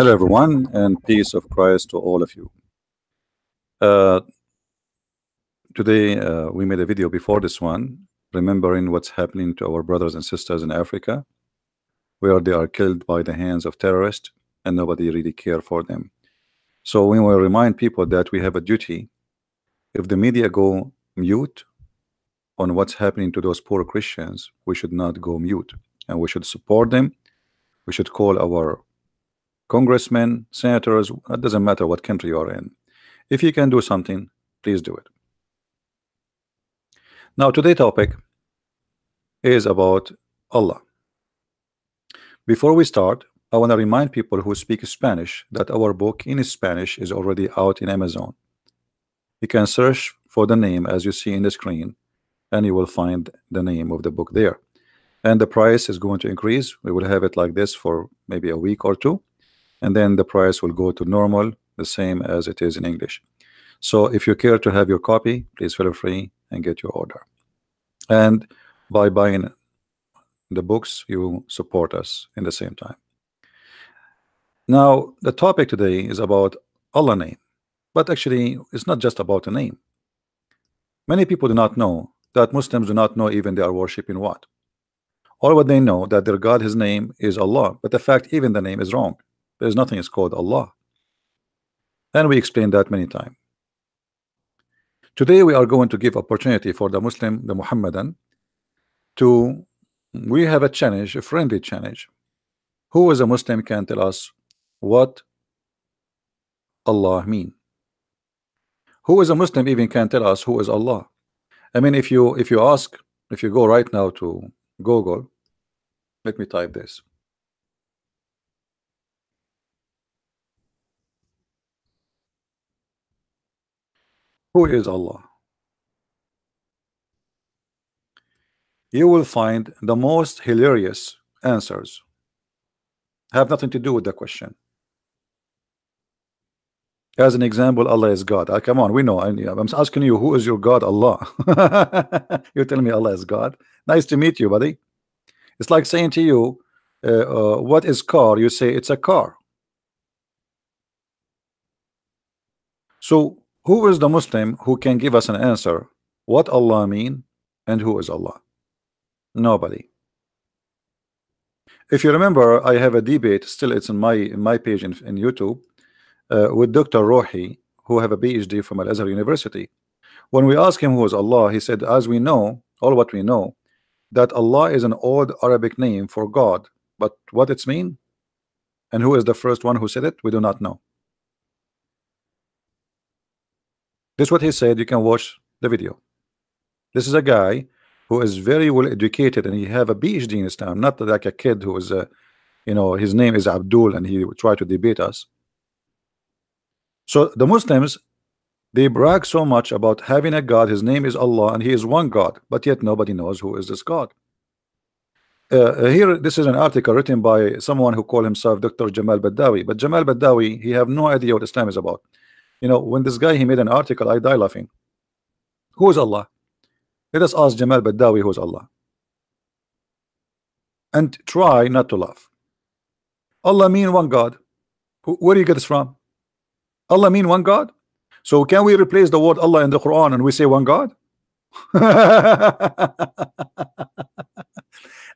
Hello, everyone, and peace of Christ to all of you. Uh, Today, we made a video before this one, remembering what's happening to our brothers and sisters in Africa, where they are killed by the hands of terrorists, and nobody really care for them. So we will remind people that we have a duty. If the media go mute on what's happening to those poor Christians, we should not go mute, and we should support them. We should call our congressmen, senators. It doesn't matter what country you are in. If you can do something, please do it. Now, today's topic is about Allah. Before we start, I want to remind people who speak Spanish that our book in Spanish is already out in Amazon. You can search for the name as you see in the screen, and you will find the name of the book there. And the price is going to increase. We will have it like this for maybe a week or two, and then the price will go to normal, the same as it is in English. So if you care to have your copy, please feel free and get your order. And by buying the books, you support us in the same time. Now, the topic today is about Allah name, but actually it's not just about a name. Many people do not know that Muslims do not know even they are worshiping what. All what they know that their God, his name is Allah, but the fact even the name is wrong. There's nothing is called Allah, and we explained that many times. Today we are going to give opportunity for the Muslim, the Muhammadan, to we have a challenge, a friendly challenge. Who is a Muslim can tell us what Allah mean? Who is a Muslim even can tell us who is Allah? I mean, if you go right now to Google, let me type this. Who is Allah? You will find the most hilarious answers. Have nothing to do with the question. As an example, Allah is God. Come on, we know. I'm asking you, who is your God? Allah. You're telling me Allah is God. Nice to meet you, buddy. It's like saying to you, what is car? You say it's a car. So who is the Muslim who can give us an answer what Allah mean and who is Allah? Nobody. If you remember, I have a debate still, it's in my page in YouTube, with Dr. Rohi, who have a PhD from Al-Azhar University. When we ask him who is Allah, he said, as we know, all what we know, that Allah is an old Arabic name for God, but what it's mean and who is the first one who said it, we do not know. This is what he said. You can watch the video. This is a guy who is very well educated and he have a PhD in Islam, not like a kid who is his name is Abdul and he try to debate us. So the Muslims, they brag so much about having a God, his name is Allah and he is one God, but yet nobody knows who is this God. Here, this is an article written by someone who called himself Dr. Jamal Badawi, but Jamal Badawi, he have no idea what Islam is about. When this guy, he made an article, I die laughing. Who is Allah? Let us ask Jamal Badawi who is Allah, and try not to laugh. Allah mean one God. Where do you get this from? Allah mean one God? So can we replace the word Allah in the Quran and we say one God?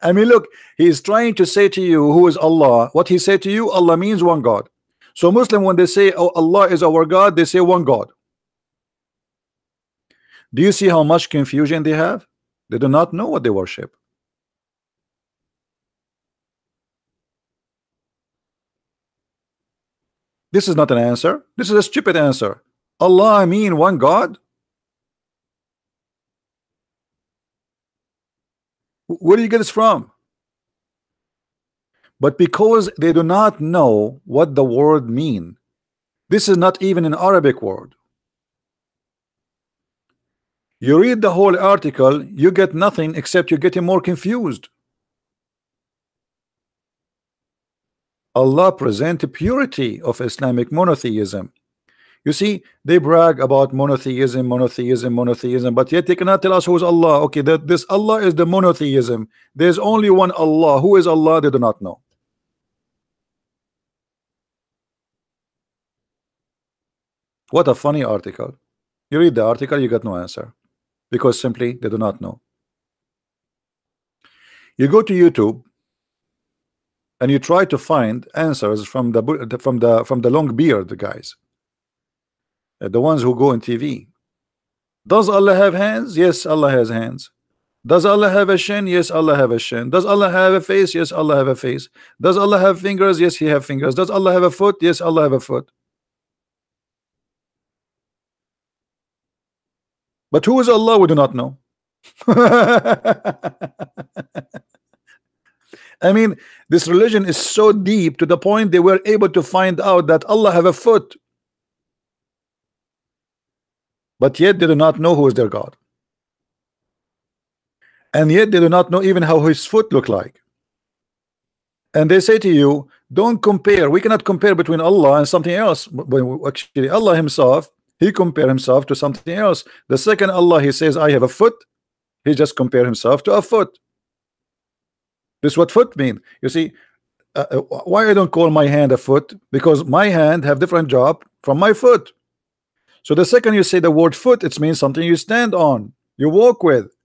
I mean, look, he is trying to say to you who is Allah. What he said to you, Allah means one God. So Muslim, when they say, oh, Allah is our God, they say one God. Do you see how much confusion they have? They do not know what they worship. This is not an answer. This is a stupid answer. Allah mean one God? Where do you get this from? But because they do not know what the word mean, this is not even an Arabic word. You read the whole article, you get nothing except you're getting more confused. Allah present the purity of Islamic monotheism. You see, they brag about monotheism, but yet they cannot tell us who is Allah. Okay, this Allah is the monotheism. There's only one Allah. Who is Allah? They do not know. What a funny article. You read the article, you get no answer because simply they do not know. You go to YouTube and you try to find answers from the long beard guys, the ones who go on TV. Does Allah have hands? Yes, Allah has hands. Does Allah have a shin? Yes, Allah have a shin. Does Allah have a face? Yes, Allah have a face. Does Allah have fingers? Yes, He have fingers. Does Allah have a foot? Yes, Allah have a foot. But who is Allah? We do not know. I mean, this religion is so deep to the point they were able to find out that Allah have a foot, but yet they do not know who is their God, and yet they do not know even how his foot look like. And they say to you, don't compare. We cannot compare between Allah and something else. But actually, Allah himself, he compare himself to something else. The second Allah, he says, I have a foot, he just compare himself to a foot. This is what foot mean. You see, why I don't call my hand a foot? Because my hand have different job from my foot. So the second you say the word foot, it means something you stand on, you walk with.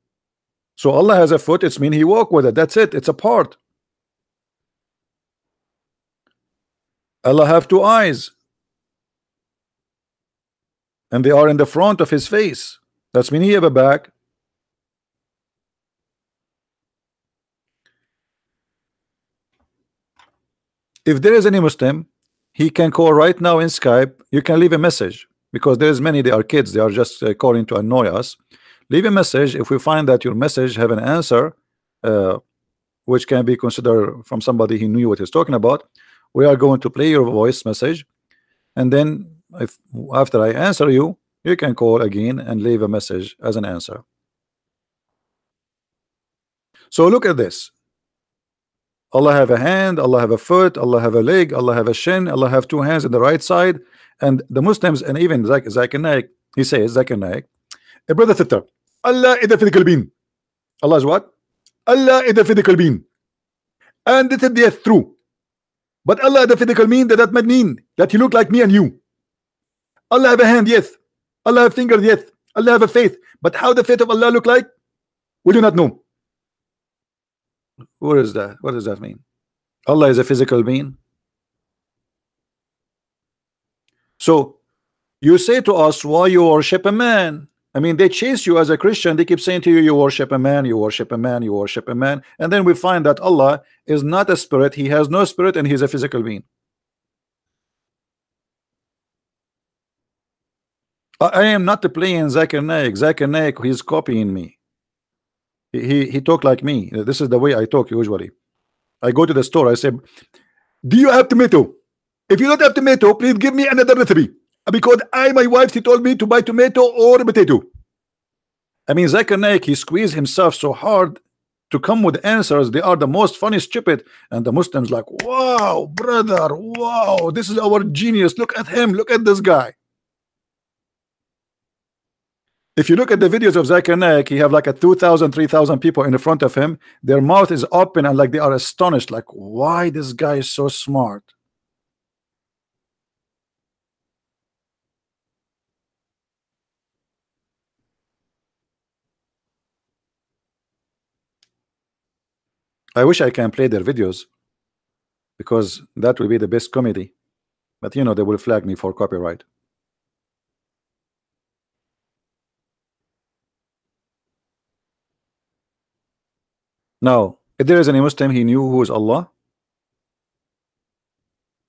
So Allah has a foot, it means he walk with it. That's it. It's a part. Allah have two eyes, and they are in the front of his face. That's mean he have a back. If there is any Muslim, he can call right now in Skype. You can leave a message because there is many. They are kids. They are just calling to annoy us. Leave a message. If we find that your message have an answer, which can be considered from somebody who knew what he's talking about, we are going to play your voice message, and then if after I answer you, you can call again and leave a message as an answer. So look at this. Allah have a hand, Allah have a foot, Allah have a leg, Allah have a shin, Allah have two hands in the right side. And the Muslims, and even Zakir Naik, he says, Zakir Naik, a brother sister, Allah is the physical being. Allah is what? Allah is the physical being. And this is the true. But Allah the physical mean that might mean that he look like me and you. Allah have a hand, yes. Allah have fingers, yes. Allah have a face. But how the face of Allah look like? We do not know. What is that? What does that mean? Allah is a physical being. So you say to us, why you worship a man? I mean, they chase you as a Christian. They keep saying to you, you worship a man, you worship a man, you worship a man. And then we find that Allah is not a spirit. He has no spirit, and he's a physical being. I am not playing Zakir Naik. Zakir Naik, he's copying me. He talk like me. This is the way I talk usually. I go to the store, I say, do you have tomato? If you don't have tomato, please give me another recipe. Because my wife, she told me to buy tomato or potato. I mean, Zakir Naik, he squeezed himself so hard to come with answers. They are the most funny, stupid. And the Muslims like, wow, brother, wow, this is our genius. Look at him. Look at this guy. If you look at the videos of Zakir Naik, he have like a 2,000, 3,000 people in the front of him. Their mouth is open and like they are astonished. Like, why this guy is so smart? I wish I can play their videos because that will be the best comedy. But you know, they will flag me for copyright. Now, if there is any Muslim he knew who is Allah,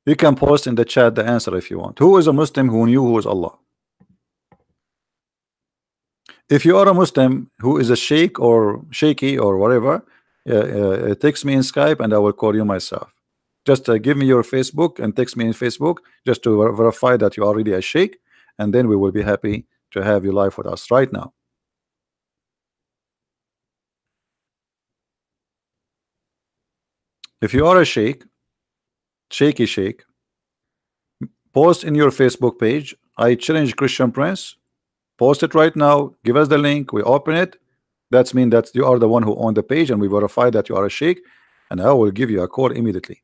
you can post in the chat the answer if you want. Who is a Muslim who knew who is Allah? If you are a Muslim who is a sheikh or shaky or whatever, text me in Skype and I will call you myself. Just give me your Facebook and text me in Facebook just to verify that you are already a sheikh, and then we will be happy to have you live with us right now. If you are a sheikh, shaky sheikh, post in your Facebook page, I challenge Christian Prince. Post it right now. Give us the link. We open it. That's mean that you are the one who owned the page, and we verify that you are a sheikh, and I will give you a call immediately.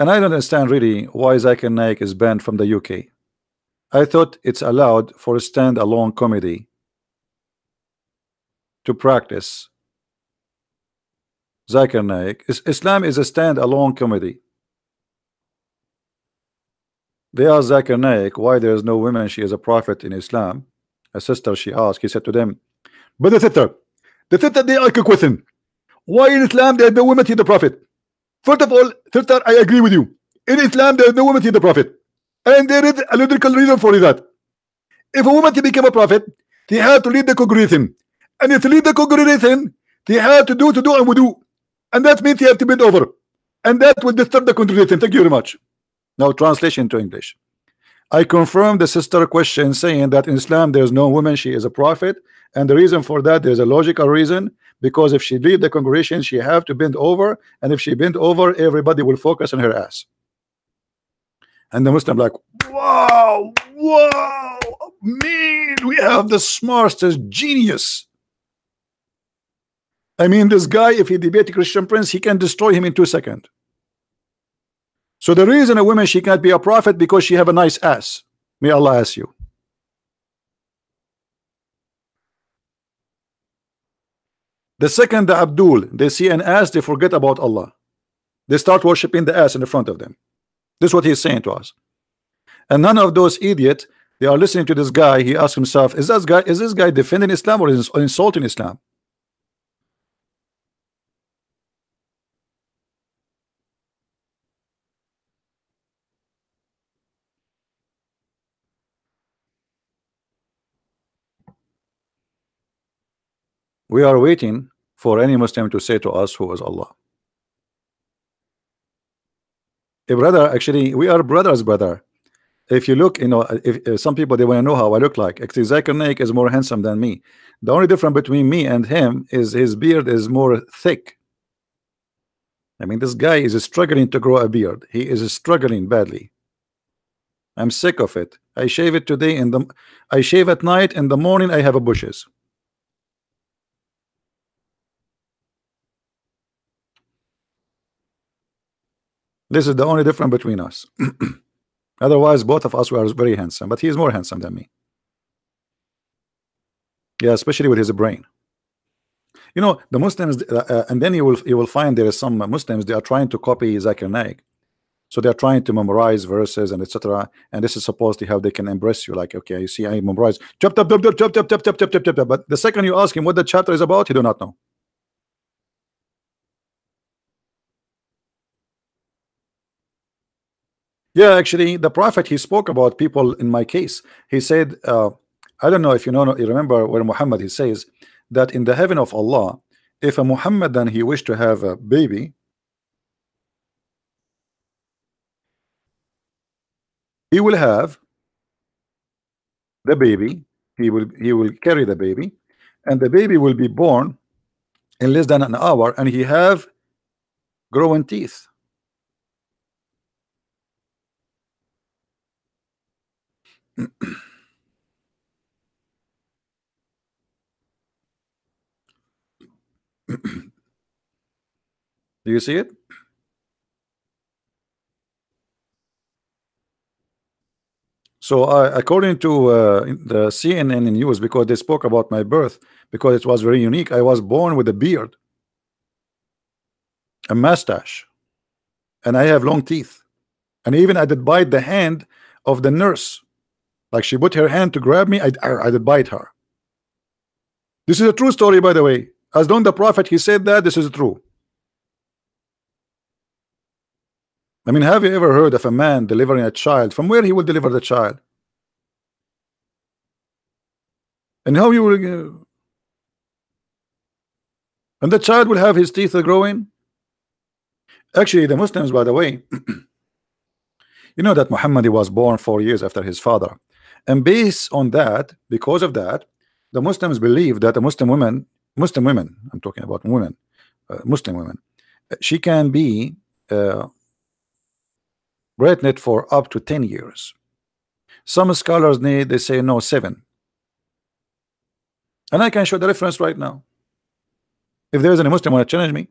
And I don't understand really why Zakir Naik is banned from the UK. I thought it's allowed for a stand-alone comedy to practice. Zakir Naik, Islam is a stand-alone comedy. They asked Zakir Naik why there is no women, she is a prophet in Islam. A sister, she asked, he said to them, but the sister they ask a question. Why in Islam there is no women, he the prophet? First of all, sister, I agree with you. In Islam there is no woman, he the prophet. And there is a logical reason for that. If a woman to become a prophet, he had to lead the congregation. And if to lead the congregation, he had to do and wudu. And that means he have to bend over. And that will disturb the congregation. Thank you very much. Now translation to English. I confirm the sister question saying that in Islam there is no woman, she is a prophet. And the reason for that, there is a logical reason, because if she lead the congregation, she have to bend over. And if she bend over, everybody will focus on her ass. And the Muslim like, wow, man, we have the smartest genius. I mean, this guy, if he debate a Christian prince, he can destroy him in 2 seconds. So the reason a woman, she can't be a prophet because she have a nice ass. May Allah ask you. The second the Abdul, they see an ass, they forget about Allah. They start worshiping the ass in the front of them. This is what he's saying to us. And none of those idiots, they are listening to this guy. He asks himself, is this guy defending Islam or is insulting Islam? We are waiting for any Muslim to say to us who is Allah. A brother, actually, we are brothers, brother. If you look, you know, if some people, they want to know how I look like. Actually, Zakir Naik is more handsome than me. The only difference between me and him is his beard is more thick. I mean, this guy is struggling to grow a beard. He is struggling badly. I'm sick of it. I shave it today, I shave at night. In the morning, I have a bushes. This is the only difference between us. Otherwise, both of us were very handsome, but he is more handsome than me. Yeah, especially with his brain. You know, the Muslims, and then you will find there is some Muslims, they are trying to copy Zakir Naik. So they are trying to memorize verses and etc. And this is supposedly how they can embrace you. Like, okay, you see, I memorize. Chop, chop, chop, chop, chop, chop, chop, chop, chop, chop. But the second you ask him what the chapter is about, he do not know. Yeah, actually, the Prophet, he spoke about people in my case. He said, I don't know if you know, you remember where Muhammad, he says that in the heaven of Allah, if a Muhammadan he wished to have a baby, he will have the baby, he will carry the baby, and the baby will be born in less than an hour, and he have growing teeth. Do you see it? So according to the CNN news, because they spoke about my birth, because it was very unique, I was born with a beard, a mustache, and I have long teeth. And even I did bite the hand of the nurse. Like she put her hand to grab me, I did bite her. This is a true story, by the way. As long the Prophet, he said that, this is true. I mean, have you ever heard of a man delivering a child? From where he will deliver the child? And how you will... and the child will have his teeth growing? Actually, the Muslims, by the way, you know that Muhammad was born 4 years after his father. And based on that, because of that, the Muslims believe that a Muslim woman, I'm talking about women, Muslim women, she can be pregnant for up to 10 years. Some scholars they say no, 7. And I can show the reference right now. If there's any Muslim want to challenge me,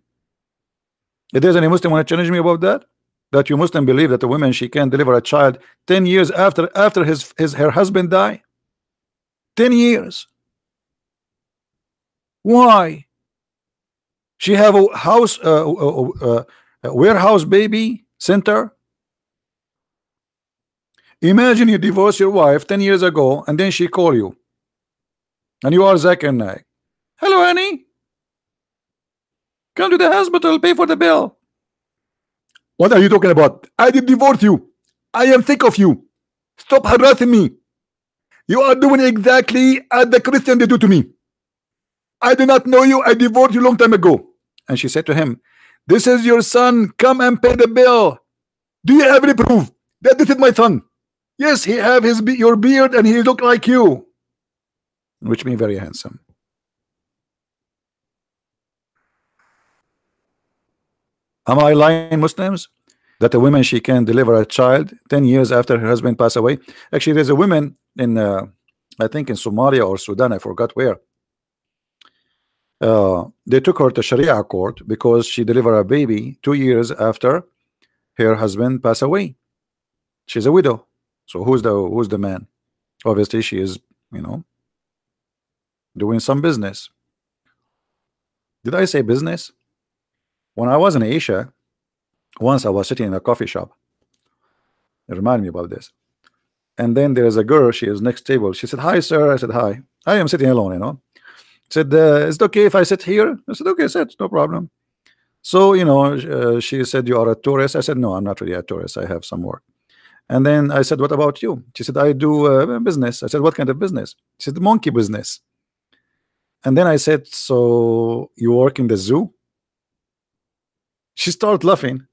if there's any Muslim want to challenge me about that, that you Muslim believe that a woman she can deliver a child 10 years after his her husband die? 10 years. Why? She have a house a warehouse baby center. Imagine you divorce your wife 10 years ago and then she call you and you are Zakir Naik. Hello honey, come to the hospital, pay for the bill. What are you talking about? I did divorce you. I am sick of you. Stop harassing me. You are doing exactly as the Christian they do to me. I do not know you. I divorced you long time ago. And she said to him, this is your son. Come and pay the bill. Do you have any proof that this is my son? Yes, he have your beard and he look like you. Which means very handsome. Am I lying, Muslims? That a woman she can deliver a child 10 years after her husband passed away. Actually, there's a woman in I think in Somalia or Sudan, I forgot where. They took her to Sharia court because she delivered a baby 2 years after her husband passed away. She's a widow. So who's the man? Obviously, she is, you know, doing some business. Did I say business? When I was in Asia, once I was sitting in a coffee shop. It reminded me about this. And then there's a girl, she is next table. She said, hi, sir. I said, hi. I am sitting alone, you know. Said, is it okay if I sit here? I said, okay, sit, no problem. So, you know, she said, you are a tourist. I said, no, I'm not really a tourist. I have some work. And then I said, what about you? She said, I do business. I said, what kind of business? She said, monkey business. And then I said, so you work in the zoo? She started laughing.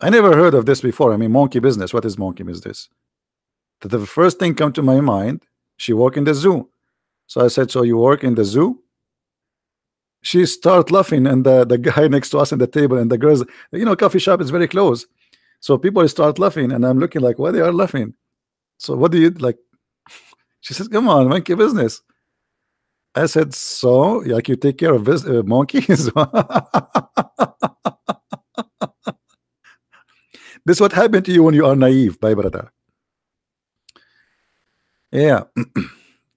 I never heard of this before. I mean, monkey business. What is monkey business? The first thing come to my mind, she work in the zoo. So I said, so you work in the zoo? She started laughing, and the guy next to us in the table and the girls, you know, coffee shop is very close. So people start laughing, and I'm looking like, why they are laughing? So what do you like? She said, come on, monkey business. I said, so like you take care of this monkeys? This is what happened to you when you are naive, my brother. Yeah,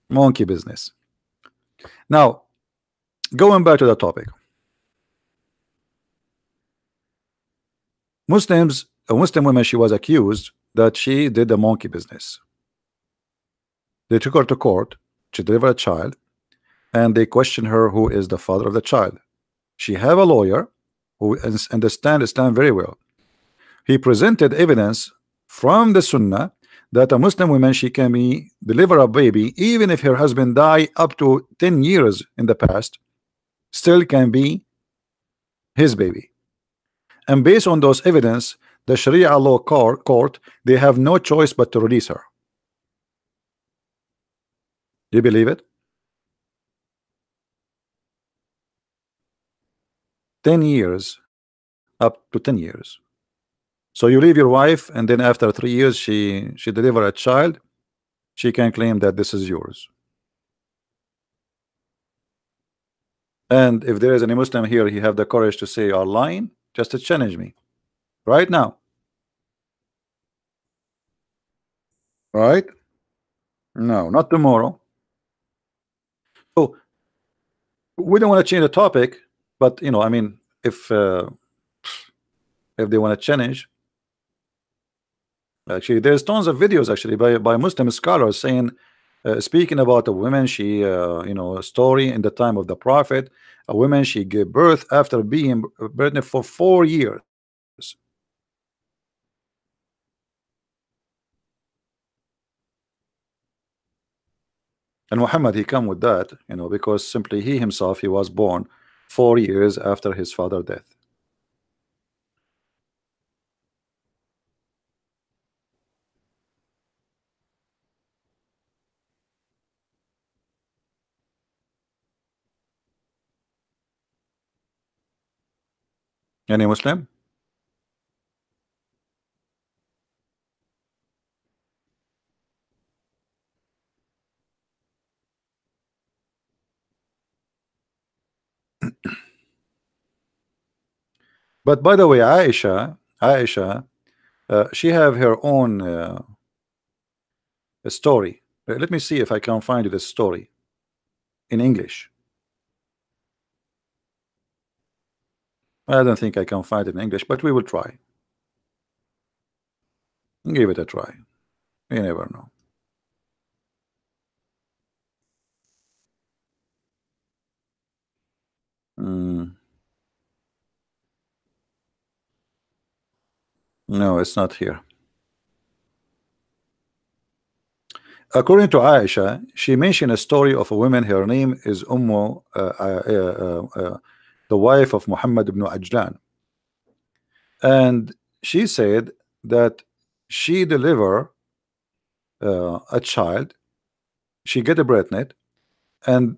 monkey business. Now, going back to the topic. Muslims, a Muslim woman, she was accused that she did the monkey business. They took her to court. She delivered a child, and they questioned her who is the father of the child. She have a lawyer who understand Islam very well. He presented evidence from the Sunnah that a Muslim woman she can deliver a baby even if her husband die up to 10 years in the past, still can be his baby. And based on those evidence, the Sharia law court, they have no choice but to release her. Do you believe it? 10 years, up to 10 years. So you leave your wife, and then after 3 years she deliver a child, she can claim that this is yours. And if there is any Muslim here, he have the courage to say you are lying, just to challenge me right now. Right? No, not tomorrow. So we don't want to change the topic, but you know, I mean, if they want to challenge, actually, there's tons of videos actually by Muslim scholars saying, speaking about a woman, she you know, a story in the time of the Prophet, a woman she gave birth after being pregnant for 4 years. And Muhammad, he come with that, you know, because simply he himself, he was born 4 years after his father's death. Any Muslim? But by the way, Aisha, Aisha, she have her own story. Let me see if I can find you the story in English. I don't think I can find it in English, but we will try. Give it a try. You never know. Mm, no, it's not here. According to Aisha, she mentioned a story of a woman. Her name is the wife of Muhammad ibn Ajlan, and she said that she deliver a child. She get a pregnant, and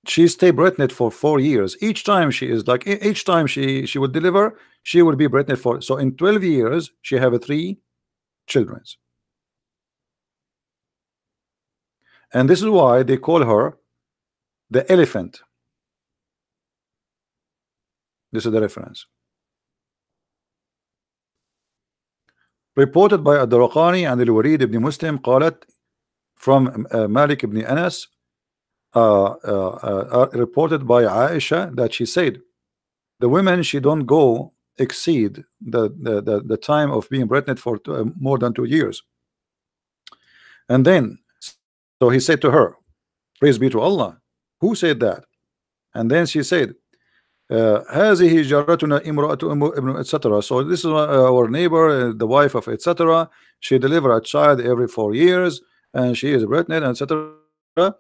she stay pregnant for 4 years. Each time she is like each time she would deliver, she would be pregnant for. So in 12 years, she have a 3 children, and this is why they call her the elephant. This is the reference. Reported by الدرقاني and الوليد ibn Muslim قالت from Malik ibn Anas, reported by Aisha that she said the women she don't go exceed the time of being pregnant for more than 2 years. And then so he said to her, praise be to Allah. Who said that? And then she said, هذه جارتنا امرأة ابن etc. So this is our neighbor, the wife of etc. She delivered a child every 4 years, and she is pregnant, etc. Blah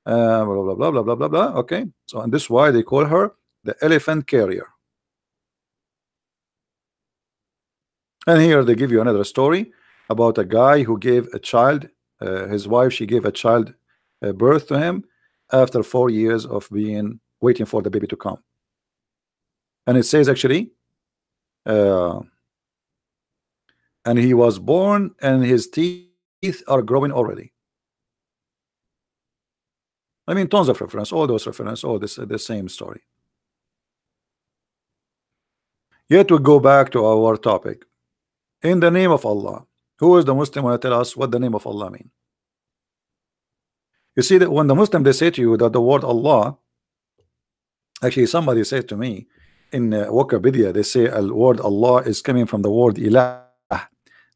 blah blah blah blah blah blah. Okay, so and this is why they call her the elephant carrier. And here they give you another story about a guy who gave a child, his wife, she gave a child birth to him after 4 years of being waiting for the baby to come. And it says actually, and he was born and his teeth are growing already. I mean, tons of reference, all those reference, all this the same story. Yet we go back to our topic. In the name of Allah. Who is the Muslim want to tell us what the name of Allah mean? You see that when the Muslim they say to you that the word Allah, actually somebody said to me in Wikipedia, they say the word Allah is coming from the word ilah.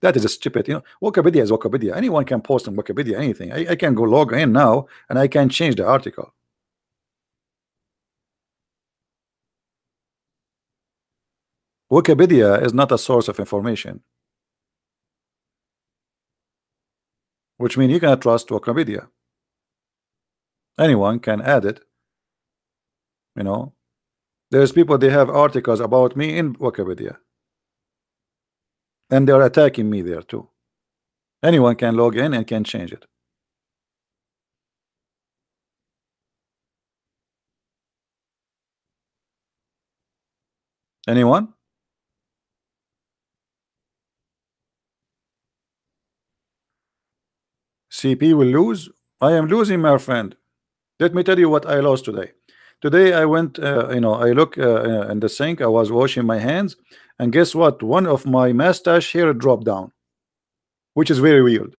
That is a stupid, Wikipedia is Wikipedia. Anyone can post on Wikipedia anything. I can go log in now and I can change the article. Wikipedia is not a source of information, which means you cannot trust Wikipedia. Anyone can add it. There's people, they have articles about me in Wikipedia, and they're attacking me there too. Anyone can log in and can change it. Anyone? CP will lose. I am losing, my friend. Let me tell you what I lost today. Today I went, I look in the sink. I was washing my hands, and guess what? One of my mustache hair dropped down, which is very weird.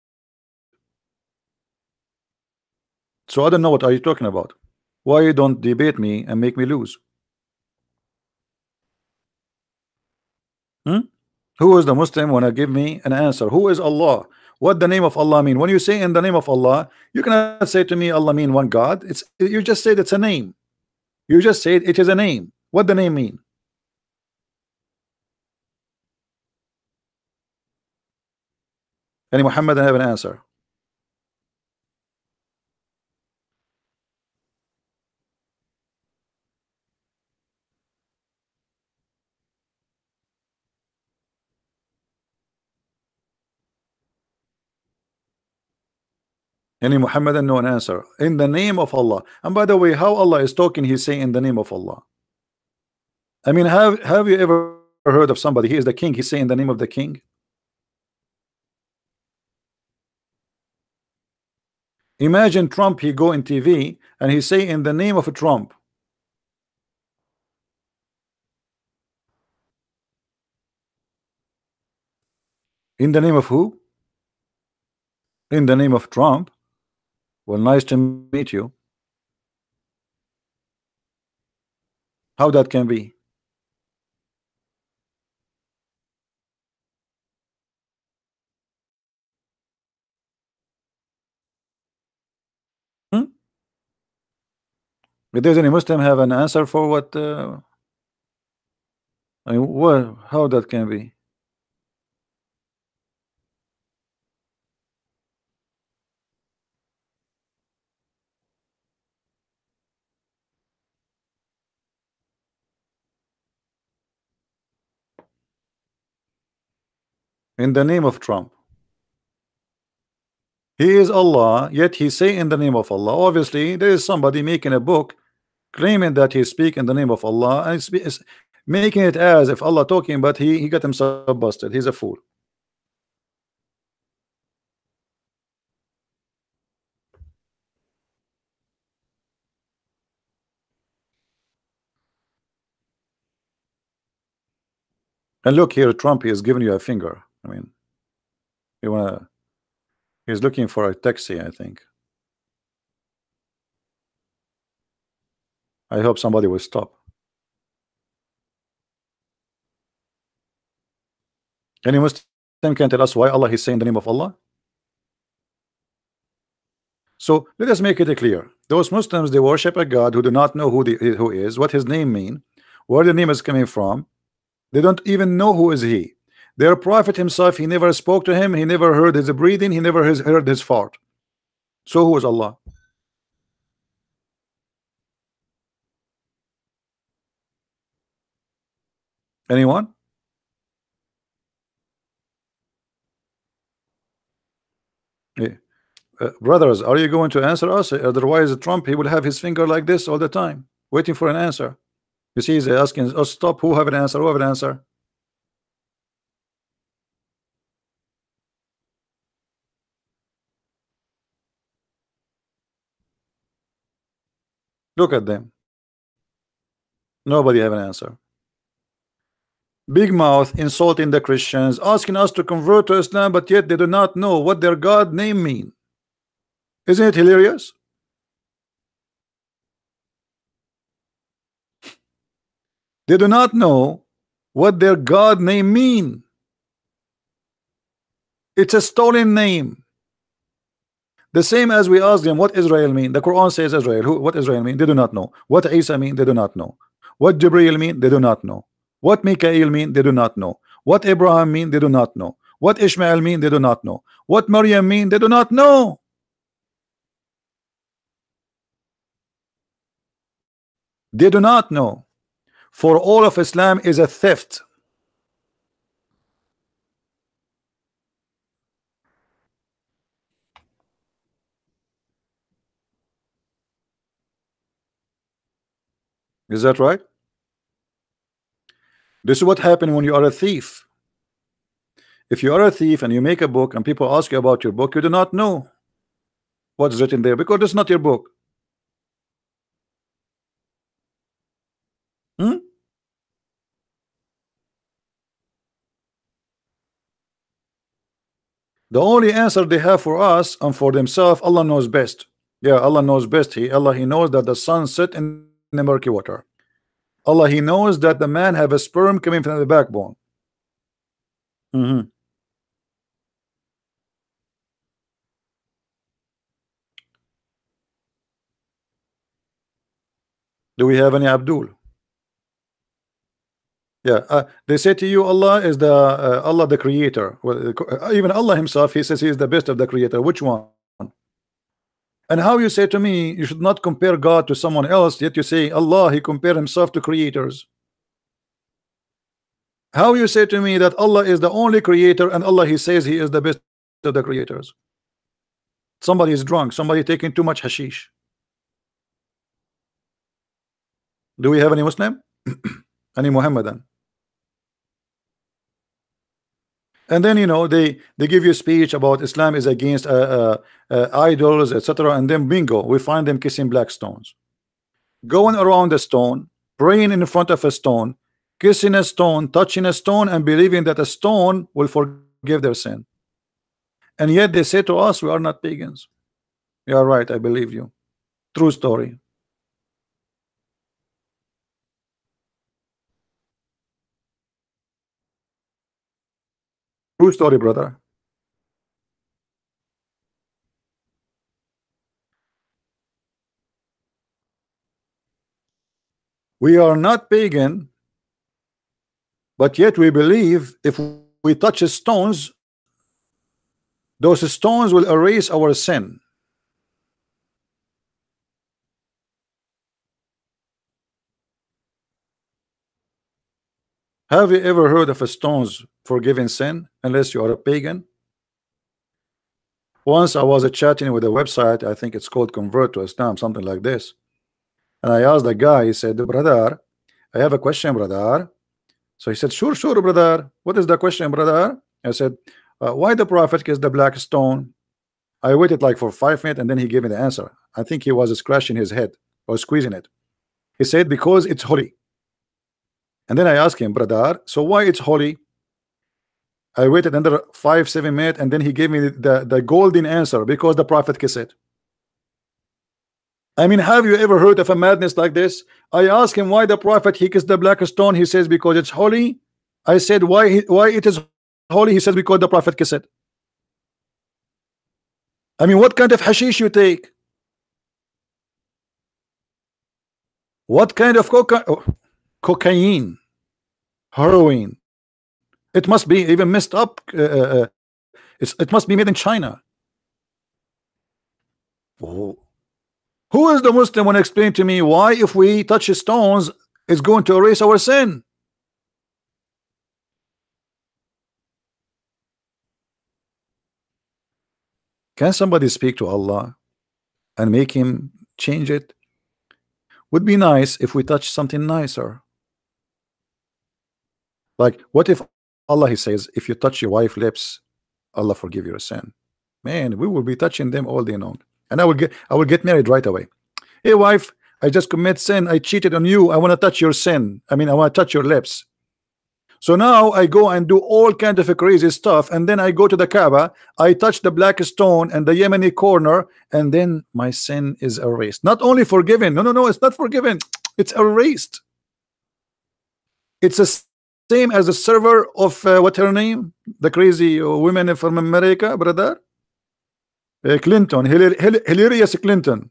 So I don't know what are you talking about. Why you don't debate me and make me lose? Who is the Muslim wanna give me an answer? Who is Allah? What the name of Allah mean? When you say in the name of Allah, you cannot say to me Allah mean one God. You just said it's a name. You just said it is a name. What the name mean? Any Muhammad have an answer? Any Muhammadan know an answer? In the name of Allah. And by the way, how Allah is talking, he's saying in the name of Allah. I mean, have you ever heard of somebody, he is the king, he's saying in the name of the king? Imagine Trump, he go in TV and he say in the name of Trump. In the name of who? In the name of Trump. Well, nice to meet you. How that can be? Hmm? Does any Muslim have an answer for what? I mean, what? How that can be? In the name of Trump. He is Allah, yet he say in the name of Allah. Obviously, there is somebody making a book claiming that he speak in the name of Allah, and it's making it as if Allah talking, but he got himself busted. He's a fool. And look here, Trump, he is giving you a finger. I mean, you wanna? He's looking for a taxi, I think. I hope somebody will stop. Any Muslim can tell us why Allah is saying the name of Allah? So let us make it clear. Those Muslims, they worship a God who do not know who is, what his name mean, where the name is coming from. They don't even know who is he. Their prophet himself, he never spoke to him, he never heard his breathing, he never heard his fart. So who is Allah? Anyone? Yeah. Brothers, are you going to answer us? Otherwise, Trump, he will have his finger like this all the time, waiting for an answer. You see, he's asking us, stop, who have an answer, who have an answer? Look at them. Nobody have an answer. Big mouth insulting the Christians, asking us to convert to Islam, but yet they do not know what their God name mean. Isn't it hilarious? They do not know what their God name mean. It's a stolen name. The same as we ask them what Israel mean. The Quran says Israel. What Israel mean? They do not know. What Isa mean? They do not know. What Jibril mean? They do not know. What Mikael mean? They do not know. What Abraham mean? They do not know. What Ishmael mean? They do not know. What Maryam mean? They do not know. They do not know. For all of Islam is a theft. Is that right? This is what happened when you are a thief. If you are a thief and you make a book and people ask you about your book, you do not know what's written there because it's not your book. Hmm? The only answer they have for us and for themselves, Allah knows best. Yeah, Allah knows best. Allah, He knows that the sun set in the murky water. Allah, He knows that the man have a sperm coming from the backbone. Mm-hmm. Do we have any Abdul? Yeah, they say to you, Allah is the Allah the creator. Well, even Allah himself, he says he is the best of the creator. Which one? And how you say to me, you should not compare God to someone else, yet you say Allah, he compare himself to creators. How you say to me that Allah is the only creator and Allah, he says he is the best of the creators? Somebody is drunk, somebody taking too much hashish. Do we have any Muslim? Any Muhammadan? And then they give you a speech about Islam is against idols, etc. And then bingo, we find them kissing black stones, going around a stone, praying in front of a stone, kissing a stone, touching a stone, and believing that a stone will forgive forgive their sin. And yet they say to us, we are not pagans. You are right, I believe you. True story. True story, brother. We are not pagan, but yet we believe if we touch stones, those stones will erase our sin. Have you ever heard of a stones forgiving sin unless you are a pagan? Once I was chatting with a website, I think it's called Convert to Islam, something like this. And I asked the guy, he said, brother, I have a question, brother. So he said, sure, sure, brother. What is the question, brother? I said, why the prophet kissed the black stone? I waited like for 5 minutes and then he gave me the answer. I think he was scratching his head or squeezing it. He said, because it's holy. And then I asked him, brother, so why it's holy? I waited another 5-7 minutes and then he gave me the golden answer, because the prophet kissed it. I mean, have you ever heard of a madness like this? I asked him why the prophet he kissed the black stone. He says because it's holy. I said why it is holy. He says because the prophet kissed it. I mean, what kind of hashish you take? What kind of cocaine, heroin? It must be even messed up. It must be made in China. Oh. Who is the Muslim when explain to me why if we touch stones it's going to erase our sin? Can somebody speak to Allah and make him change it? Would be nice if we touch something nicer. Like what if Allah he says if you touch your wife's lips, Allah forgive your sin. Man, we will be touching them all day long. And I will get married right away. Hey wife, I just commit sin. I cheated on you. I want to touch your sin. I mean, I want to touch your lips. So now I go and do all kinds of crazy stuff, and then I go to the Kaaba. I touch the black stone and the Yemeni corner, and then my sin is erased. Not only forgiven. No, it's not forgiven. It's erased. It's the same as the server of what her name? The crazy women from America, brother. Clinton, hilarious Clinton.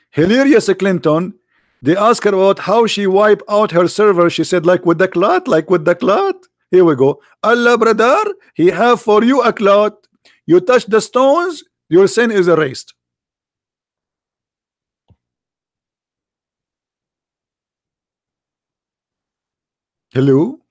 Hilarious Clinton. They asked her about how she wiped out her server. She said, like with the cloth, like with the cloth. Here we go. Allah, brother, he have for you a cloth. You touch the stones, your sin is erased. Hello?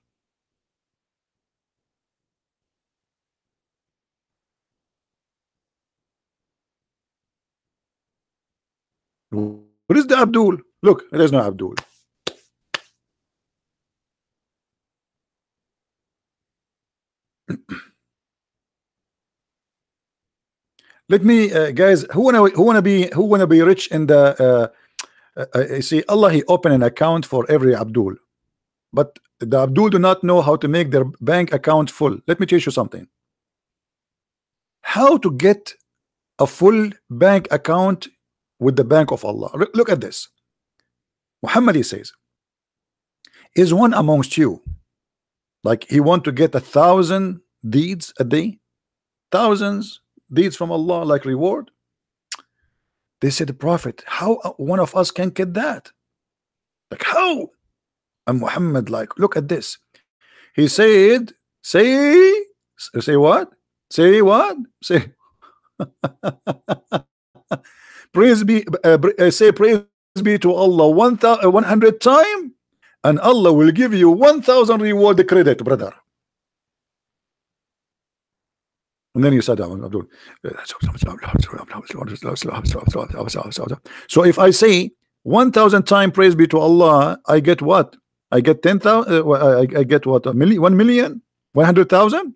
Where is the Abdul? Look, there's no Abdul. Let me, guys, who wanna be rich in the? You see, Allah he opened an account for every Abdul, but the Abdul do not know how to make their bank account full. Let me teach you something. How to get a full bank account with the bank of Allah. Look at this. Muhammad he says, is one amongst you like he want to get 1,000 deeds a day, thousands deeds from Allah like reward? They said, the Prophet, how one of us can get that? Like how? And Muhammad like, look at this. He said, say what? Say what? Say praise be say praise be to Allah 100 times, and Allah will give you 1,000 reward credit, brother. And then you said, so if I say 1,000 times praise be to Allah, I get what? I get 10,000. I get what? 1 million, 100,000.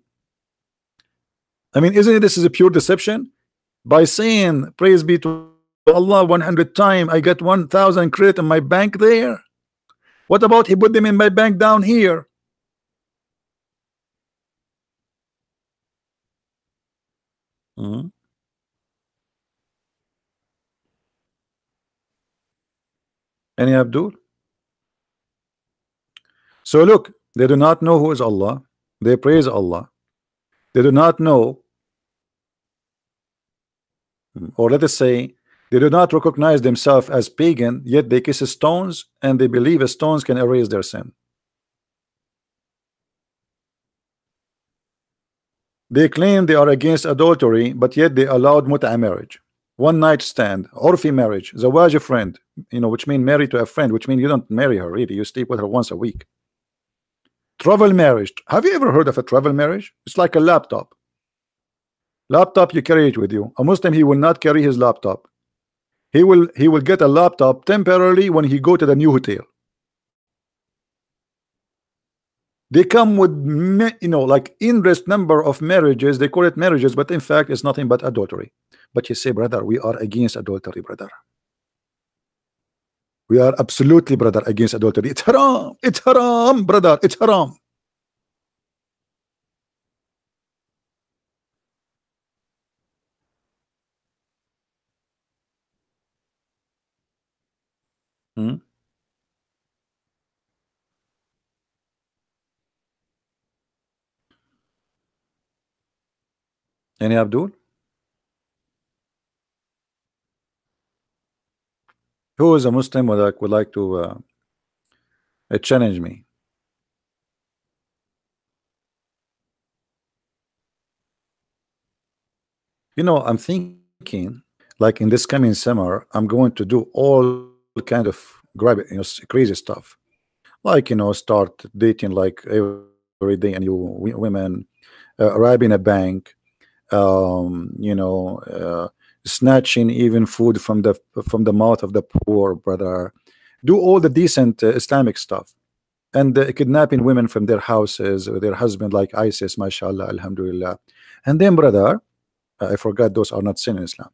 I mean, isn't it, this is a pure deception? By saying praise be to Allah 100 times, I get 1,000 credit in my bank there. What about he put them in my bank down here? Mhm. Any Abdul? So look, they do not know who is Allah. They praise Allah. They do not know, or let us say, they do not recognize themselves as pagan, yet they kiss stones and they believe stones can erase their sin. They claim they are against adultery, but yet they allowed mut'a marriage, one night stand, orphi marriage, zawaj a friend, which mean married to a friend, which mean you don't marry her really, you sleep with her once a week. Travel marriage. Have you ever heard of a travel marriage? It's like a laptop. Laptop, you carry it with you. A Muslim, he will not carry his laptop. He will get a laptop temporarily when he go to the new hotel. They come with like endless number of marriages. They call it marriages, but in fact it's nothing but adultery. But you say, brother, we are against adultery, brother. We are absolutely, brother, against adultery. It's haram. It's haram, brother. It's haram. Hmm? Any Abdul? Who is a Muslim would like to challenge me? I'm thinking like in this coming summer, I'm going to do all kind of crazy stuff. Like, start dating like every day and women, robbing a bank, snatching even food from the mouth of the poor, brother. Do all the decent Islamic stuff, and kidnapping women from their houses or their husband, like ISIS, mashallah, alhamdulillah. And then, brother, I forgot those are not sin in Islam.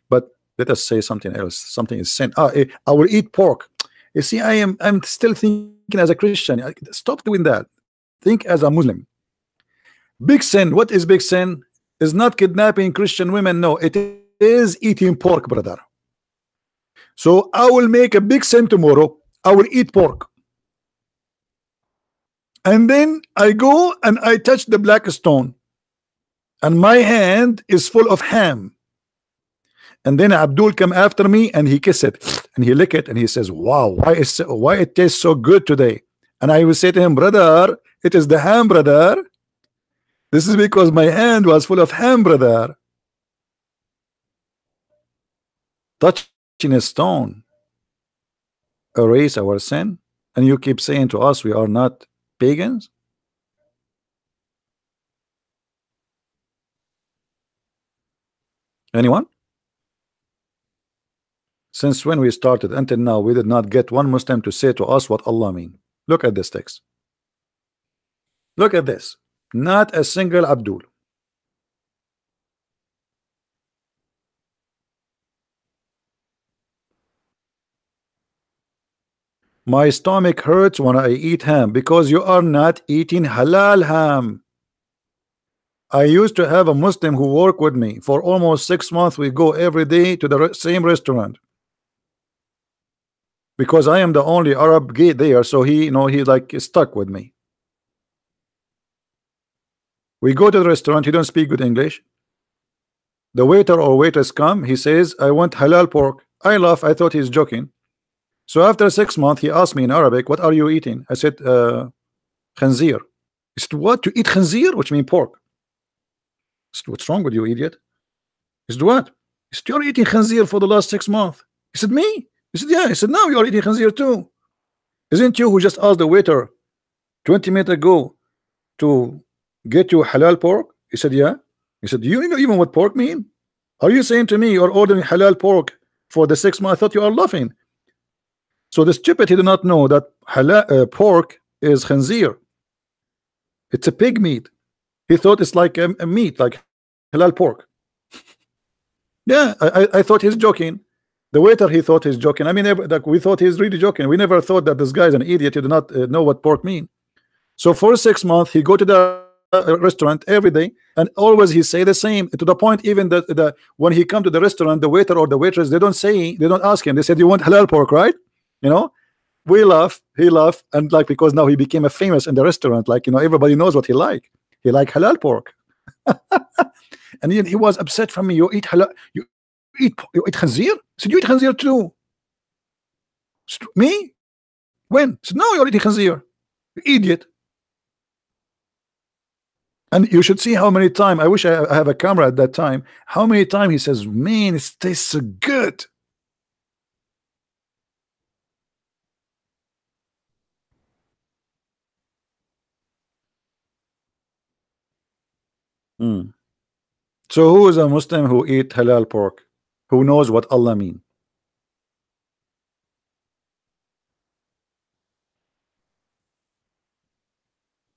But let us say something else. Something is sin. I will eat pork. You see, I'm still thinking as a Christian. Stop doing that. Think as a Muslim. Big sin. What is big sin? Is not kidnapping Christian women. No, it is eating pork, brother. So I will make a big sin tomorrow. I will eat pork. And then I go and I touch the black stone. And my hand is full of ham. And then Abdul come after me and he kiss it and he lick it and he says, wow, why it tastes so good today? And I will say to him, brother, it is the ham, brother. This is because my hand was full of ham, brother. Touching a stone erase our sin, and you keep saying to us we are not pagans? Anyone? Since when we started until now, we did not get one Muslim to say to us what Allah mean. Look at this text. Look at this. Not a single Abdul. My stomach hurts when I eat ham because you are not eating halal ham. I used to have a Muslim who worked with me for almost 6 months. We go every day to the same restaurant because I am the only Arab gay there, so he like stuck with me. We go to the restaurant, he don't speak good English. The waiter or waitress come, he says, I want halal pork. I laugh, I thought he's joking. So after 6 months, he asked me in Arabic, what are you eating? I said, khanzir. He said, what? You eat khanzir? Which means pork. I said, what's wrong with you, idiot? He said, what? He said, you're eating khanzir for the last 6 months. He said, me? He said, yeah. He said, now you're eating khanzir too. Isn't you who just asked the waiter 20 minutes ago to get you halal pork? He said, yeah. He said, do you know even what pork mean? Are you saying to me you're ordering halal pork for the 6 months? I thought you are laughing. So the stupid, he did not know that halal pork is khanzir. It's a pig meat. He thought it's like a meat, like halal pork. Yeah, I thought he's joking. The waiter, he thought he's joking. I mean, we thought he's really joking. We never thought that this guy is an idiot. He did not know what pork mean. So for 6 months, he go to the restaurant every day, and always he say the same, to the point even that when he come to the restaurant, the waiter or the waitress, they don't ask him. They said, you want halal pork, right? You know, we laugh, he laugh, and like, because now he became a famous in the restaurant, like, everybody knows what he like halal pork. And he was upset from me. You eat halal, you eat khanzir? I said, you eat khanzir too. Me? When? I said, no, you're eating khanzir, you idiot. And you should see how many times, I wish I have a camera at that time, how many times he says, man, it tastes so good. Hmm. So who is a Muslim who eat halal pork, who knows what Allah mean?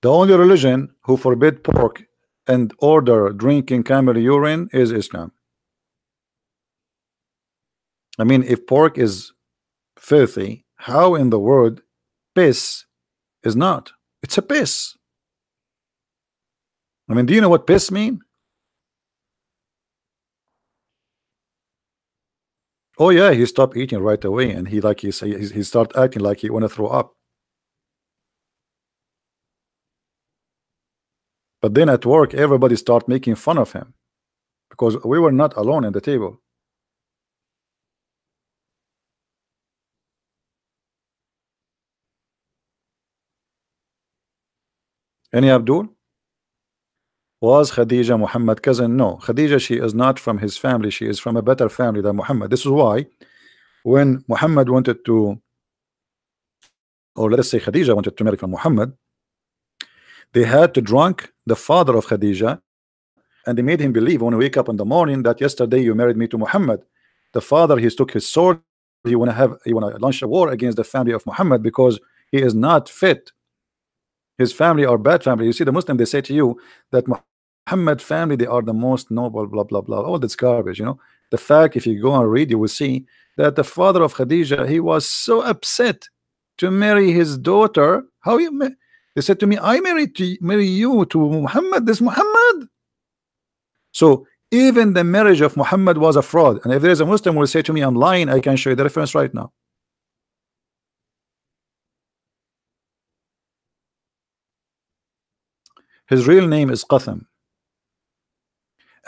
The only religion who forbid pork and order drinking camel urine is Islam. I mean, if pork is filthy, how in the world piss is not? It's a piss. I mean, do you know what piss mean? Oh yeah, he stopped eating right away, and he start acting like he want to throw up. But then at work, everybody start making fun of him because we were not alone in the table. Any Abdul? Was Khadija Muhammad cousin? No, Khadija, she is not from his family. She is from a better family than Muhammad. This is why when Muhammad wanted to, or let us say Khadija wanted to marry from Muhammad, they had to drunk the father of Khadija, and they made him believe when he wake up in the morning that yesterday you married me to Muhammad. The father, he took his sword, he want to launch a war against the family of Muhammad because he is not fit. His family are bad family. You see, the Muslim, they say to you that Muhammad family, they are the most noble, blah blah blah, all this garbage. The fact, if you go and read, you will see that the father of Khadija, he was so upset to marry his daughter. How you they said to me, I marry you to Muhammad, this Muhammad. So even the marriage of Muhammad was a fraud. And if there is a Muslim who will say to me I'm lying, I can show you the reference right now. His real name is Qatham,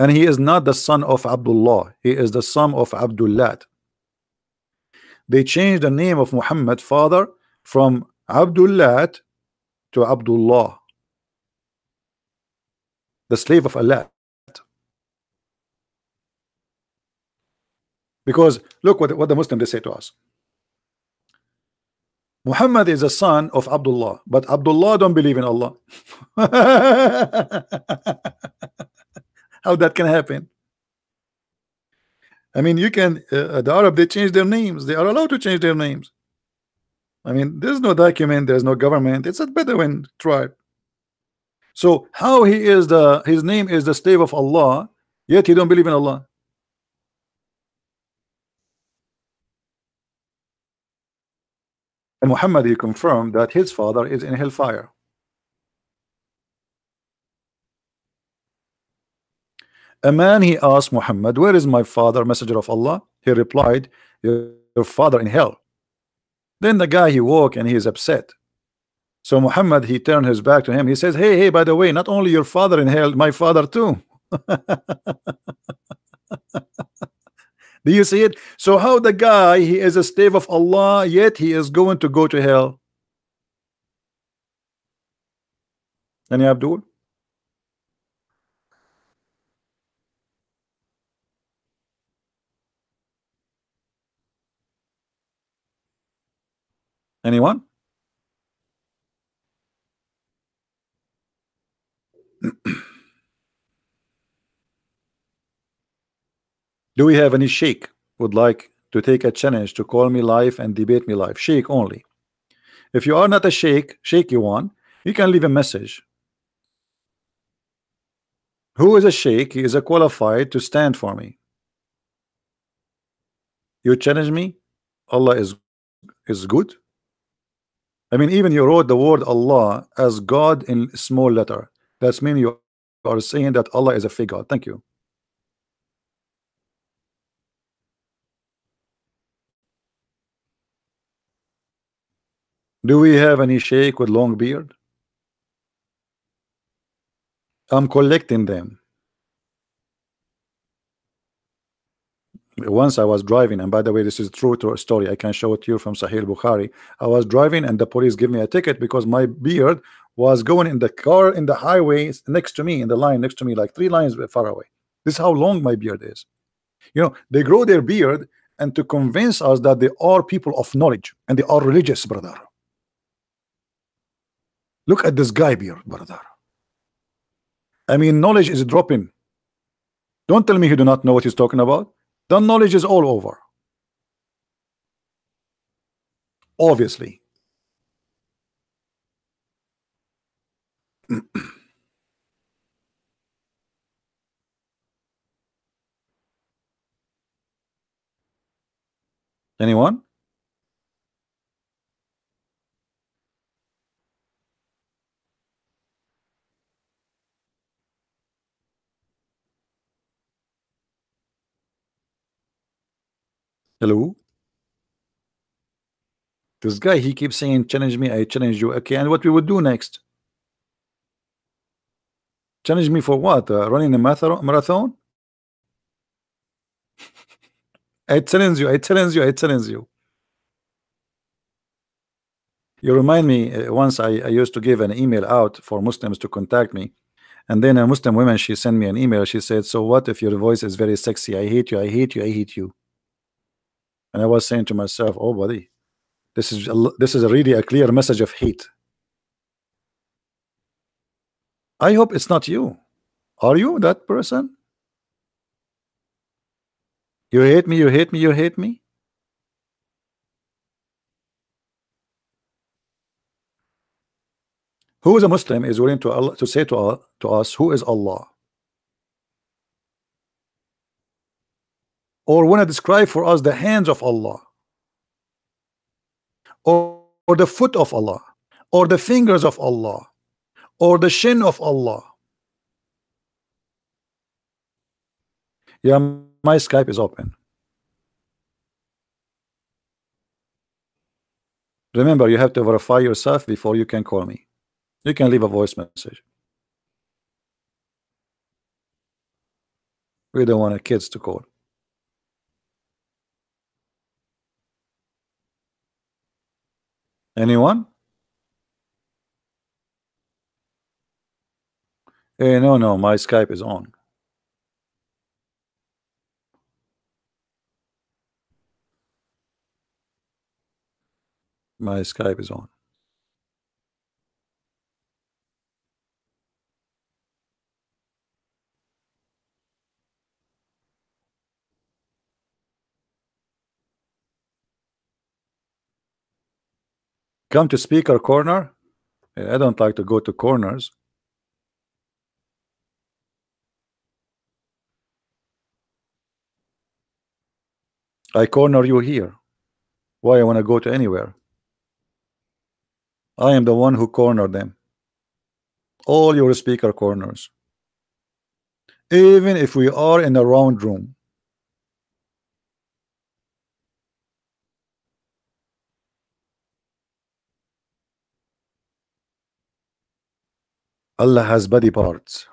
and he is not the son of Abdullah, he is the son of Abdullah. They changed the name of Muhammad father from Abdullah to Abdullah, the slave of Allah. Because look what the Muslim they say to us. Muhammad is a son of Abdullah, but Abdullah don't believe in Allah. How that can happen? I mean, you can the Arab, they change their names. They are allowed to change their names. I mean, there's no document, there's no government. It's a Bedouin tribe. So how his name is the slave of Allah, yet he don't believe in Allah? And Muhammad, he confirmed that his father is in hellfire. A man, he asked Muhammad, where is my father, messenger of Allah? He replied, your father in hell. Then the guy, he woke and he is upset. So Muhammad, he turned his back to him. He says, hey, by the way, not only your father in hell, my father too. Do you see it? So how the guy, he is a slave of Allah, yet he is going to go to hell? Any Abdul? Anyone? Do we have any sheikh would like to take a challenge to call me live and debate me live? Sheikh only. If you are not a sheikh, shaky one, you can leave a message. Who is a sheikh? He is a qualified to stand for me. You challenge me? Allah is good. I mean, even you wrote the word Allah as God in small letter. That's mean you are saying that Allah is a fake God. Thank you. Do we have any sheikh with long beard? I'm collecting them. Once I was driving, and by the way, this is true story. I can show it to you from Sahih Bukhari. I was driving, and the police gave me a ticket because my beard was going in the car in the highway next to me, in the line next to me, like 3 lines far away. This is how long my beard is. You know, they grow their beard and to convince us that they are people of knowledge and they are religious, brother. Look at this guy beard, brother. I mean, knowledge is dropping. Don't tell me he do not know what he's talking about. The knowledge is all over. Obviously. Anyone? Hello? This guy, he keeps saying, challenge me, I challenge you. Okay, and what we would do next? Challenge me for what? Running a marathon? I challenge you, I challenge you, I challenge you. You remind me, once I used to give an email out for Muslims to contact me. And then a Muslim woman, she sent me an email. She said, so what if your voice is very sexy? I hate you, I hate you, I hate you. And I was saying to myself, oh, buddy, this is really a clear message of hate. I hope it's not you. Are you that person? You hate me, you hate me, you hate me? Who is a Muslim is willing to Allah, to say to us, who is Allah? Or want to describe for us the hands of Allah? Or the foot of Allah? Or the fingers of Allah? Or the shin of Allah? Yeah, my Skype is open. Remember, you have to verify yourself before you can call me. You can leave a voice message. We don't want our kids to call. Anyone? Hey, no, my Skype is on. My Skype is on. Come to speaker corner. I don't like to go to corners. I corner you here. Why I want to go to anywhere? I am the one who cornered them. All your speaker corners. Even if we are in a round room. Allah has body parts.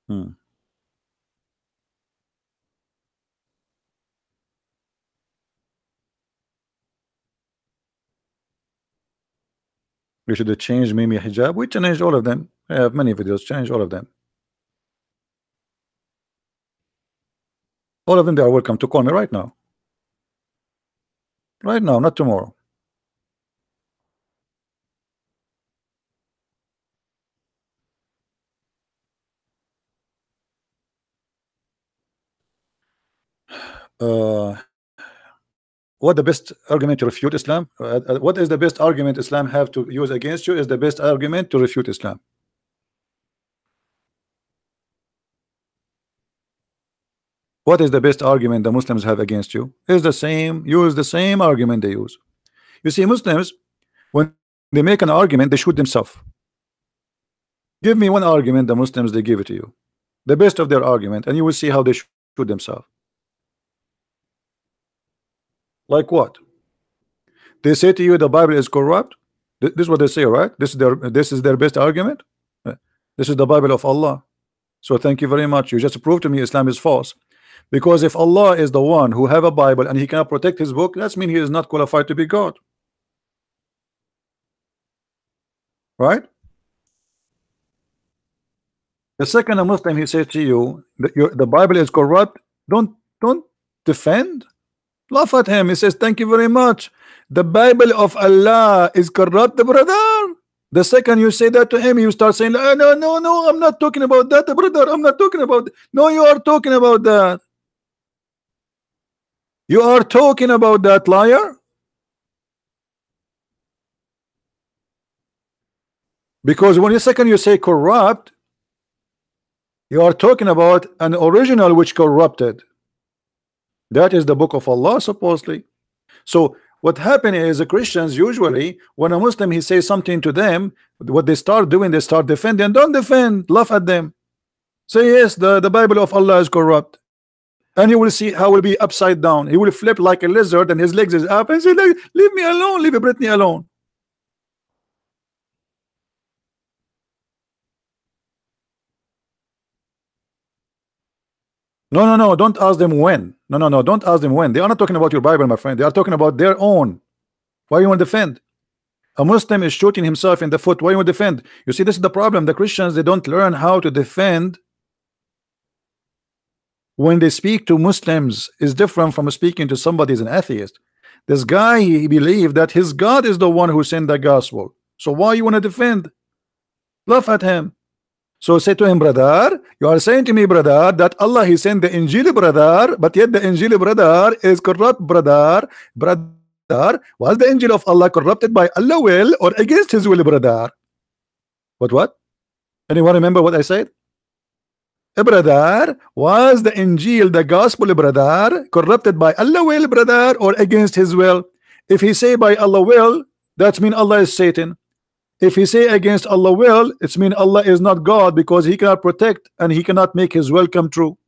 Hmm. We should have changed Mimi hijab. We changed all of them. I have many videos. Change all of them. All of them, they are welcome to call me right now. Right now, not tomorrow. What the best argument to refute Islam? What is the best argument Islam have to use against you? Is the best argument to refute Islam? What is the best argument the Muslims have against you? Is the same. Use the same argument they use. You see, Muslims, when They make an argument, they shoot themselves. Give me one argument the Muslims they give it to you, the best of their argument, and you will see how they shoot themselves. Like what? They say to you the Bible is corrupt. This is what they say, right? This is their best argument. Uh, This is the Bible of Allah. So thank you very much. You just proved to me Islam is false. Because if Allah is the one who have a Bible and he cannot protect his book, that's mean he is not qualified to be God. Right? The second a Muslim he says to you that the Bible is corrupt, don't defend. Laugh at him. He says, thank you very much. The Bible of Allah is corrupt, brother. The second you say that to him, you start saying, no, no, no, no, I'm not talking about that, brother. I'm not talking about that. No, you are talking about that. You are talking about that, liar. Because when the second you say corrupt, you are talking about an original which corrupted. That is the book of Allah, supposedly. So what happened is the Christians usually, when a Muslim he says something to them, what they start doing, they start defending. Don't defend, laugh at them. Say yes, the Bible of Allah is corrupt. And you will see how it will be upside down. He will flip like a lizard and his legs is up and say, leave me alone, leave Brittany alone. No, no, no, don't ask them when. No, no, no, don't ask them when. They are not talking about your Bible, my friend. They are talking about their own. Why you want to defend? A Muslim is shooting himself in the foot. Why you want to defend? You see, this is the problem. The Christians, they don't learn how to defend. When they speak to Muslims is different from speaking to somebody who's an atheist. This guy, he believed that his God is the one who sent the gospel. So why you want to defend? Laugh at him. So say to him, brother, you are saying to me, brother, that Allah he sent the Injil, brother, but yet the Injil, brother, is corrupt, brother. Brother, was the Injil of Allah corrupted by Allah will or against his will, brother? What? Anyone remember what I said? Brother, was the Injil, the gospel, brother, corrupted by Allah will, brother, or against his will? If he say by Allah will, that mean Allah is Satan. If he say against Allah will, it's mean Allah is not God because he cannot protect and he cannot make his will come true.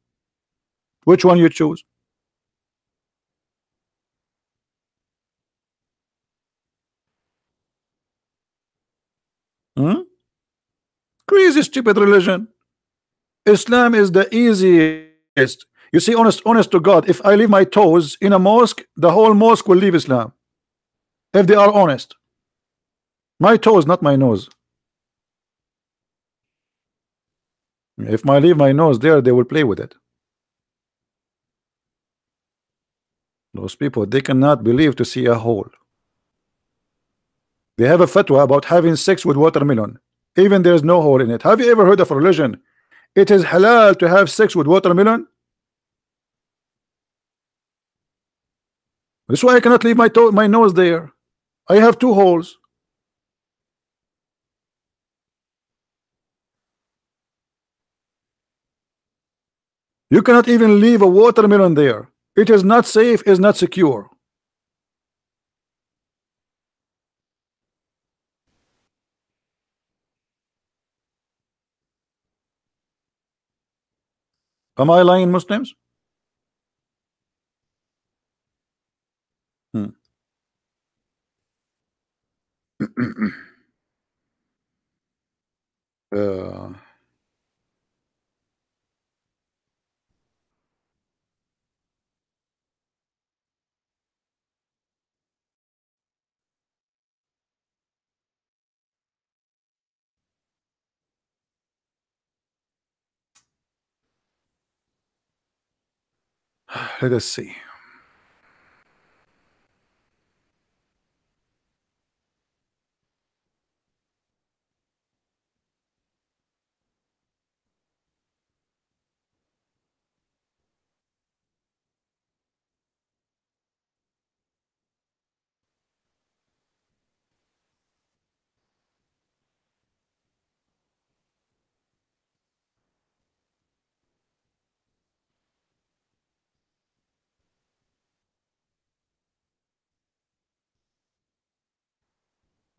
Which one you choose? Hmm? Crazy stupid religion. Islam is the easiest. You see, honest to God, if I leave my toes in a mosque, the whole mosque will leave Islam. If they are honest. My toes, not my nose. If I leave my nose there, they will play with it. Those people, they cannot believe to see a hole. They have a fatwa about having sex with watermelon. Even there is no hole in it. Have you ever heard of a religion? It is halal to have sex with watermelon. That's why I cannot leave my nose there. I have two holes. You cannot even leave a watermelon there. It is not safe, is not secure. Am I lying, Muslims? Hmm. uh, let us see.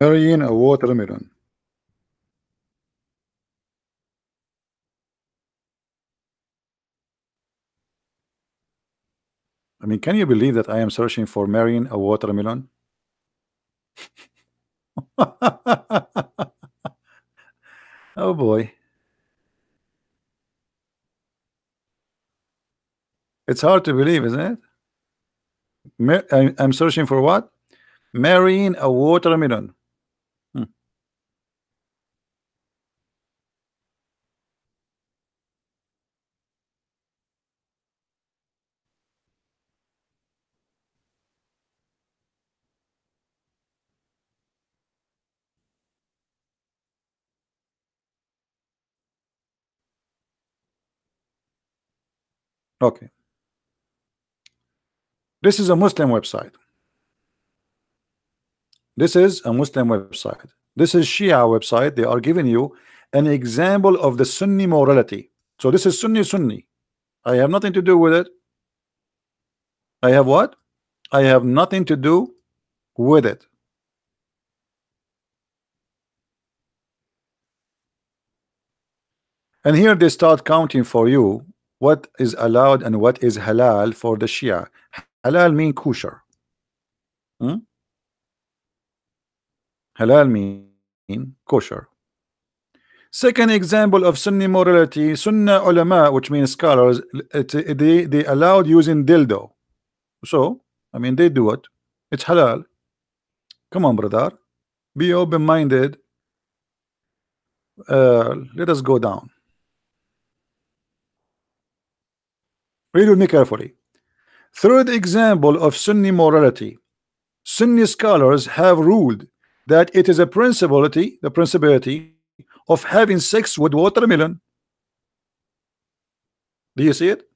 Marrying a watermelon. I mean, can you believe that I am searching for marrying a watermelon? Oh boy. It's hard to believe, isn't it? I'm searching for what? Marrying a watermelon. Hmm. Okay. This is a Muslim website. This is a Muslim website. This is Shia website. They are giving you an example of the Sunni morality. So this is Sunni. I have nothing to do with it. I have what? I have nothing to do with it. And here they start counting for you what is allowed and what is halal for the Shia. Halal mean kosher. Hmm? Halal mean kosher. Second example of Sunni morality, Sunnah ulama, which means scholars, they allowed using dildo. So, I mean, they do it. It's halal. Come on, brother. Be open-minded. Let us go down. Read with me carefully. Third example of Sunni morality. Sunni scholars have ruled that it is a principality of having sex with watermelon. Do you see it?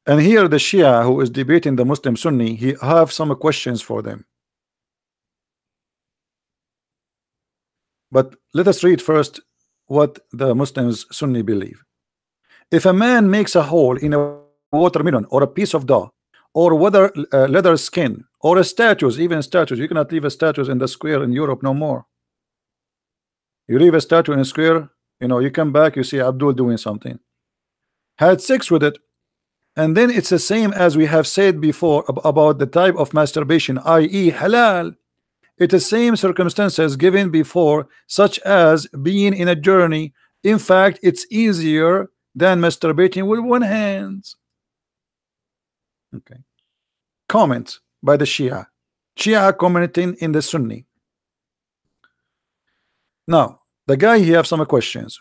And here the Shia who is debating the Muslim Sunni, he have some questions for them. But let us read first what the Muslims Sunni believe. If a man makes a hole in a watermelon or a piece of dough or whether leather skin or a statues, even statues, you cannot leave a statues in the square in Europe no more. You leave a statue in a square, you know, you come back, you see Abdul doing something. Had sex with it, and then it's the same as we have said before about the type of masturbation, i.e. halal. It is same circumstances given before, such as being in a journey. In fact, it's easier than masturbating with one hand. Okay. Comment by the Shia. Shia commenting in the Sunni. Now, the guy he have some questions.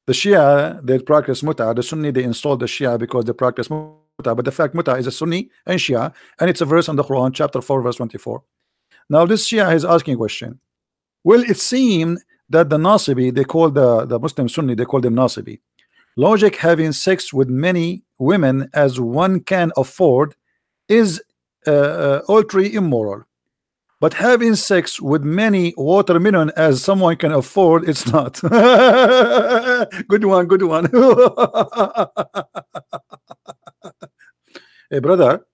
The Shia, they practice muta. The Sunni, they installed the Shia because they practice muta. But the fact muta is a Sunni and Shia, and it's a verse in the Quran, chapter 4, verse 24. Now, this Shia is asking a question. Well, it seemed that the Nasibi, they call the Muslim Sunni, they call them Nasibi. Logic having sex with many women as one can afford is ultra immoral. But having sex with many watermelon as someone can afford, it's not. Good one, good one. Hey, brother,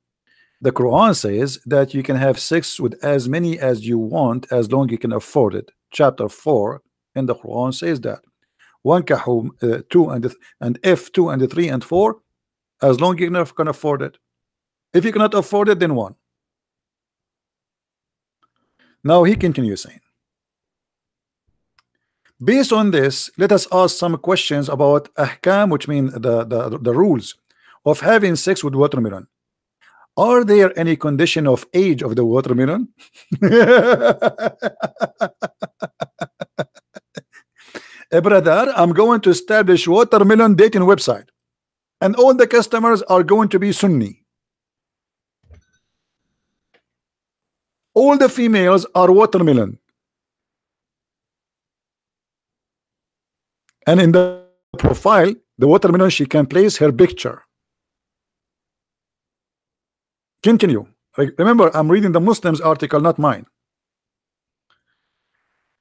the Quran says that you can have sex with as many as you want as long you can afford it. Chapter 4 in the Quran says that. One kahum 2 and F2 and 3 and 4 as long you can afford it. If you cannot afford it, then one. Now he continues saying, based on this, let us ask some questions about ahkam, which mean the rules of having sex with watermelon. Are there any condition of age of the watermelon? Brother, I'm going to establish watermelon dating website, and all the customers are going to be Sunni. All the females are watermelon, and in the profile, the watermelon, she can place her picture. Continue. Remember, I'm reading the Muslims article, not mine.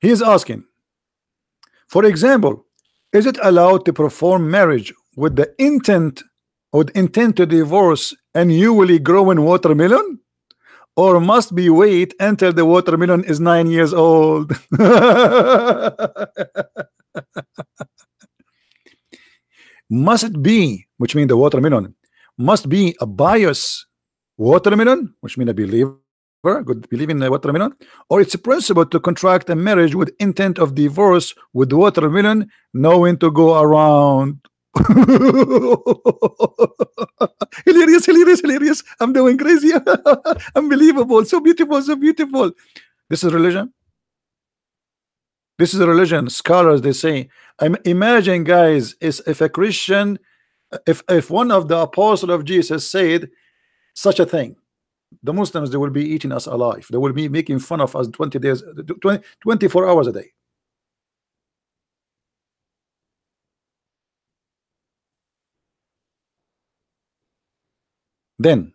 He is asking, for example, is it allowed to perform marriage with the intent would intend to divorce a newly growing watermelon, or must be wait until the watermelon is 9 years old? Must it be, which means the watermelon must be a bias watermelon, which means a believer, good believe in the watermelon, or it's principle to contract a marriage with intent of divorce with watermelon, knowing to go around. Hilarious, hilarious, hilarious. I'm doing crazy. Unbelievable. So beautiful, so beautiful. This is religion. This is a religion. Scholars, they say, imagine, guys, is if a Christian, if one of the apostles of Jesus said such a thing, the Muslims, they will be eating us alive. They will be making fun of us 20 days, 24 hours a day. Then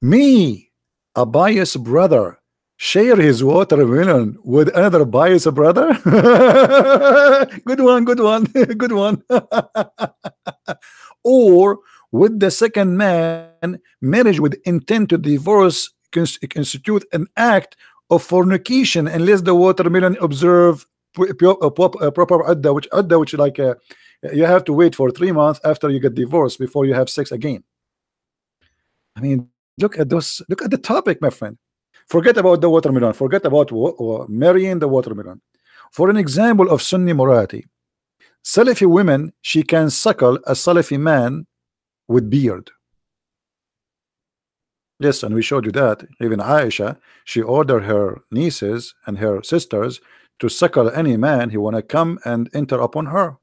me, a biased brother, share his watermelon with another biased brother. Good one, good one, good one. Or with the second man, marriage with intent to divorce constitute an act of fornication unless the watermelon observe proper adda, which like you have to wait for 3 months after you get divorced before you have sex again. I mean, look at those. Look at the topic, my friend. Forget about the watermelon. Forget about marrying the watermelon. For an example of Sunni morality, Salafi women, she can suckle a Salafi man with beard. Yes, and we showed you that. Even Aisha, she ordered her nieces and her sisters to suckle any man who wanna come and enter upon her.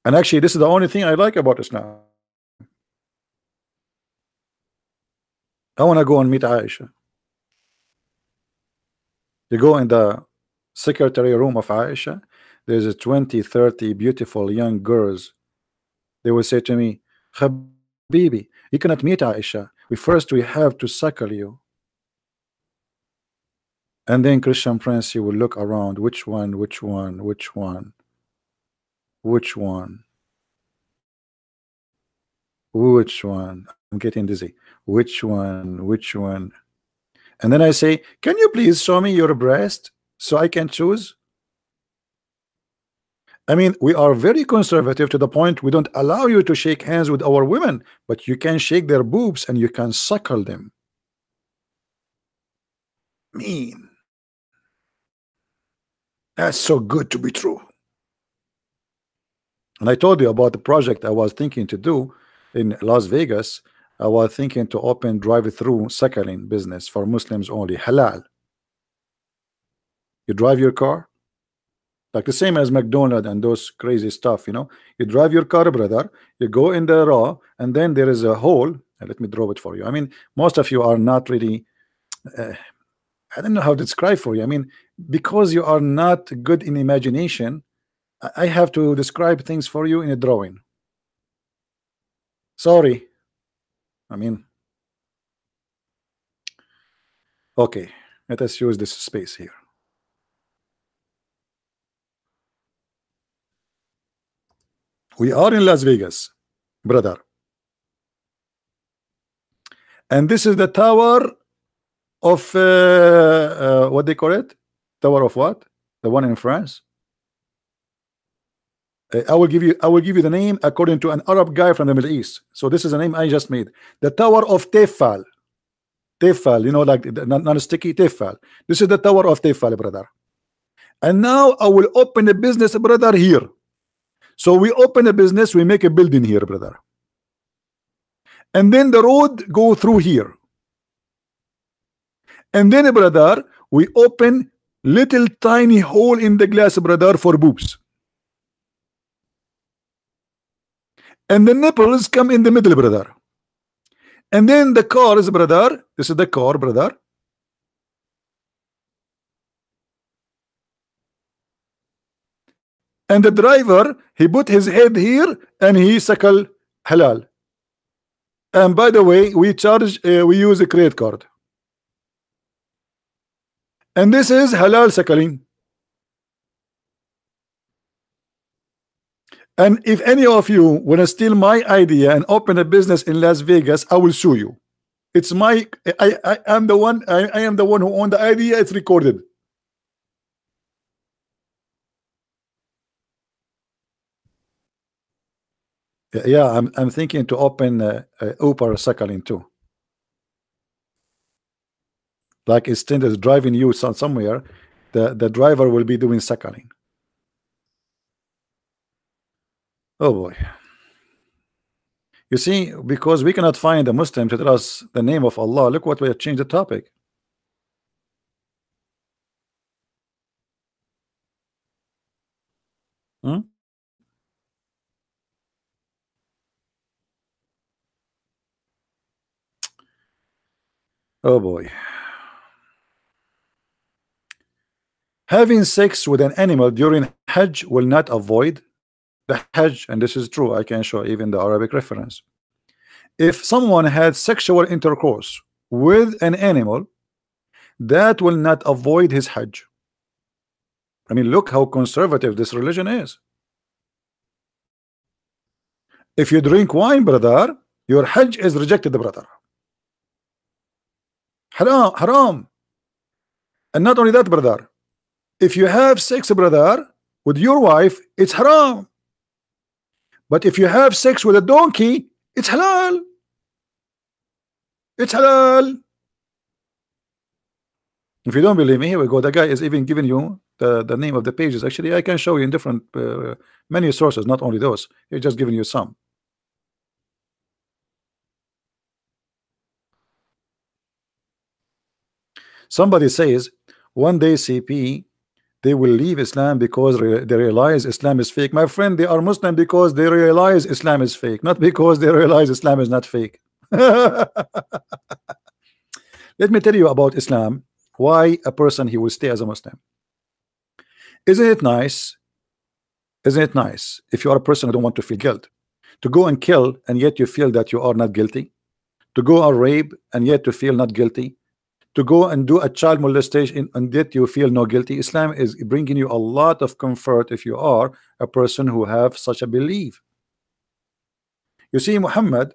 And actually, this is the only thing I like about Islam. I want to go and meet Aisha. You go in the secretary room of Aisha, there's a 20, 30 beautiful young girls. They will say to me, Habibi, you cannot meet Aisha. We have to suckle you. And then Christian Prince, you will look around. Which one? Which one? Which one? Which one? Which one? I'm getting dizzy. Which one? Which one? And then I say, can you please show me your breast so I can choose? I mean, we are very conservative to the point we don't allow you to shake hands with our women, but you can shake their boobs and you can suckle them. Mean. That's so good to be true. And I told you about the project I was thinking to do in Las Vegas. I was thinking to open drive-through suckling business for Muslims only, halal. You drive your car, like the same as McDonald's and those crazy stuff, you know. You drive your car, brother, you go in the raw, and then there is a hole. Let me draw it for you. I mean, most of you are not really I don't know how to describe for you. I mean, because you are not good in imagination, I have to describe things for you in a drawing. Sorry. I mean, okay, let us use this space here. We are in Las Vegas, brother. And this is the tower of what they call it? Tower of what? The one in France. I will give you the name according to an Arab guy from the Middle East. So this is a name I just made. The Tower of Tefal. Tefal, you know, like non-sticky Tefal. This is the Tower of Tefal, brother. And now I will open a business, brother, here. So we open a business, we make a building here, brother. And then the road go through here. And then, brother, we open little tiny hole in the glass, brother, for boobs. And the nipples come in the middle, brother. And then the cars, brother, this is the car, brother. And the driver, he put his head here and he suckle halal. And by the way, we charge, we use a credit card. And this is halal suckling. And if any of you want to steal my idea and open a business in Las Vegas, I will sue you. It's my I am the one I am the one who owned the idea. It's recorded. Yeah, I'm thinking to open Uber Sakhalin too. Like instead of driving you somewhere, the driver will be doing Sakhalin. Oh boy. You see, because we cannot find a Muslim to tell us the name of Allah, look what we have changed the topic. Hmm? Oh boy. Having sex with an animal during Hajj will not avoid the Hajj, and this is true. I can show even the Arabic reference. If someone had sexual intercourse with an animal, that will not avoid his Hajj. I mean, look how conservative this religion is. If you drink wine, brother, your Hajj is rejected, brother. Haram, haram. And not only that, brother, if you have sex, brother, with your wife, it's haram. But if you have sex with a donkey, it's halal. It's halal. If you don't believe me, here we go. The guy is even giving you the name of the pages. Actually, I can show you in different many sources, not only those. He's just giving you some. Somebody says one day CP they will leave Islam because they realize Islam is fake. My friend, they are Muslim because they realize Islam is fake, not because they realize Islam is not fake. Let me tell you about Islam. Why a person he will stay as a Muslim. Isn't it nice? Isn't it nice if you are a person who don't want to feel guilt to go and kill and yet you feel that you are not guilty, to go and rape and yet to feel not guilty, to go and do a child molestation and yet you feel no guilty? Islam is bringing you a lot of comfort if you are a person who have such a belief. You see, Muhammad,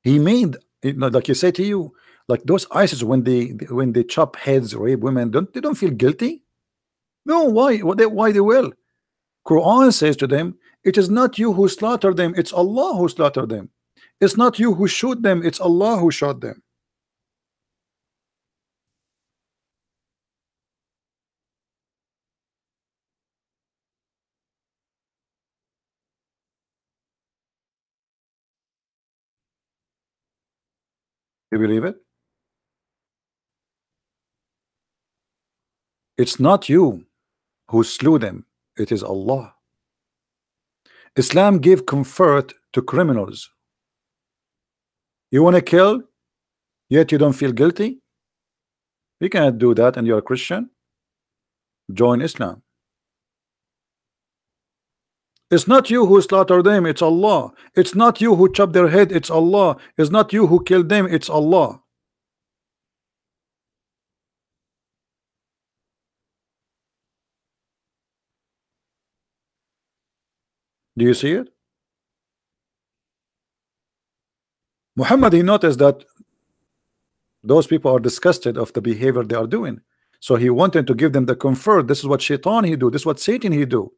he made, you know, like you say to you, like those ISIS when they chop heads, rape women, they don't feel guilty? No, why? Why they will? Quran says to them, it is not you who slaughtered them, it's Allah who slaughtered them. It's not you who shoot them, it's Allah who shot them. You believe it? It's not you who slew them, it is Allah. Islam gave comfort to criminals. You want to kill, yet you don't feel guilty? You cannot do that and you're a Christian. Join Islam. It's not you who slaughtered them, it's Allah. It's not you who chopped their head, it's Allah. It's not you who killed them, it's Allah. Do you see it? Muhammad, he noticed that those people are disgusted of the behavior they are doing. So he wanted to give them the comfort. This is what Shaitan he do. This is what Satan he do.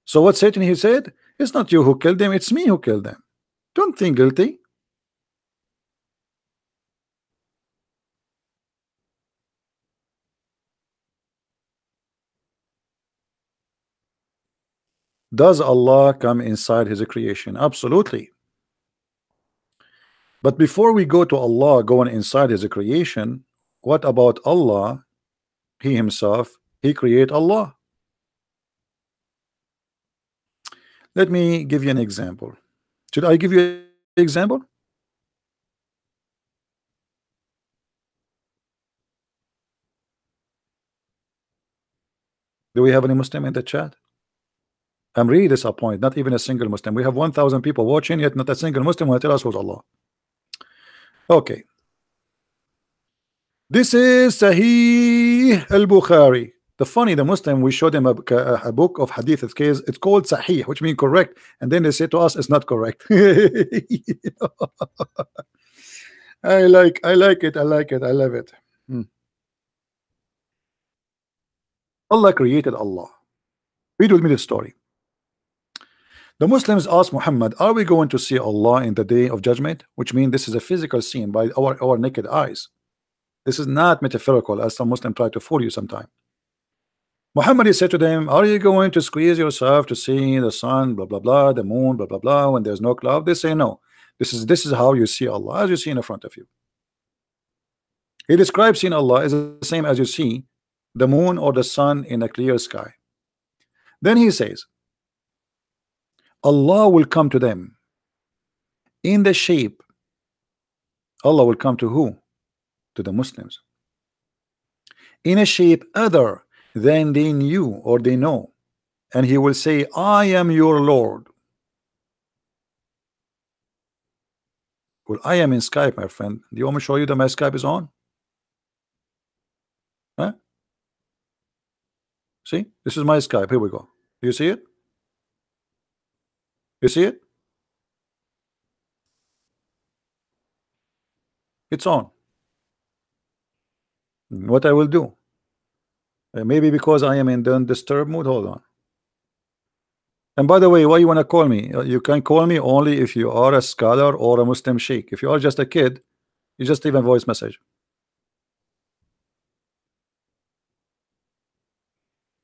So what Satan he said, it's not you who killed them, it's me who killed them. Don't think guilty. Does Allah come inside his creation? Absolutely. But before we go to Allah going inside his creation, what about Allah? He himself, he create Allah. Let me give you an example. Should I give you an example? Do we have any Muslim in the chat? I'm really disappointed. Not even a single Muslim. We have 1,000 people watching, yet not a single Muslim will tell us who's Allah. Okay. This is Sahih al-Bukhari. The funny, the Muslim, we showed them a book of hadith. It's called Sahih, which means correct, and then they say to us it's not correct. I like it. I like it. I love it. Hmm. Allah created Allah. Read with me the story. The Muslims asked Muhammad, "Are we going to see Allah in the day of judgment?" Which means this is a physical scene by our naked eyes. This is not metaphorical, as some Muslims try to fool you sometime. Muhammad said to them, "Are you going to squeeze yourself to see the sun, blah blah blah, the moon, blah blah blah, when there's no cloud?" They say no. This is how you see Allah, as you see in front of you. He describes seeing Allah as the same as you see the moon or the sun in a clear sky. Then he says, Allah will come to them in the shape. Allah will come to who? To the Muslims. In a shape other than they knew or they know. And he will say, "I am your Lord." Well, I am in Skype, my friend. Do you want me to show you that my Skype is on? Huh? See? This is my Skype. Here we go. Do you see it? You see it? It's on. What I will do? Maybe because I am in the disturb mood. Hold on. And by the way, why you want to call me? You can call me only if you are a scholar or a Muslim sheikh. If you are just a kid, you just leave a voice message.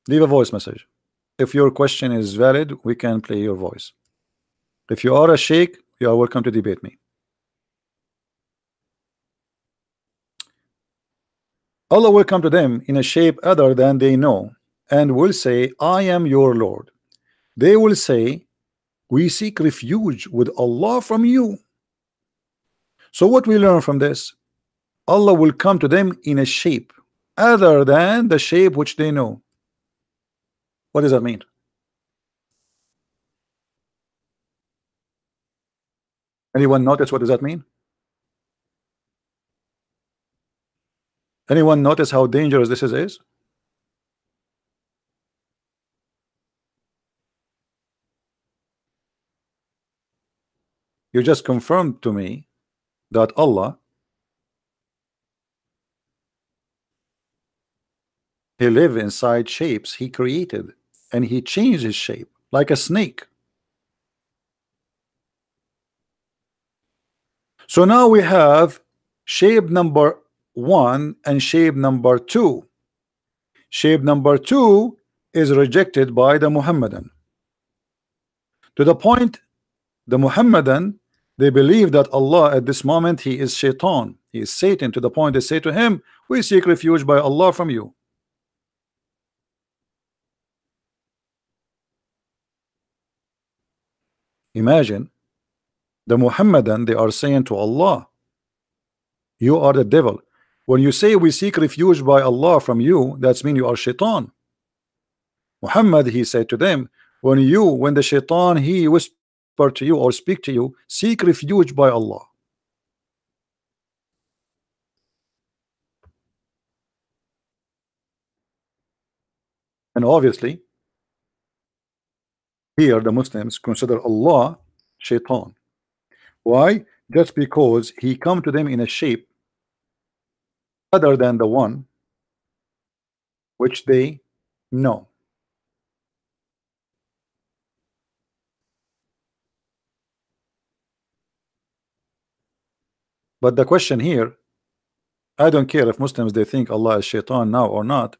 Leave a voice message. If your question is valid, we can play your voice. If you are a sheikh, you are welcome to debate me. Allah will come to them in a shape other than they know and will say, "I am your Lord." They will say, "We seek refuge with Allah from you." So what we learn from this? Allah will come to them in a shape other than the shape which they know. What does that mean? Anyone notice what does that mean? Anyone notice how dangerous this is? You just confirmed to me that Allah, He live inside shapes He created, and He changed His shape like a snake. So now we have shape number 1 and shape number 2. Shape number 2 is rejected by the Muhammadan. To the point, the Muhammadan, they believe that Allah at this moment, He is Shaitan, He is Satan, to the point they say to him, "We seek refuge by Allah from you." Imagine the Muhammadan, they are saying to Allah, "You are the devil." When you say we seek refuge by Allah from you, that's mean you are Shaitan. Muhammad, he said to them, when the Shaitan, he whisper to you or speak to you, seek refuge by Allah. And obviously, here the Muslims consider Allah Shaitan. Why? Just because he come to them in a shape other than the one which they know. But the question here, I don't care if Muslims they think Allah is Shaitan now or not.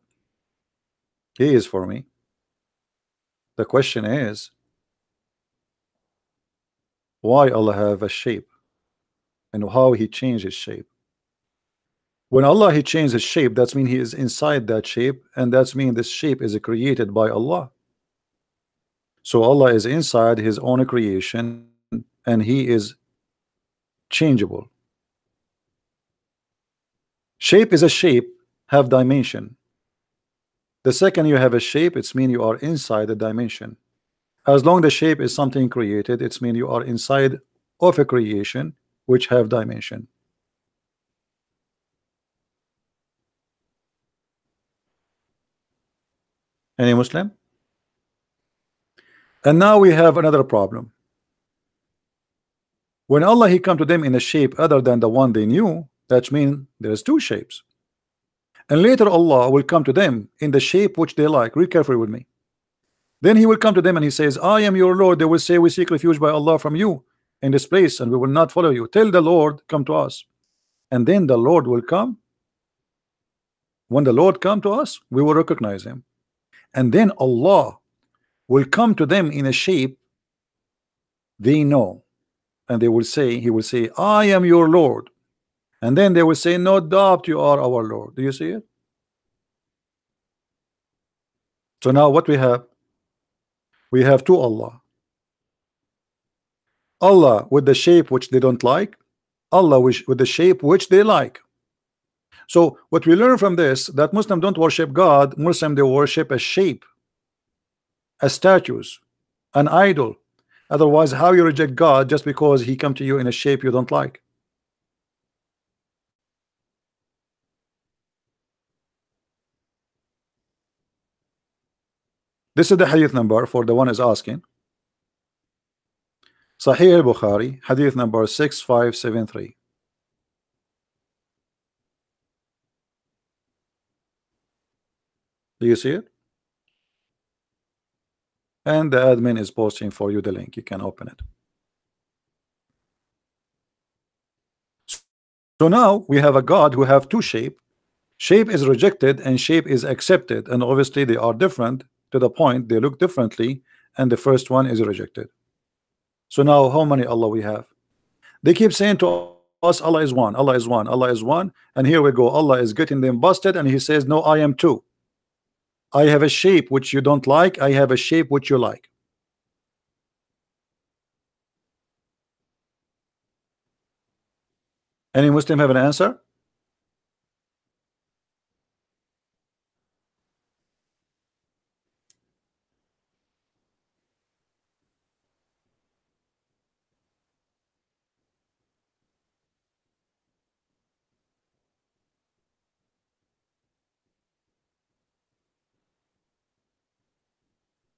He is for me. The question is, why Allah have a shape and how He changed His shape? When Allah He changed His shape, that's mean He is inside that shape, and that's mean this shape is created by Allah. So Allah is inside His own creation, and He is changeable. Shape is a shape, have dimension. The second you have a shape, it's mean you are inside the dimension. As long the shape is something created, it's mean you are inside of a creation which have dimension. Any Muslim? And now we have another problem. When Allah he come to them in a shape other than the one they knew, that means there's two shapes. And later Allah will come to them in the shape which they like. Read carefully with me. Then he will come to them and he says, I am your Lord. They will say, we seek refuge by Allah from you in this place, and we will not follow you. Tell the Lord, come to us. And then the Lord will come. When the Lord come to us, we will recognize him. And then Allah will come to them in a shape they know. And they will say, he will say, I am your Lord. And then they will say, no doubt you are our Lord. Do you see it? So now what we have? We have two Allah. Allah with the shape which they don't like, Allah with the shape which they like. So what we learn from this, that Muslims don't worship God, Muslims they worship a shape, a statues, an idol. Otherwise, how you reject God just because he come to you in a shape you don't like? This is the hadith number for the one is asking. Sahih al-Bukhari, hadith number 6573. Do you see it? And the admin is posting for you the link. You can open it. So now we have a God who have two shape. Shape is rejected and shape is accepted, and obviously they are different to the point they look differently, and the first one is rejected. So now how many Allah we have? They keep saying to us, Allah is one, Allah is one, Allah is one, and here we go, Allah is getting them busted, and he says, no, I am two. I have a shape which you don't like, I have a shape which you like. Any Muslim have an answer?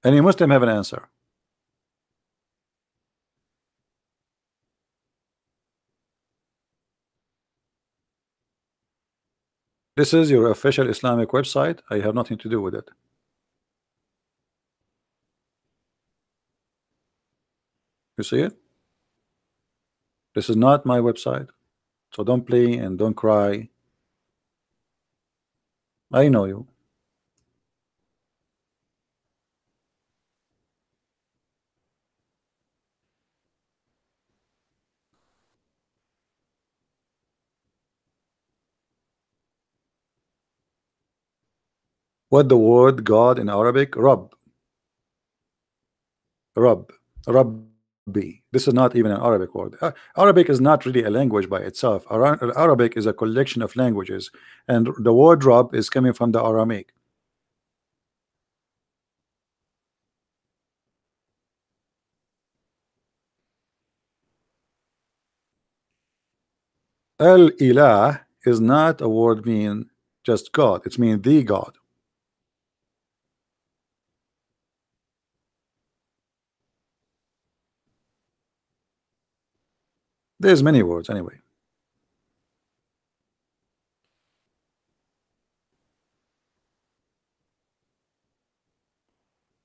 Any Muslim have an answer? This is your official Islamic website. I have nothing to do with it. You see it? This is not my website. So don't play and don't cry. I know you. What the word God in Arabic? Rabb. Rabb. Rabbi. This is not even an Arabic word. Arabic is not really a language by itself. Arabic is a collection of languages, and the word Rabb is coming from the Aramaic. Al-Ilah is not a word mean just God. It's mean the God. There's many words anyway.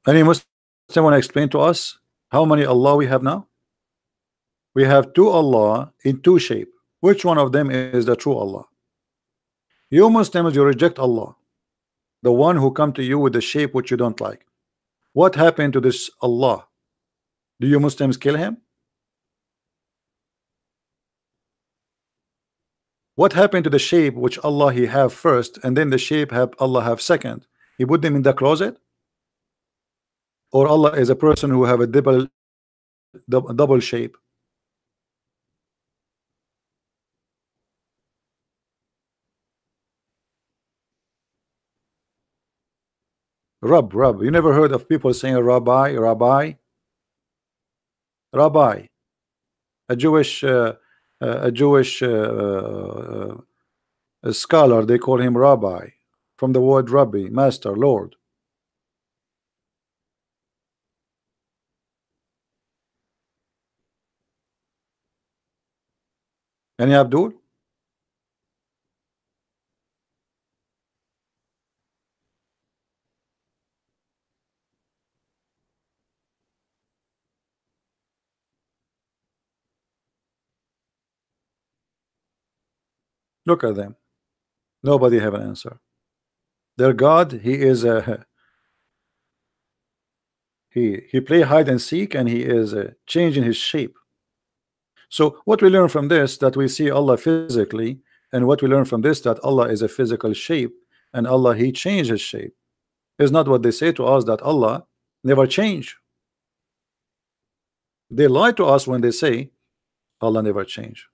Any Muslim want to explain to us how many Allah we have now? We have two Allah in two shape. Which one of them is the true Allah? You Muslims, you reject Allah, the one who come to you with the shape which you don't like. What happened to this Allah? Do you Muslims kill him? What happened to the shape which Allah he have first, and then the shape have Allah have second? He put them in the closet? Or Allah is a person who have a double shape? Rab. You never heard of people saying rabbi, rabbi, rabbi? A Jewish a scholar, they call him rabbi, from the word rabbi, master, Lord. Any Abdul? Look at them. Nobody have an answer. Their God, he is a he play hide and seek, and he is changing his shape. So what we learn from this, that we see Allah physically, and what we learn from this, that Allah is a physical shape, and Allah, he changes shape, is not what they say to us, that Allah never change. They lie to us when they say Allah never change.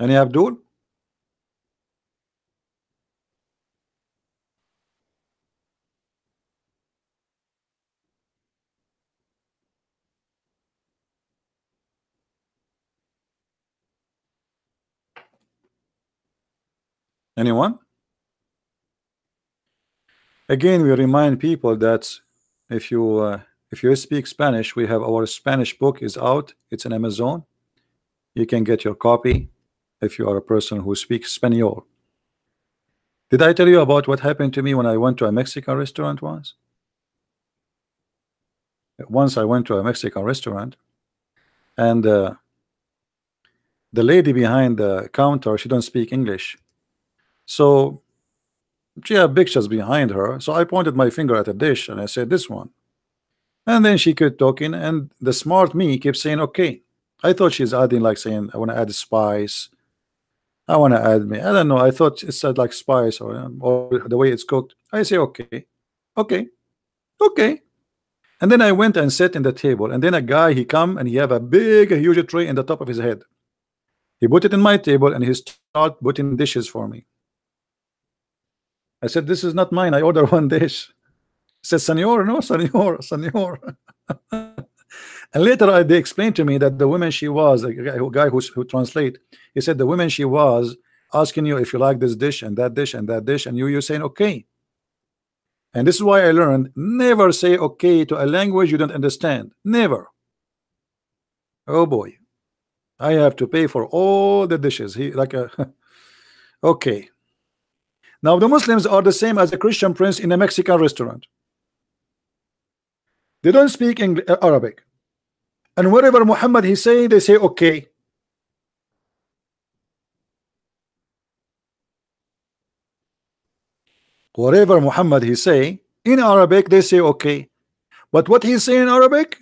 Any Abdul? Anyone? Again, we remind people that if you speak Spanish, we have our Spanish book is out. It's in Amazon. You can get your copy if you are a person who speaks Spanish. Did I tell you about what happened to me when I went to a Mexican restaurant once? Once I went to a Mexican restaurant, and the lady behind the counter, she don't speak English, so she had pictures behind her. So I pointed my finger at a dish and I said, this one. And then she kept talking, and the smart me kept saying, okay. I thought she's adding, like saying, I want to add spice, I want to add me. I don't know. I thought it said like spice, or the way it's cooked. I say, okay, okay, okay. And then I went and sat in the table, and then a guy, he come and he have a big, a huge tray in the top of his head. He put it in my table and he start putting dishes for me. I said, this is not mine. I order one dish. He said, Senor, no, Senor, Senor. And later they explained to me that the woman, she was a guy who translate. He said the woman, she was asking you if you like this dish and that dish and that dish, and you saying okay. And this is why I learned, never say okay to a language you don't understand. Never. Oh boy, I have to pay for all the dishes. He like a okay. Now the Muslims are the same as a Christian prince in a Mexican restaurant. They don't speak Arabic, and wherever Muhammad he say, they say okay. Whatever Muhammad he say in Arabic, they say okay. But what he say in Arabic,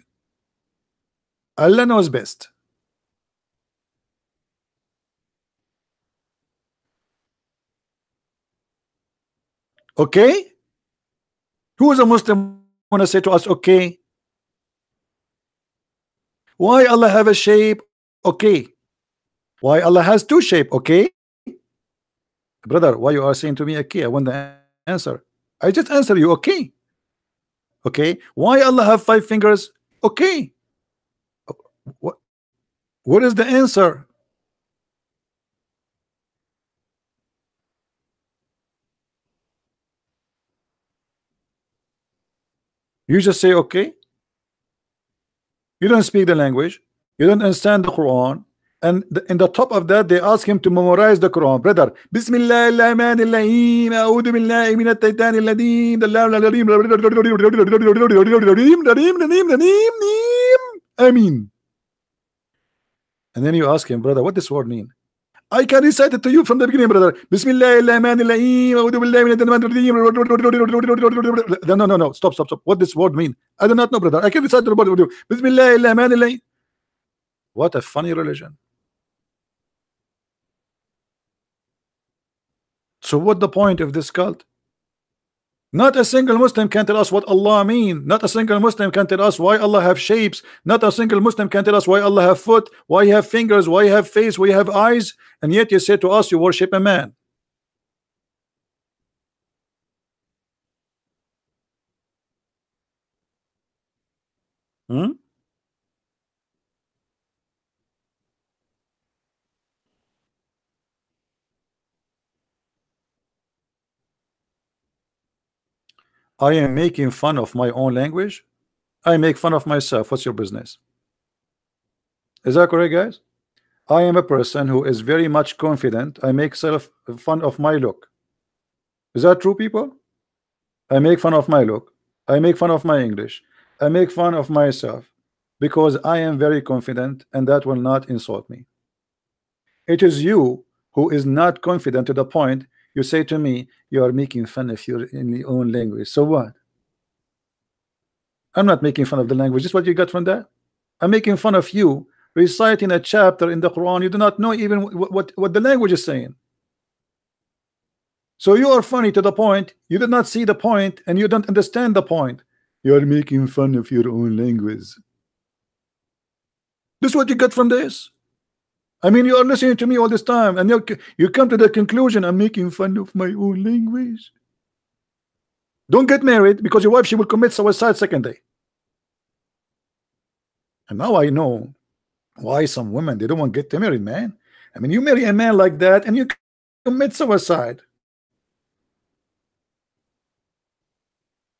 Allah knows best. Okay? Who is a Muslim wanna say to us okay? Why Allah have a shape? Okay. Why Allah has two shape? Okay. Brother, why you are saying to me okay? I want the answer. I just answer you okay. Okay. Why Allah have 5 fingers? Okay. What what is the answer? You just say okay. You don't speak the language. You don't understand the Quran. And in the top of that, they ask him to memorize the Quran. Brother, Bismillah ar-Rahman ar-Rahim, A'udhu billahi min at-Taytan al-Ladin, Amin. And then you ask him, brother, what this word mean? I can recite it to you from the beginning, brother. Bismillah ar-Rahman ar-Rahim, A'udhu billahi min at-Taytan. No. Stop. What this word mean? I do not know, brother. I can recite the word with you. Bismillah ar-Rahman ar-Rahim. What a funny religion. So what the point of this cult? Not a single Muslim can tell us what Allah mean. Not a single Muslim can tell us why Allah have shapes. Not a single Muslim can tell us why Allah have foot, why you have fingers, why you have face, why you have eyes, and yet you say to us you worship a man. Hmm? I am making fun of my own language. I make fun of myself. What's your business? Is that correct, guys? I am a person who is very much confident. I make self fun of my look. Is that true, people? I make fun of my look. I make fun of my English. I make fun of myself because I am very confident, and that will not insult me. It is you who is not confident to the point you say to me, you are making fun of your in your own language. So what? I'm not making fun of the language. This is what you got from that? I'm making fun of you reciting a chapter in the Quran. You do not know even what the language is saying. So you are funny to the point you did not see the point and you don't understand the point. You are making fun of your own language. This is what you get from this. I mean, you are listening to me all this time and you come to the conclusion I'm making fun of my own language. Don't get married because your wife, she will commit suicide second day. And now I know why some women, they don't want to get married, man. I mean, you marry a man like that and you commit suicide.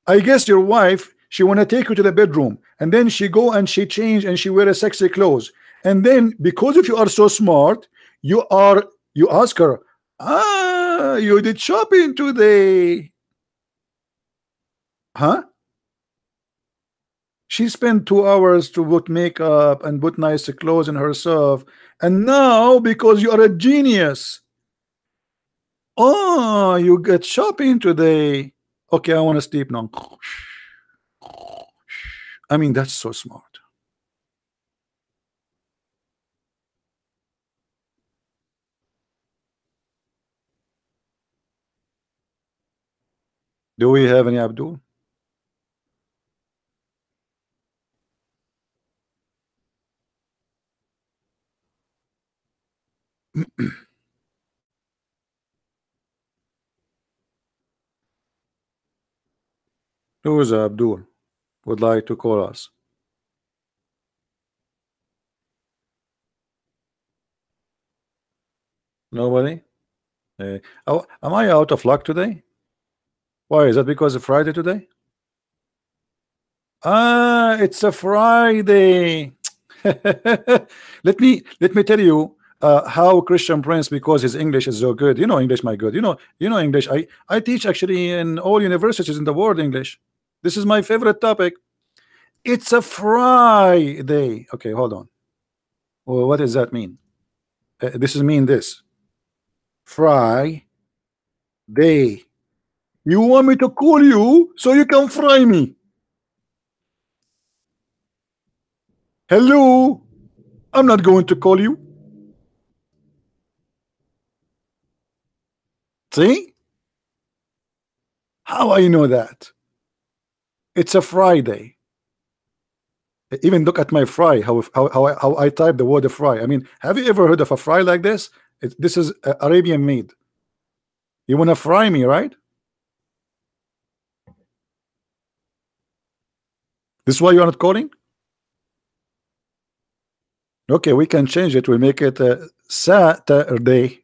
I guess your wife, she want to take you to the bedroom and then she go and she change and she wear a sexy clothes, and then because if you are so smart, you ask her, you did shopping today, huh? She spent 2 hours to put makeup and put nice clothes in herself, and now because you are a genius, you get shopping today. Okay, I want to sleep now. I mean, that's so smart. Do we have any Abdul? Who is Abdul? Would like to call us? Nobody? Oh, am I out of luck today? Why is that? Because of Friday today? It's a Friday. Let me tell you how Christian Prince, because his English is so good. You know English, my good. You know English. I teach actually in all universities in the world English. This is my favorite topic. It's a Friday. Okay, hold on. Well, what does that mean? This is mean this. Friday. You want me to call you so you can fry me? Hello? I'm not going to call you. See? How I know that? It's a Friday. Even look at my fry, how I type the word fry. I mean, have you ever heard of a fry like this? This is Arabian made. You want to fry me, right? This is why you are not calling? Okay, we can change it. We make it Saturday.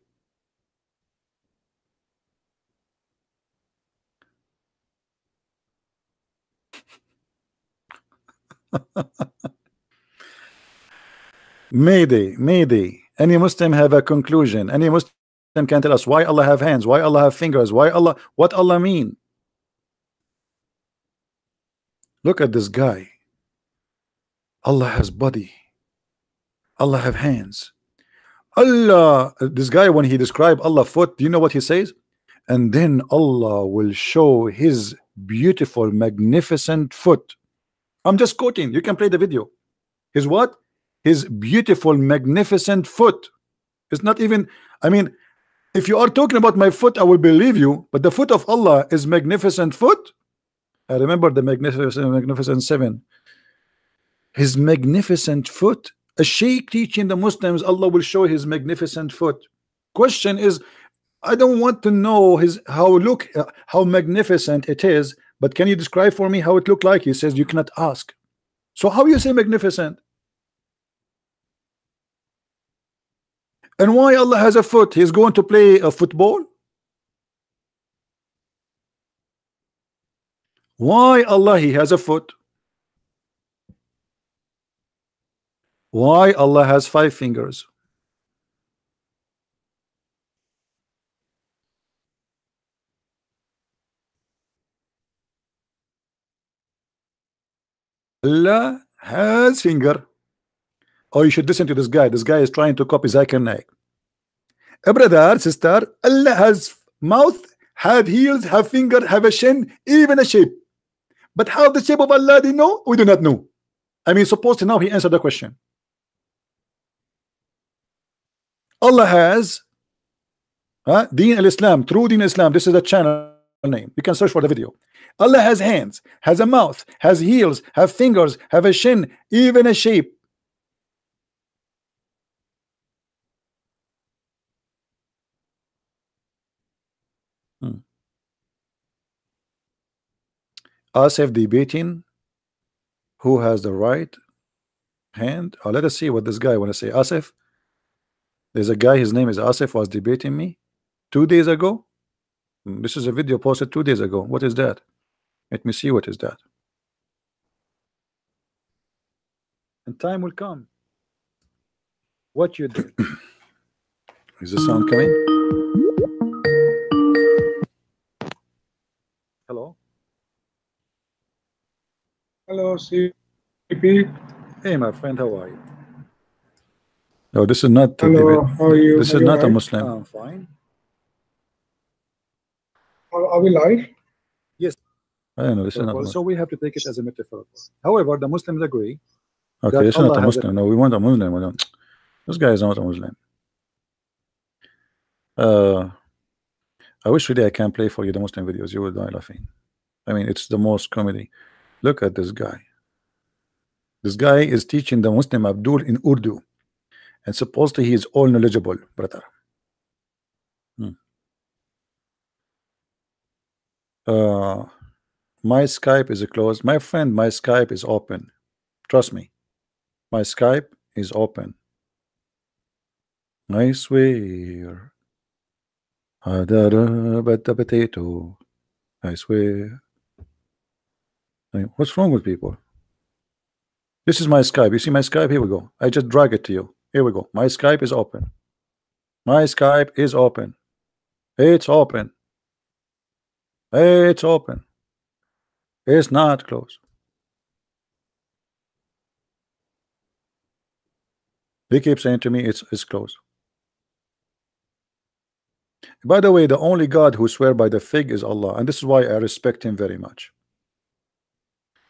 Mayday, Mayday. Any Muslim have a conclusion? Any Muslim can tell us why Allah have hands, why Allah have fingers, why Allah, what Allah mean? Look at this guy. Allah has body. Allah have hands. Allah, this guy, when he described Allah foot, do you know what he says? And then Allah will show his beautiful, magnificent foot. I'm just quoting. You can play the video. His what? His beautiful, magnificent foot. It's not even, I mean, if you are talking about my foot, I will believe you, but the foot of Allah is magnificent foot. I remember the magnificent seven. His magnificent foot. A sheikh teaching the Muslims Allah will show his magnificent foot. Question is, I don't want to know his how magnificent it is, but can you describe for me how it looked like? He says you cannot ask. So how you say magnificent? And why Allah has a foot? He's going to play a football? Why Allah he has a foot? Why Allah has 5 fingers? Allah has finger. Oh, you should listen to this guy. This guy is trying to copy Zakir Naik. Brother, sister, Allah has mouth, have heels, have finger, have a chin, even a shape. But how the shape of Allah do you know? We do not know. I mean, supposed to now he answered the question. Allah has Deen al-Islam, True Deen Islam. This is the channel name. You can search for the video. Allah has hands, has a mouth, has heels, have fingers, have a chin, even a shape. Asif debating who has the right hand. Let us see what this guy want to say. Asif, there's a guy, his name is Asif, was debating me 2 days ago. This is a video posted 2 days ago. What is that? Let me see what is that. And time will come. What you did. Is the sound coming? Hello? Hello, CP. Hey, my friend, how are you? No, this is not the Hello, debate. how are you? This Are is you not a alright? Muslim. I'm fine. Are we live? Yes. I don't know. This is not so we have to take it as a metaphor. However, the Muslims agree. Okay, this is not a Muslim. No, we want a Muslim. We don't. This guy is not a Muslim. I wish really I can play for you the Muslim videos. You will die laughing. I mean, it's the most comedy. Look at this guy. This guy is teaching the Muslim Abdul in Urdu, and supposedly he is all knowledgeable, brother. My Skype is closed. My friend, my Skype is open. Trust me. My Skype is open. I swear. But the potato. I swear. What's wrong with people? This is my Skype. You see my Skype? Here we go. I just drag it to you. Here we go. My Skype is open. My Skype is open. It's open. It's open. It's not closed. They keep saying to me it's closed. By the way, the only God who swear by the fig is Allah, and this is why I respect him very much.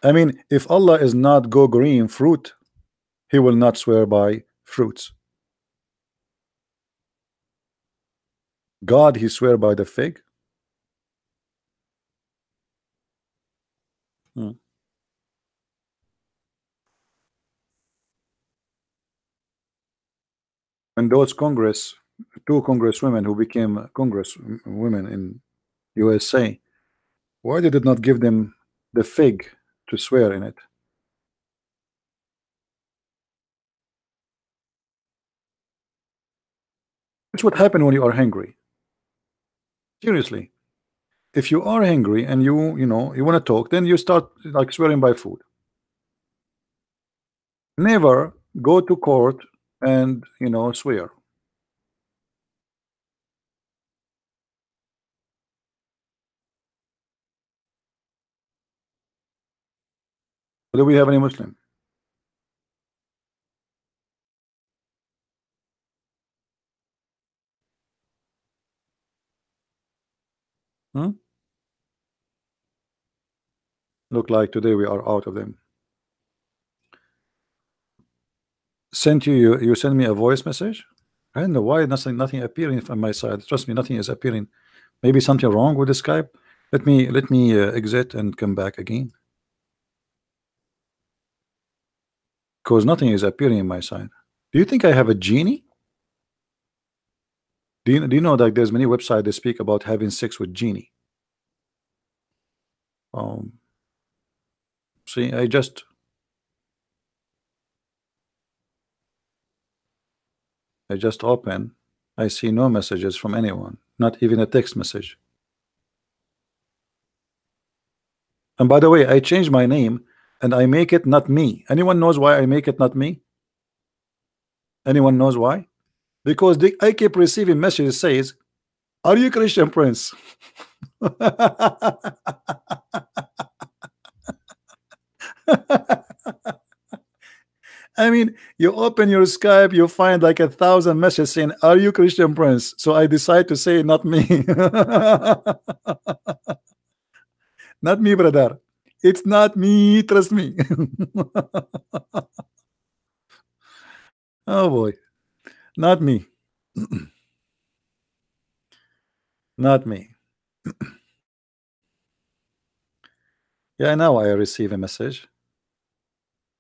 I mean, if Allah is not go green fruit, he will not swear by fruits. God, he swear by the fig. When those two congresswomen who became congresswomen in USA, why did it not give them the fig to swear in it? It's what happened when you are hungry. Seriously, if you are hungry and you know you want to talk, then you start like swearing by food. Never go to court and swear. Do we have any Muslim? Look like today we are out of them. Sent you send me a voice message. I don't know why nothing appearing from my side. Trust me, nothing is appearing. Maybe something wrong with the Skype. Let me exit and come back again, because nothing is appearing in my side. Do you think I have a genie? Do you know that there's many websites that speak about having sex with genie? See, I just open. I see no messages from anyone, not even a text message. And by the way, I changed my name and I make it not me. Anyone knows why I make it not me? Anyone knows why? Because I keep receiving messages says, "Are you Christian Prince?" I mean, you open your Skype, you find like 1,000 messages saying, "Are you Christian Prince?" So I decide to say, "Not me." Not me, brother. It's not me. Trust me. Oh boy, not me. Not me. Yeah, now I receive a message.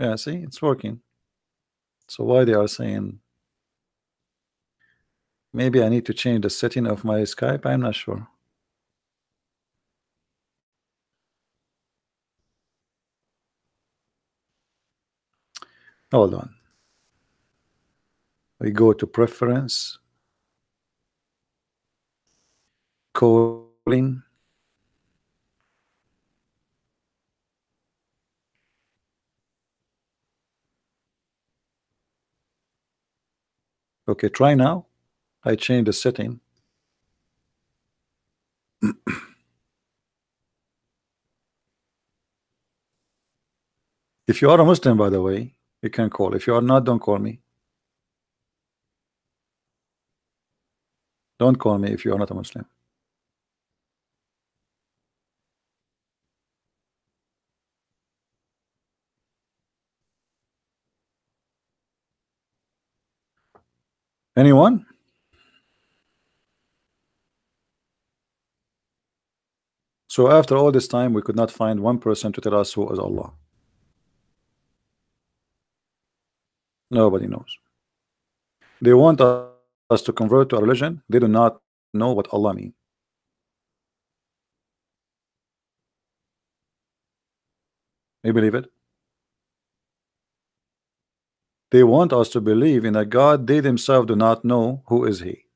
Yeah, see, it's working. So why they are saying maybe I need to change the setting of my Skype? I'm not sure. Hold on. We go to preference, calling. Okay, try now. I change the setting. If you are a Muslim, by the way, you can call. If you are not, don't call me. Don't call me if you are not a Muslim. Anyone? So after all this time, we could not find one person to tell us who is Allah. Nobody knows. They want us to convert to a religion. They do not know what Allah means. You believe it? They want us to believe in a God they themselves do not know who is He.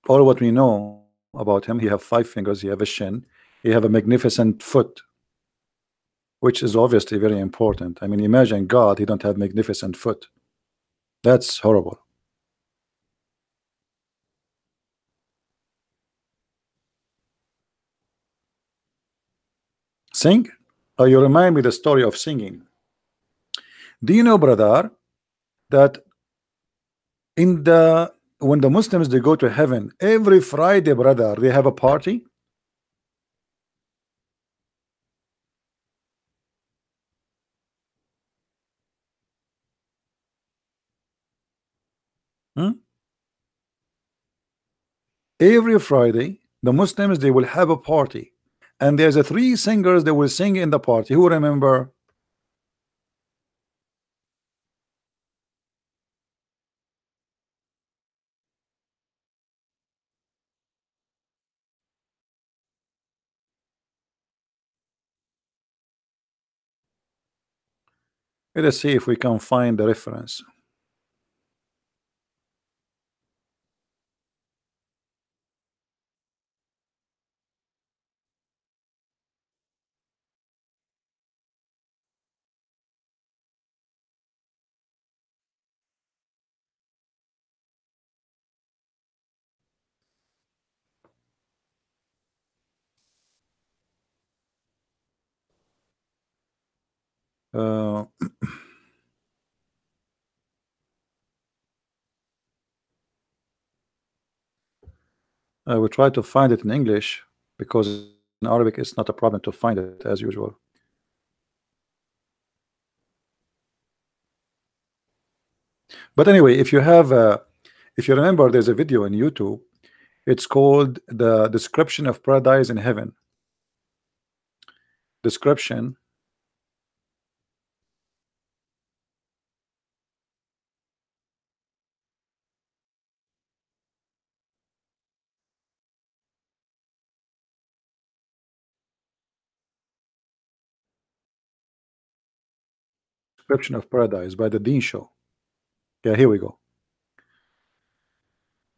All what we know about Him, He have 5 fingers, He have a shin, He have a magnificent foot, which is obviously very important. I mean, imagine God, He don't have magnificent foot. That's horrible. Sing? Oh, you remind me the story of singing. Do you know, brother, that in the when the Muslims they go to heaven every Friday, brother, they have a party? Hmm? Every Friday, the Muslims they will have a party, and there's a 3 singers that will sing in the party. Who remember? Let us see if we can find the reference. Uh, I will try to find it in English because in Arabic it's not a problem to find it as usual. But anyway, if you remember, there's a video in YouTube. It's called the description of paradise in heaven. Description. Description of paradise by the Dean Show. Yeah, here we go.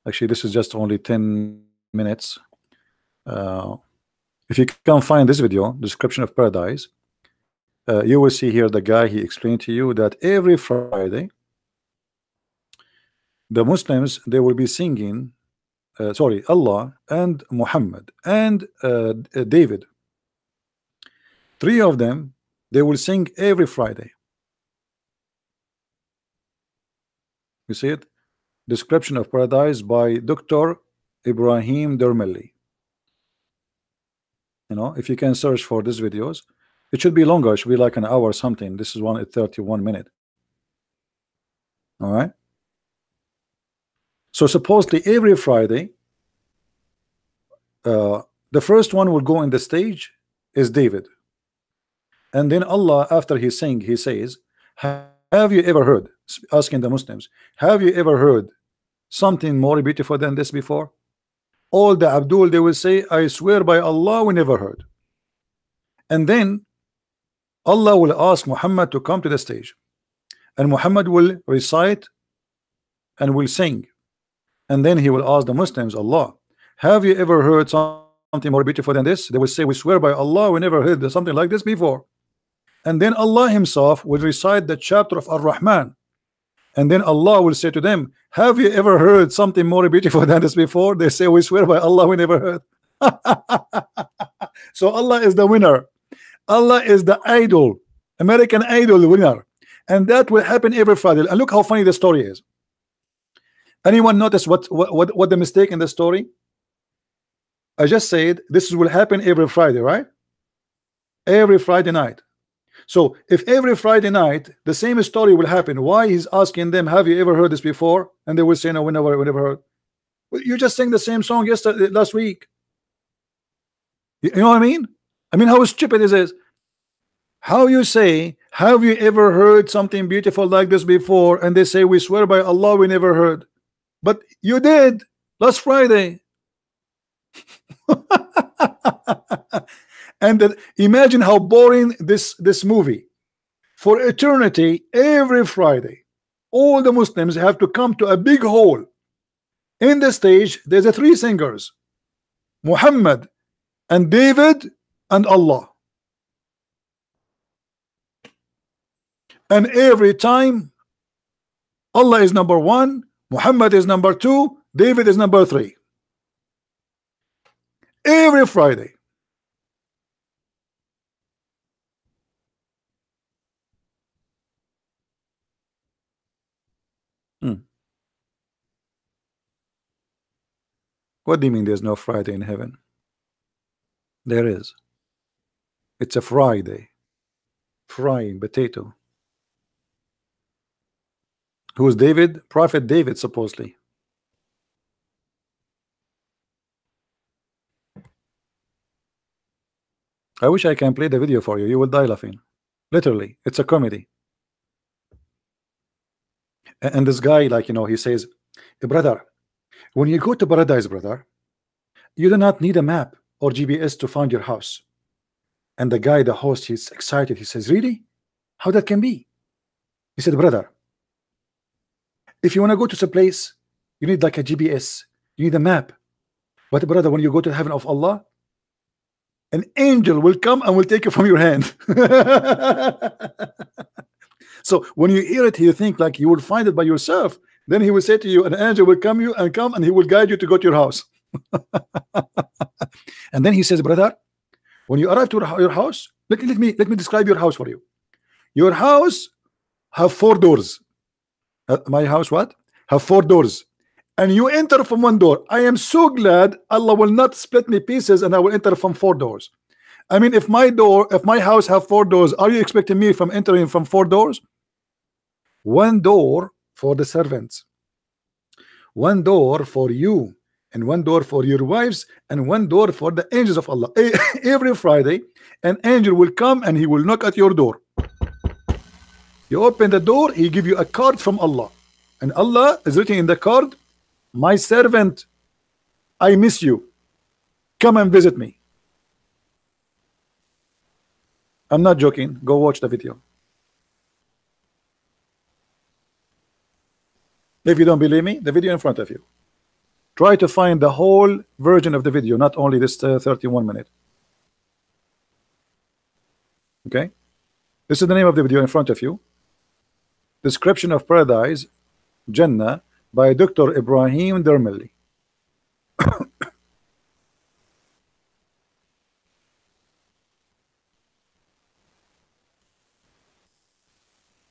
Actually, this is just only 10 minutes. Uh, if you can find this video, description of paradise, you will see here the guy, he explained to you that every Friday the Muslims, they will be singing sorry, Allah and Muhammad and David, three of them, they will sing every Friday. You see it? Description of paradise by Dr. Ibrahim Dermelli. You know, if you can search for these videos, it should be longer, it should be like an hour or something. This is one at 31 minutes. All right. So supposedly every Friday, the first one will go in the stage is David, and then Allah, after he sing, he says, have you ever heard, asking the Muslims, have you ever heard something more beautiful than this before? All the Abdul, they will say, I swear by Allah, we never heard. And then Allah will ask Muhammad to come to the stage, and Muhammad will recite and will sing, and then he will ask the Muslims, Allah, have you ever heard something more beautiful than this? They will say, we swear by Allah, we never heard something like this before. And then Allah himself will recite the chapter of Ar-Rahman, and then Allah will say to them, have you ever heard something more beautiful than this before? They say, we swear by Allah, we never heard. So Allah is the winner. Allah is the idol, American Idol winner, and that will happen every Friday. And look how funny the story is. Anyone notice what the mistake in the story? I just said this will happen every Friday, right? Every Friday night. So if every Friday night the same story will happen, why he's asking them, have you ever heard this before? And they will say, no, we never heard. Well, you just sang the same song last week. You know what I mean? I mean, how stupid is this? How you say, have you ever heard something beautiful like this before? And they say, we swear by Allah, we never heard. But you did last Friday. And then imagine how boring this movie. For eternity, every Friday, all the Muslims have to come to a big hall. In the stage, there's a three singers, Muhammad and David and Allah. And every time, Allah is number one, Muhammad is number two, David is number three. Every Friday. What do you mean there's no Friday in heaven? There is. It's a Friday. Frying potato. Who is David? Prophet David, supposedly. I wish I can play the video for you. You will die laughing. Literally, it's a comedy. And this guy, like, you know, he says, brother, when you go to paradise, brother, you do not need a map or GPS to find your house. And the guy, the host, he's excited. He says, really? How that can be? He said, brother, if you want to go to some place, you need like a GPS, you need a map. But brother, when you go to the heaven of Allah, an angel will come and will take it from your hand. So when you hear it, you think like you will find it by yourself. Then he will say to you, an angel will come and he will guide you to go to your house. And then he says, brother, when you arrive to your house, let me describe your house for you. Your house have 4 doors. My house what? Have 4 doors. And you enter from 1 door. I am so glad Allah will not split me pieces and I will enter from 4 doors. I mean, if my house have 4 doors, are you expecting me from entering from 4 doors? 1 door for the servants, 1 door for you, and 1 door for your wives, and 1 door for the angels of Allah. Every Friday, an angel will come and he will knock at your door. You open the door, he give you a card from Allah, and Allah is written in the card, my servant, I miss you, come and visit me. I'm not joking. Go watch the video. If you don't believe me, the video in front of you. Try to find the whole version of the video, not only this 31 minute. Okay, this is the name of the video in front of you. Description of Paradise, Jannah, by Dr. Ibrahim Dermeli.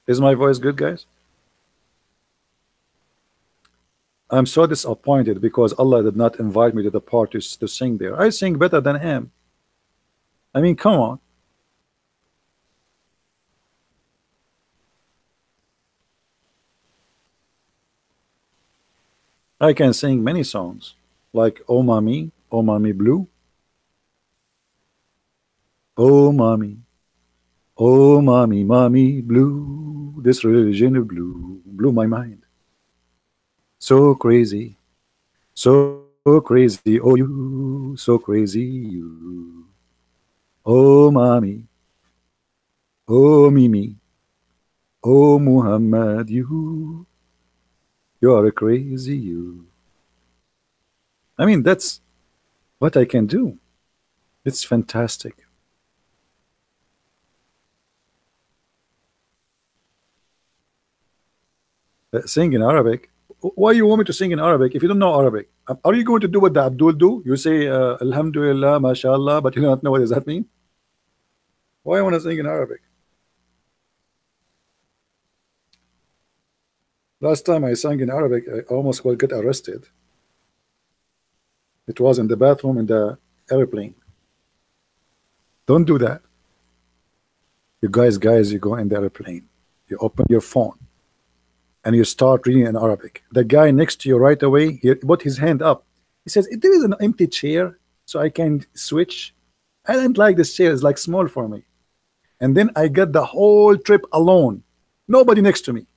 Is my voice good, guys? I'm so disappointed because Allah did not invite me to the parties to sing there. I sing better than him. I mean, come on. I can sing many songs like Oh Mommy Blue, Oh Mommy Blue. This religion of blue blew my mind. So crazy, so crazy, oh you, so crazy you. Oh mommy, oh Mimi, oh Muhammad, you are a crazy you. I mean, that's what I can do. It's fantastic. Sing in Arabic. Why you want me to sing in Arabic if you don't know Arabic? Are you going to do what the Abdul do? You say Alhamdulillah, MashaAllah, but you don't know what does that mean? Why I want to sing in Arabic? Last time I sang in Arabic, I almost will get arrested. It was in the bathroom in the airplane. Don't do that. You guys, you go in the airplane. You open your phone and you start reading in Arabic. The guy next to you right away, he put his hand up. He says, there is an empty chair, so I can switch. I don't like this chair, it's like small for me. And then I got the whole trip alone. Nobody next to me.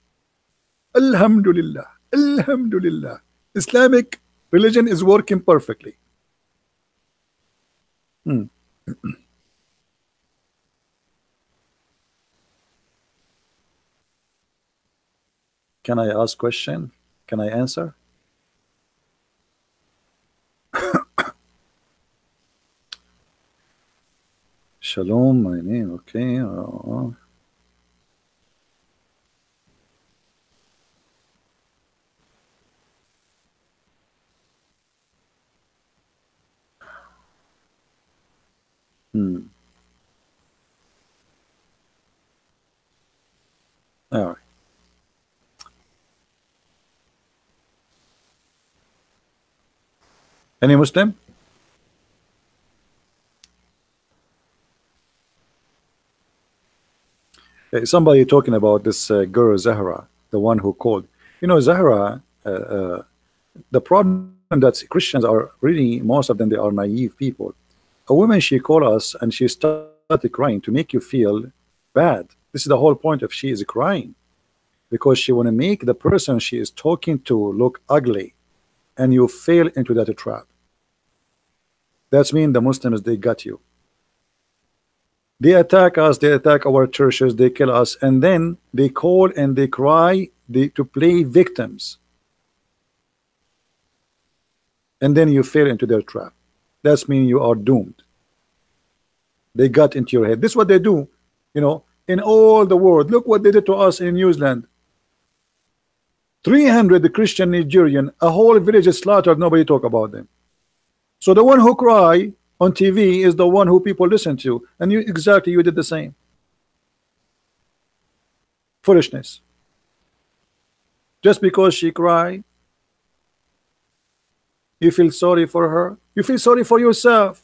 Alhamdulillah. Alhamdulillah. Islamic religion is working perfectly. Can I ask question? Can I answer? Shalom, my name. Okay. All right. Any Muslim? Somebody talking about this girl Zahra, the one who called. You know, Zahra, the problem that Christians are really, most of them, they are naive people. A woman, she called us and she started crying to make you feel bad. This is the whole point of she is crying because she want to make the person she is talking to look ugly, and you fail into that trap. That's mean the Muslims, they got you. They attack us, they attack our churches, they kill us, and then they call and they cry to play victims. And then you fall into their trap. That's mean you are doomed. They got into your head. This is what they do, you know, in all the world. Look what they did to us in New Zealand. 300 Christian Nigerian, a whole village is slaughtered, nobody talk about them. So the one who cry on TV is the one who people listen to, and you did the same. Foolishness. Just because she cry, you feel sorry for her. You feel sorry for yourself.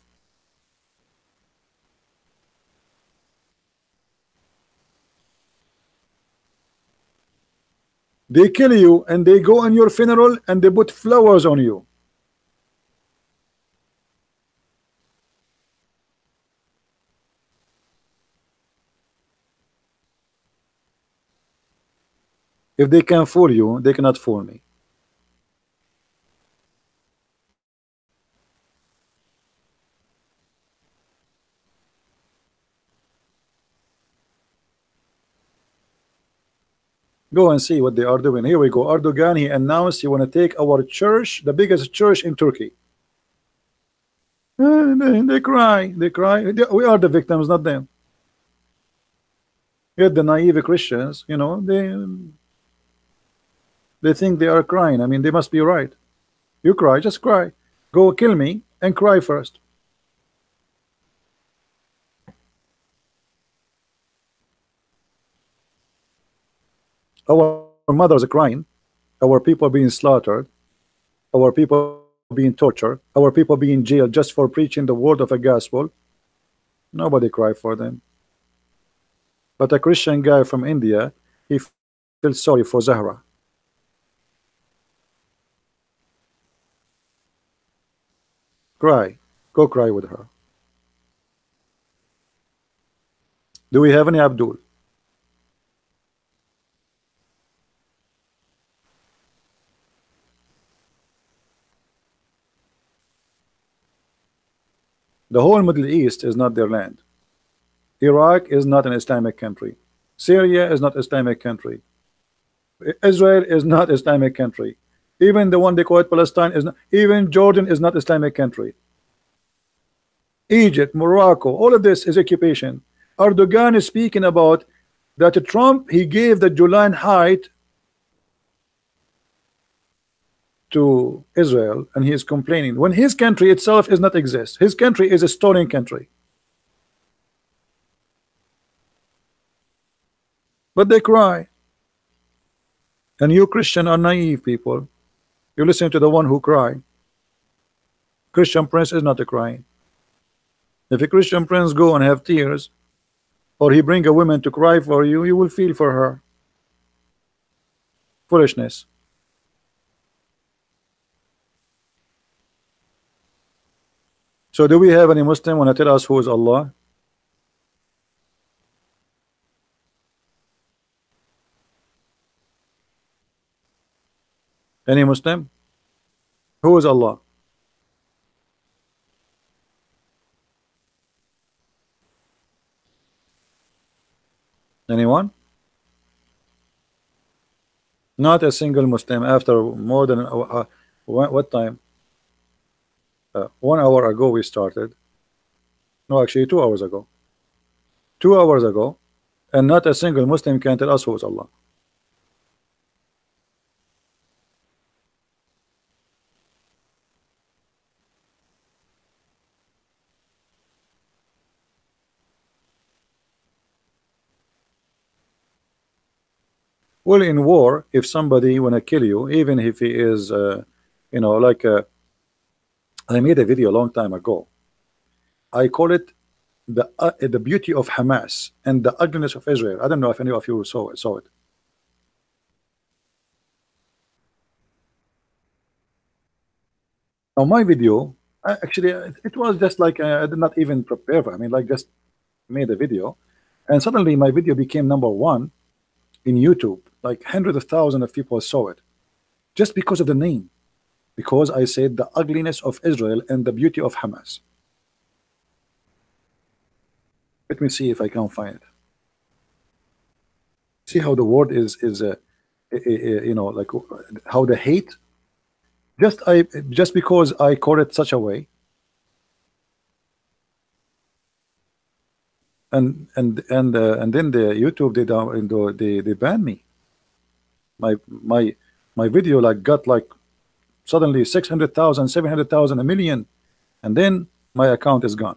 They kill you and they go on your funeral and they put flowers on you. If they can fool you, they cannot fool me. Go and see what they are doing. Here we go. Erdogan, he announced he want to take our church, the biggest church in Turkey. They cry. They cry. We are the victims, not them. Yet the naive Christians, you know, they think they are crying. I mean, they must be right. You cry, just cry. Go kill me and cry first. Our mothers are crying. Our people being slaughtered. Our people being tortured. Our people being jailed just for preaching the word of a gospel. Nobody cry for them. But a Christian guy from India, he feels sorry for Zahra. Cry. Go cry with her. Do we have any Abdul? The whole Middle East is not their land. Iraq is not an Islamic country. Syria is not Islamic country. Israel is not Islamic country. Even the one they call it Palestine is not. Even Jordan is not Islamic country. Egypt, Morocco, all of this is occupation. Erdogan is speaking about that Trump, he gave the Golan Heights to Israel, and he is complaining when his country itself is not exist. His country is a stolen country. But they cry. And you Christian are naive people. You listen to the one who cry. Christian Prince is not a crying. If a Christian Prince go and have tears, or he bring a woman to cry for you, you will feel for her. Foolishness. So do we have any Muslim want to tell us who is Allah? Any Muslim? Who is Allah? Anyone? Not a single Muslim after more than what time? 1 hour ago we started. No, actually 2 hours ago. 2 hours ago, and not a single Muslim can tell us who is Allah. Well, in war, if somebody wanna kill you, even if he is, you know, like I made a video a long time ago. I call it the beauty of Hamas and the ugliness of Israel. I don't know if any of you saw it. Now my video, actually, it was just like I did not even prepare for. I mean, like just made a video, and suddenly my video became #1 in YouTube. Like hundreds of thousands of people saw it, just because of the name. Because I said the ugliness of Israel and the beauty of Hamas. Let me see if I can find it. See how the word is you know, like how the hate. Just because I call it such a way, and then the YouTube they ban me. My video like got like suddenly 600,000, 700,000, a million, and then my account is gone.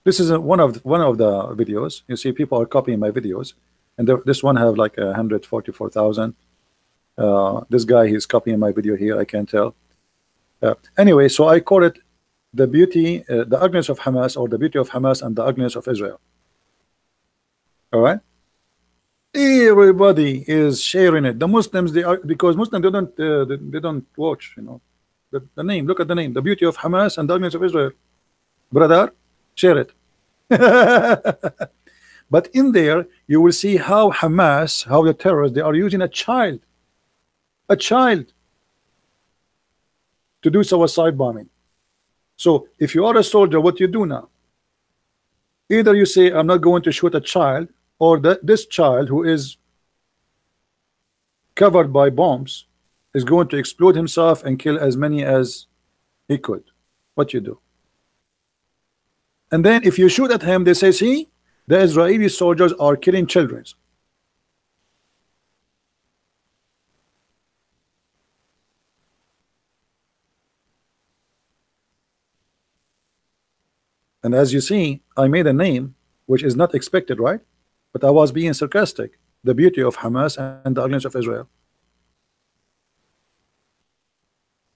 This is one of the videos. You see, people are copying my videos, and this one have like 144,000. This guy, he's copying my video here. I can't tell. Anyway, so I call it the beauty, the ugliness of Hamas, or the beauty of Hamas and the ugliness of Israel. All right. Everybody is sharing it. The Muslims, they are, because Muslims they don't watch. You know, the name. Look at the name. The beauty of Hamas and the ugliness of Israel. Brother, share it. But in there, you will see how Hamas, how the terrorists, they are using a child to do suicide bombing. So if you are a soldier, what you do now? Either you say, I'm not going to shoot a child, or this child who is covered by bombs is going to explode himself and kill as many as he could. What you do? And then if you shoot at him, they say, see, the Israeli soldiers are killing children. And as you see, I made a name which is not expected, right? But I was being sarcastic. The beauty of Hamas and the ugliness of Israel.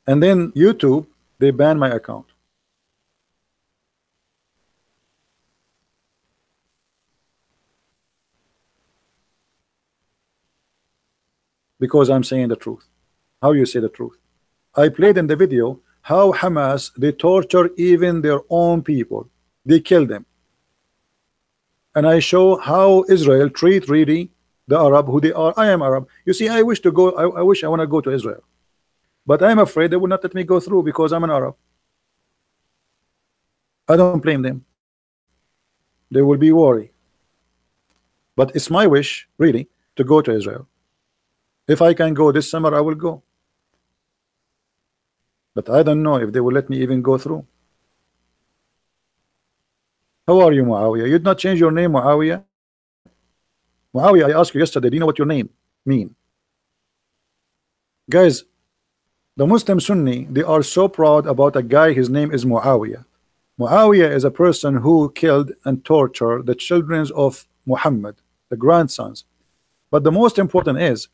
And then YouTube, they banned my account. Because I'm saying the truth. How you say the truth? I played in the video how Hamas, they torture even their own people. They kill them. And I show how Israel treat really the Arab who they are. I am Arab. You see, I wish to go. I wish I want to go to Israel, but I'm afraid they will not let me go through because I'm an Arab. I don't blame them. They will be worried. But it's my wish, really, to go to Israel. If I can go this summer, I will go. But I don't know if they will let me even go through. How are you, Muawiyah? You did not change your name, Muawiyah? Muawiyah, I asked you yesterday, do you know what your name mean? Guys, the Muslim Sunni, they are so proud about a guy, his name is Muawiyah. Muawiyah is a person who killed and tortured the children of Muhammad, the grandsons. But the most important is,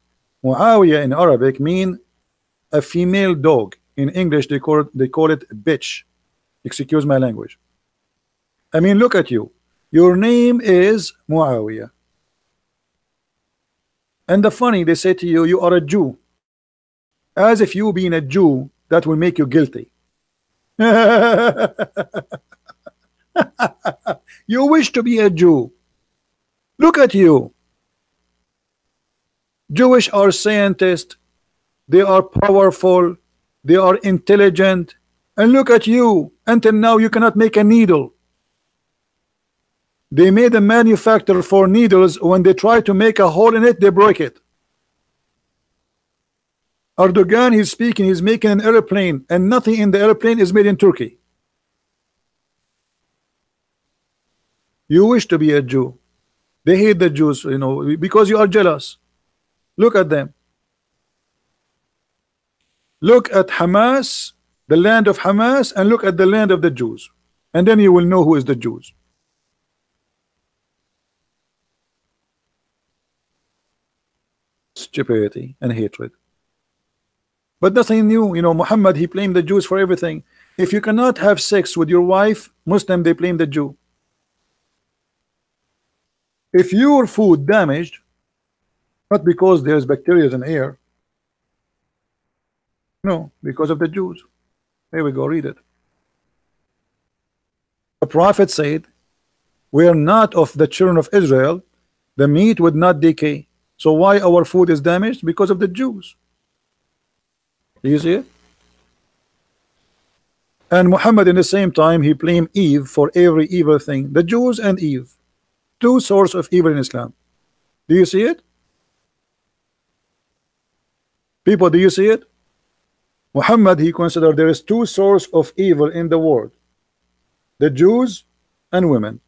Muawiyah in Arabic mean a female dog. In English, they call it bitch. Excuse my language. I mean, look at you. Your name is Muawiyah. And the funny, they say to you, you are a Jew. As if you being a Jew, that will make you guilty. You wish to be a Jew. Look at you. Jewish are scientists. They are powerful. They are intelligent. And look at you. Until now, you cannot make a needle. They made a manufacturer for needles. When they try to make a hole in it, they break it. Erdogan, he's speaking, he's making an airplane, and nothing in the airplane is made in Turkey. You wish to be a Jew. They hate the Jews, you know, because you are jealous. Look at them. Look at Hamas, the land of Hamas, and look at the land of the Jews. And then you will know who is the Jews. Stupidity and hatred. But nothing new, you know. Muhammad, he blamed the Jews for everything. If you cannot have sex with your wife, Muslim, they blame the Jew. If your food damaged, not because there's bacteria in air, no, because of the Jews. Here we go, read it. The prophet said, we are not of the children of Israel, the meat would not decay. So why our food is damaged? Because of the Jews. Do you see it? And Muhammad in the same time, he blamed Eve for every evil thing. The Jews and Eve, two sources of evil in Islam. Do you see it? People, do you see it? Muhammad, he considered there is two sources of evil in the world. The Jews and women.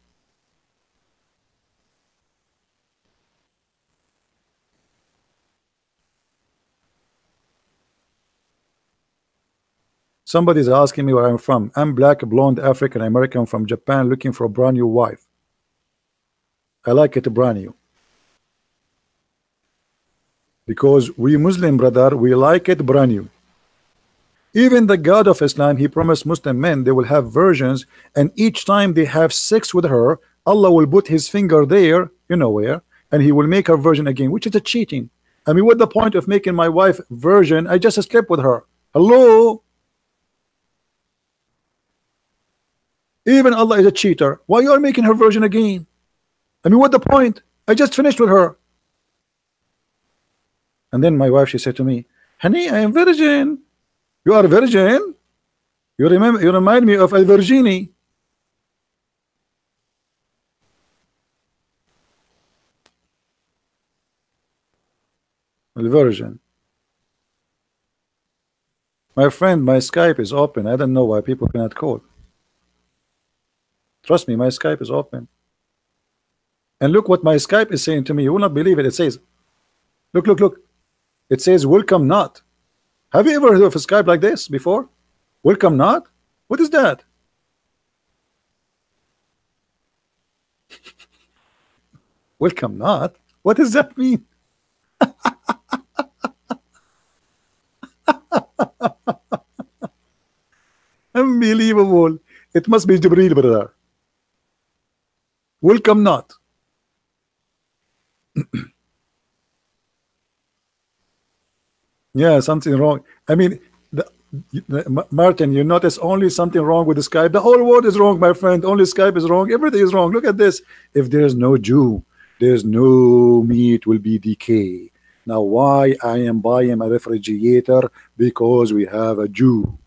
Somebody's asking me where I'm from. I'm black, blonde, African American from Japan looking for a brand new wife. I like it brand new. Because we Muslim, brother, we like it brand new. Even the God of Islam, he promised Muslim men they will have virgins, and each time they have sex with her, Allah will put his finger there, you know where, and he will make her virgin again, which is a cheating. I mean, what's the point of making my wife virgin? I just slept with her. Hello? Even Allah is a cheater. Why you are making her virgin again? I mean, what the point? I just finished with her. And then my wife, she said to me, honey, I am virgin. You are virgin? You remind me of a Virginie. Version. My friend, my Skype is open. I don't know why people cannot call. Trust me, my Skype is open. And look what my Skype is saying to me. You will not believe it. It says, look, look, look. It says, welcome not. Have you ever heard of a Skype like this before? Welcome not? What is that? Welcome not? What does that mean? Unbelievable. It must be Jibreel, brother. Welcome not. Yeah, something wrong. I mean, Martin, you notice only something wrong with the Skype. The whole world is wrong, my friend. Only Skype is wrong. Everything is wrong. Look at this. If there's no Jew, there's no meat will be decay. Now, why I am buying a refrigerator? Because we have a Jew.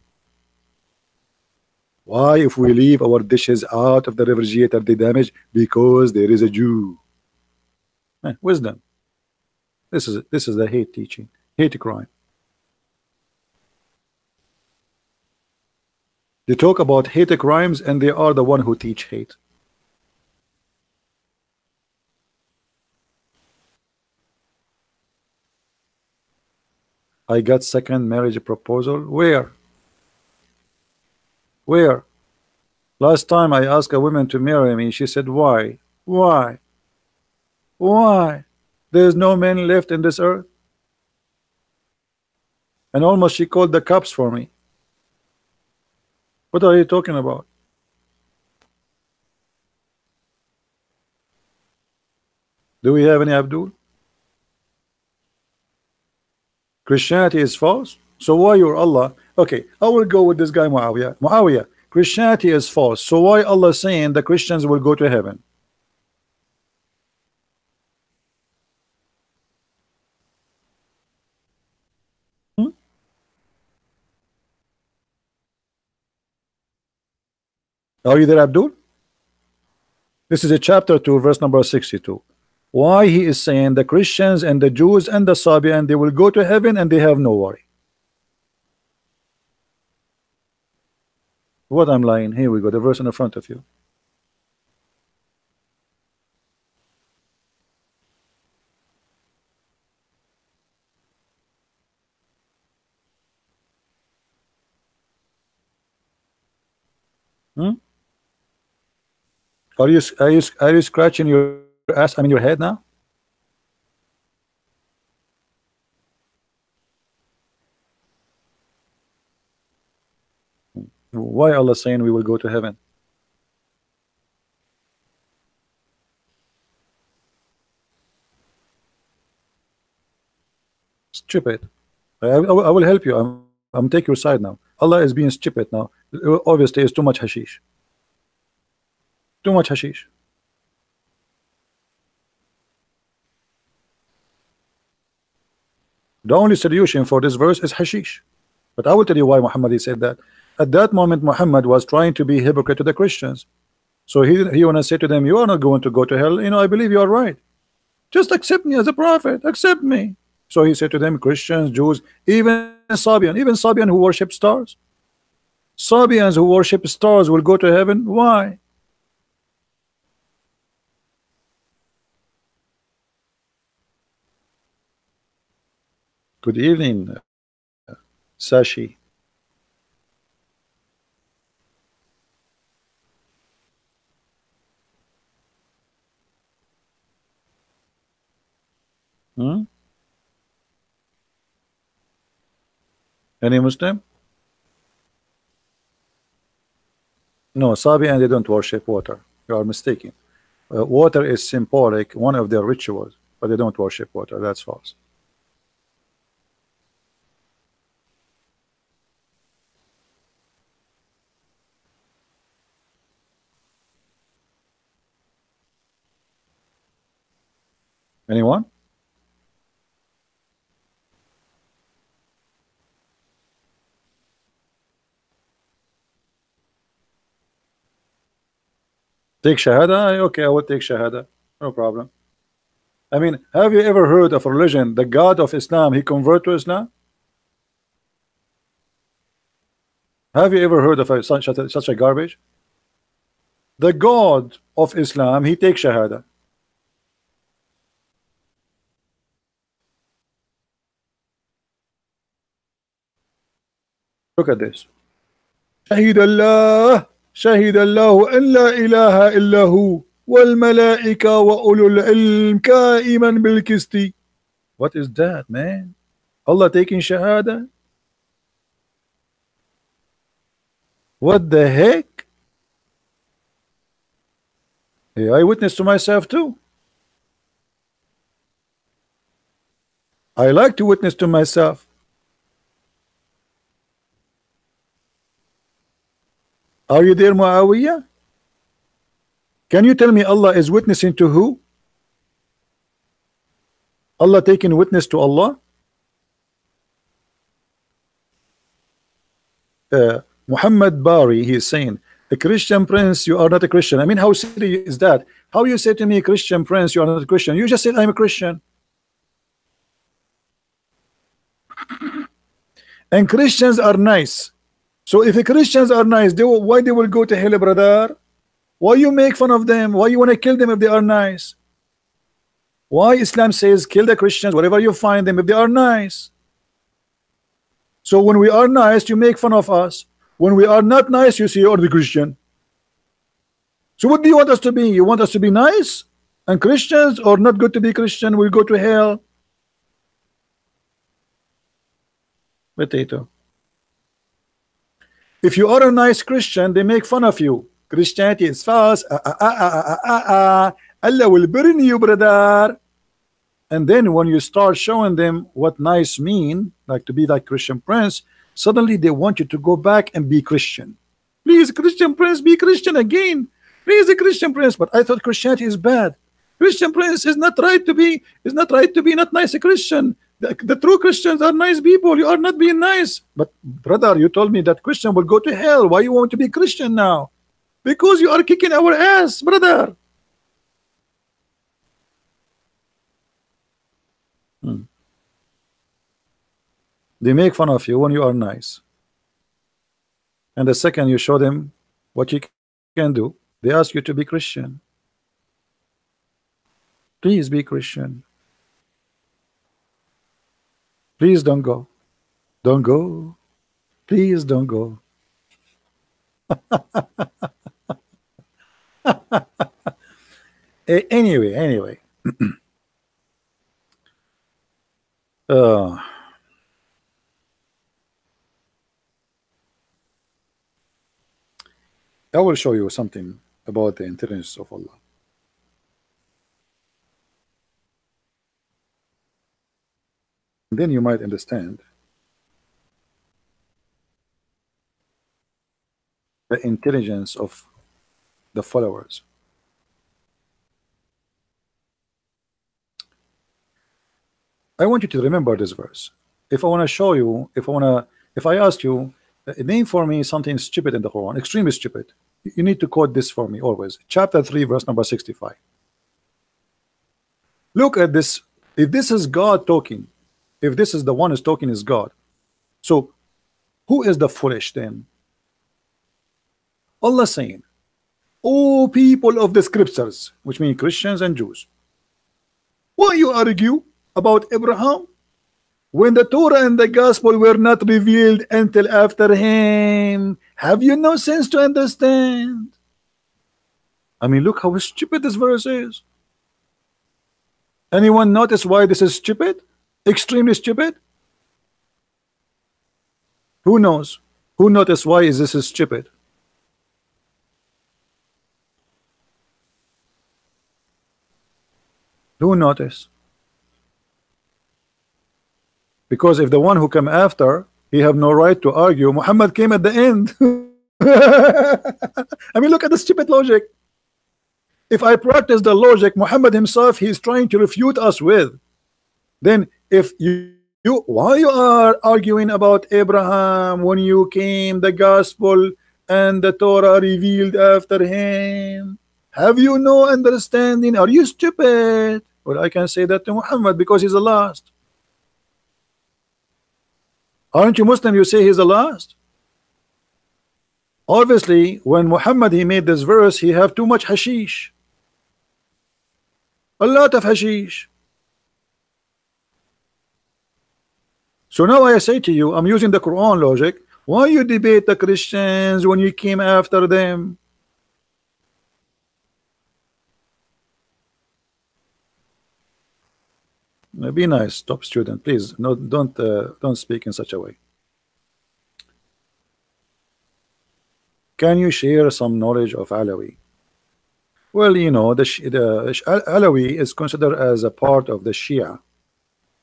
Why, if we leave our dishes out of the refrigerator, they damage? Because there is a Jew. Wisdom. This is the hate teaching, hate crime. They talk about hate crimes, and they are the one who teach hate. I got second marriage proposal. Where? Where? Last time I asked a woman to marry me, she said, why? Why? Why? There's no man left in this earth. And almost she called the cops for me. What are you talking about? Do we have any Abdul? Christianity is false. So why your Allah? Okay, I will go with this guy Muawiyah. Muawiyah, Christianity is false. So why Allah saying the Christians will go to heaven? Are you there, Abdul? This is a chapter 2, verse number 62. Why he is saying the Christians and the Jews and the Sabian, they will go to heaven and they have no worry. What I'm lying? Here we go, the verse in the front of you. Hmm? Are you scratching your ass? I mean your head now? Why Allah saying we will go to heaven? Stupid. I will help you. I'm take your side now. Allah is being stupid now. Obviously, it's too much hashish. Too much hashish. The only solution for this verse is hashish. But I will tell you why Muhammad said that. At that moment, Muhammad was trying to be hypocrite to the Christians. So he want to say to them, you are not going to go to hell. I believe you are right. Just accept me as a prophet. Accept me. So he said to them, Christians, Jews, even Sabian who worship stars. Sabians who worship stars will go to heaven. Why? Good evening, Sashi. Hmm? Any Muslim? No, Sabian, they don't worship water. You are mistaken. Water is symbolic, one of their rituals, but they don't worship water. That's false. Anyone? Take Shahada? Okay, I will take Shahada. No problem. I mean, have you ever heard of a religion, the God of Islam, he convert to Islam? Have you ever heard of such a garbage? The God of Islam, he takes Shahada. Look at this. شهد الله أن لا إله إلا هو والملائكة وأولو العلم قائما بالقسط. What is that, man? Allah taking Shahada? What the heck? Hey, I witness to myself too. I like to witness to myself. Are you there, Muawiyah? Can you tell me Allah is witnessing to who? Allah taking witness to Allah? Muhammad Bari, he is saying, a Christian prince, you are not a Christian. I mean, how silly is that? How you say to me, Christian prince, you are not a Christian? You just said I'm a Christian. And Christians are nice. So if the Christians are nice, why they will go to hell, brother? Why you make fun of them? Why you want to kill them if they are nice? Why Islam says kill the Christians wherever you find them if they are nice? So when we are nice, you make fun of us. When we are not nice, you say you're the Christian. So what do you want us to be? You want us to be nice and Christians, or not good to be Christian? We'll go to hell. Potato. If you are a nice Christian, they make fun of you. Christianity is false. Allah will burn you, brother. And then when you start showing them what nice mean, like to be like Christian prince, suddenly they want you to go back and be Christian. Please, Christian prince, be Christian again. Please, a Christian prince. But I thought Christianity is bad. Christian prince is not right to be. Is not right to be not nice a Christian. The true Christians are nice people. You are not being nice. But brother, you told me that Christian will go to hell. Why you want to be Christian now? Because you are kicking our ass, brother. They make fun of you when you are nice. And the second you show them what you can do, they ask you to be Christian. Please be Christian. Please don't go. Don't go. Please don't go. Anyway. I will show you something about the intelligence of Allah. Then you might understand the intelligence of the followers. I want you to remember this verse. If I want to show you, if I ask you, name for me something stupid in the Quran, extremely stupid, you need to quote this for me always. Chapter 3, verse number 65. Look at this. If this is God talking, if this is the one who's talking is God, so who is the foolish then? Allah saying, "O people of the scriptures," which mean Christians and Jews, why you argue about Abraham when the Torah and the gospel were not revealed until after him? Have you no sense to understand? I mean, look how stupid this verse is. Anyone notice why this is stupid? Extremely stupid? Who knows? Who noticed why is this stupid? Who notice? Because if the one who came after, he have no right to argue. Muhammad came at the end. I mean, look at the stupid logic. If I practice the logic Muhammad himself he is trying to refute us with, then if you why you are arguing about Abraham when you came the gospel and the Torah revealed after him? Have you no understanding? Are you stupid? Well, I can say that to Muhammad because he's the last. Aren't you Muslim? You say he's the last. Obviously, when Muhammad he made this verse, he have too much hashish, a lot of hashish. So now I say to you, I'm using the Quran logic. Why you debate the Christians when you came after them? Be nice, top student, please. No, don't speak in such a way. Can you share some knowledge of Alawi? Well, you know, Alawi is considered as a part of the Shia,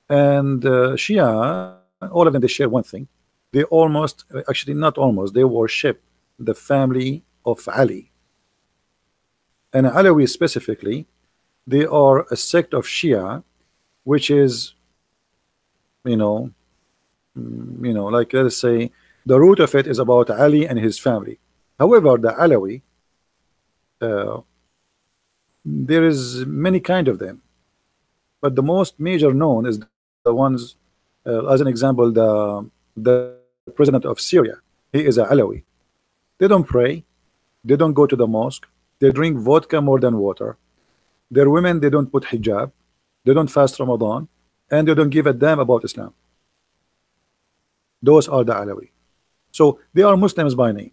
and Shia, all of them, they share one thing. They almost, actually not almost, they worship the family of Ali. And Alawi specifically, they are a sect of Shia, which is, you know, like let's say, the root of it is about Ali and his family. However, the Alawi, uh, there is many kind of them, but the most major known is the ones, as an example, the president of Syria. He is a Alawi. They don't pray, they don't go to the mosque, they drink vodka more than water. Their women, they don't put hijab, they don't fast Ramadan, and they don't give a damn about Islam. Those are the Alawi. So they are Muslims by name,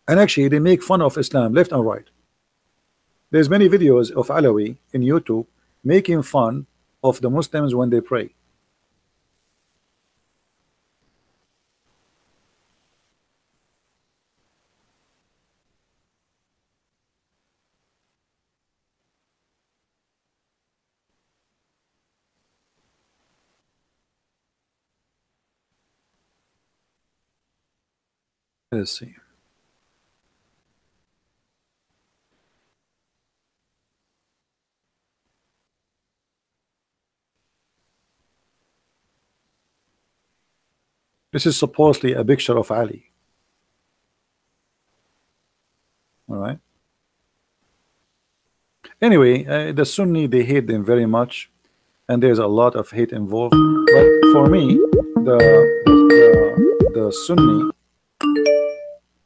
and actually they make fun of Islam left and right. There's many videos of Alawi in YouTube making fun of the Muslims when they pray. Let's see. This is supposedly a picture of Ali. All right. Anyway, the Sunni, they hate them very much, and there's a lot of hate involved. But for me, the Sunni.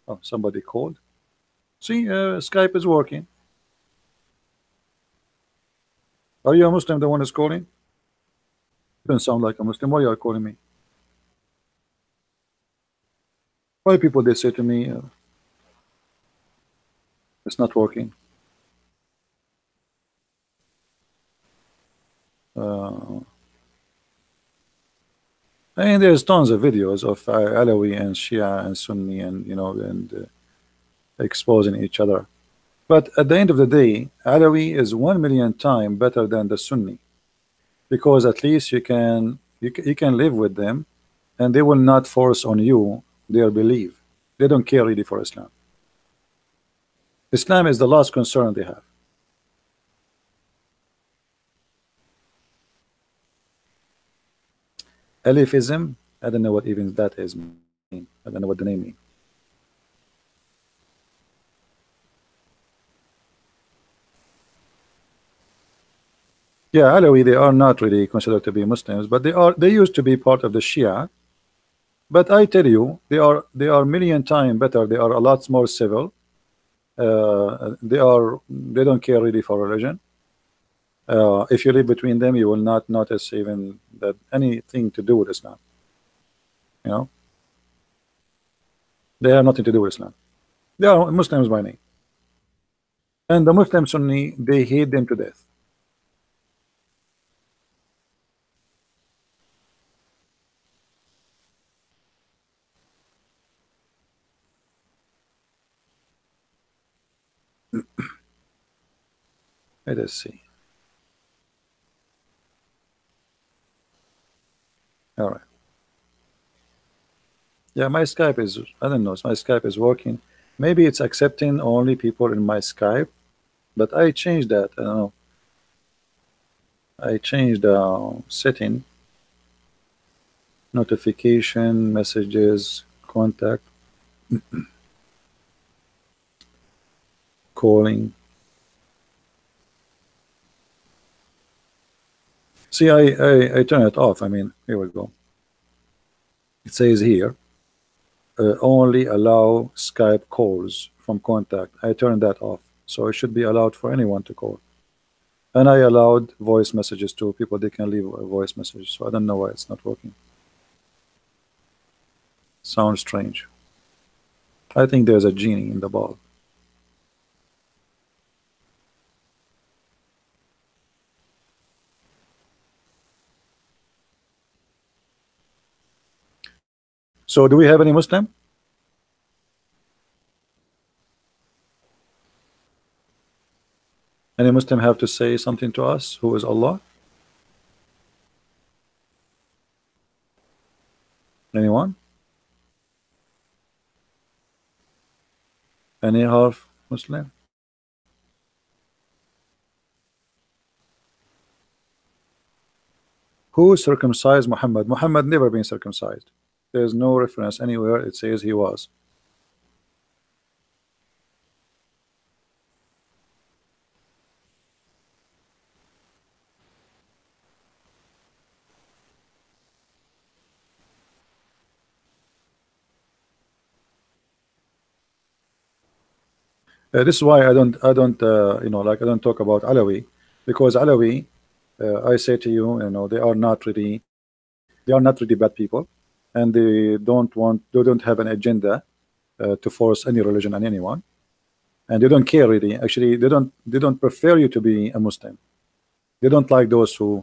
Oh, somebody called. See, Skype is working. Are you a Muslim? The one is calling. You don't sound like a Muslim. Why are you calling me? Why people they say to me, it's not working. Uh, I mean, there's tons of videos of Alawi and Shia and Sunni, and exposing each other. But at the end of the day, Alawi is 1,000,000 times better than the Sunni, because at least you can live with them, and they will not force on you their belief. They don't care really for Islam. Islam is the last concern they have. Alifism, I don't know what even that is mean. I don't know what the name means. Yeah, Alawi, they are not really considered to be Muslims, but they used to be part of the Shia. But I tell you, they are 1,000,000 times better. They are a lot more civil. They don't care really for religion. If you live between them, you will not notice even that anything to do with Islam. You know, they have nothing to do with Islam. They are Muslims by name, and the Muslim Sunni, they hate them to death. Let us see. All right. Yeah, my Skype is, I don't know, my Skype is working. Maybe it's accepting only people in my Skype, but I changed that. I don't know. I changed the setting, notification, messages, contact, calling. See, I turn it off. I mean, here we go. It says here, only allow Skype calls from contact. I turned that off, so it should be allowed for anyone to call. And I allowed voice messages to people. They can leave a voice message. So I don't know why it's not working. Sounds strange. I think there's a genie in the ball. So do we have any Muslim? Any Muslim have to say something to us? Who is Allah? Anyone? Any half Muslim? Who circumcised Muhammad? Muhammad never been circumcised. There's no reference anywhere it says he was. This is why I don't you know, like, I don't talk about Alawi, because Alawi, I say to you, you know, they are not really bad people, and they don't have an agenda to force any religion on anyone, and they don't care really. Actually, they don't prefer you to be a Muslim. They don't like those who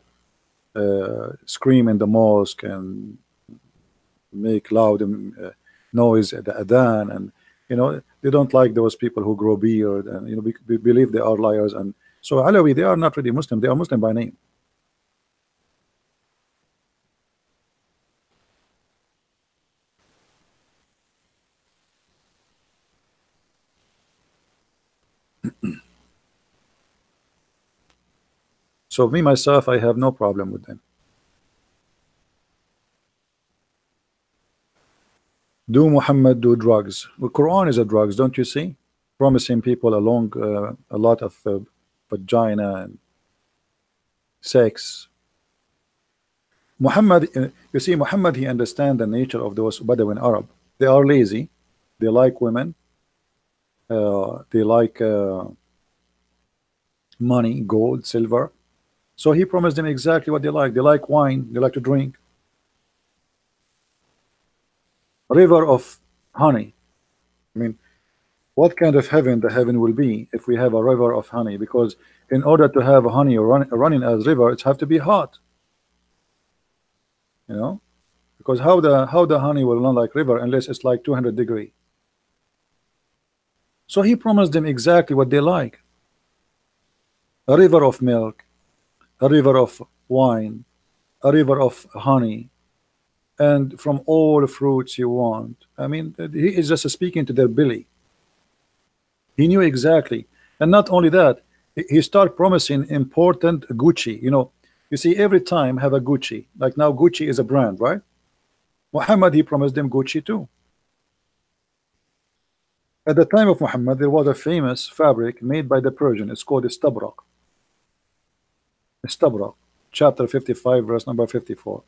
scream in the mosque and make loud noise at the adhan, and you know, they don't like those people who grow beard, and you know, believe they are liars. And so Alawi, they are not really Muslim. They are Muslim by name. So me myself, I have no problem with them. Do Muhammad do drugs? Well, Quran is a drugs, don't you see? Promising people a lot of vagina and sex. Muhammad, you see, Muhammad, he understand the nature of those Bedouin Arab. They are lazy. They like women. They like money, gold, silver. So he promised them exactly what they like. They like wine. They like to drink. River of honey. I mean, what kind of heaven the heaven will be if we have a river of honey? Because in order to have honey running as river, it have to be hot. You know, because how the honey will run like river unless it's like 200 degree. So he promised them exactly what they like: a river of milk, a river of wine, a river of honey, and from all fruits you want. I mean, he is just speaking to their belly. He knew exactly. And not only that, he started promising important Gucci. You know, you see, every time have a Gucci. Like now Gucci is a brand, right? Muhammad, he promised them Gucci too. At the time of Muhammad, there was a famous fabric made by the Persian. It's called istabrak. Istabrak, chapter 55, verse number 54.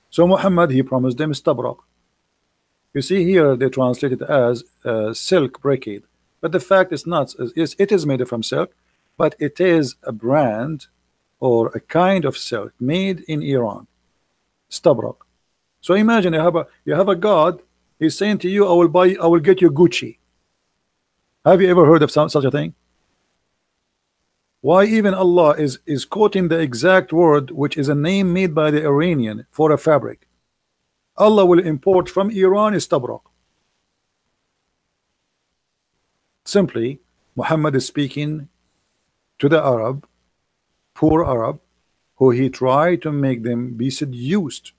So Muhammad, he promised them istabrak. You see here they translate it as silk brocade, but the fact is not. It is made from silk, but it is a brand or a kind of silk made in Iran, istabrak. So imagine you have a God. He's saying to you, I will get you Gucci. Have you ever heard of such a thing? Why even Allah is quoting the exact word, which is a name made by the Iranian for a fabric. Allah will import from Iran istabrak. Simply, Muhammad is speaking to the Arab, poor Arab, who he tried to make them be seduced.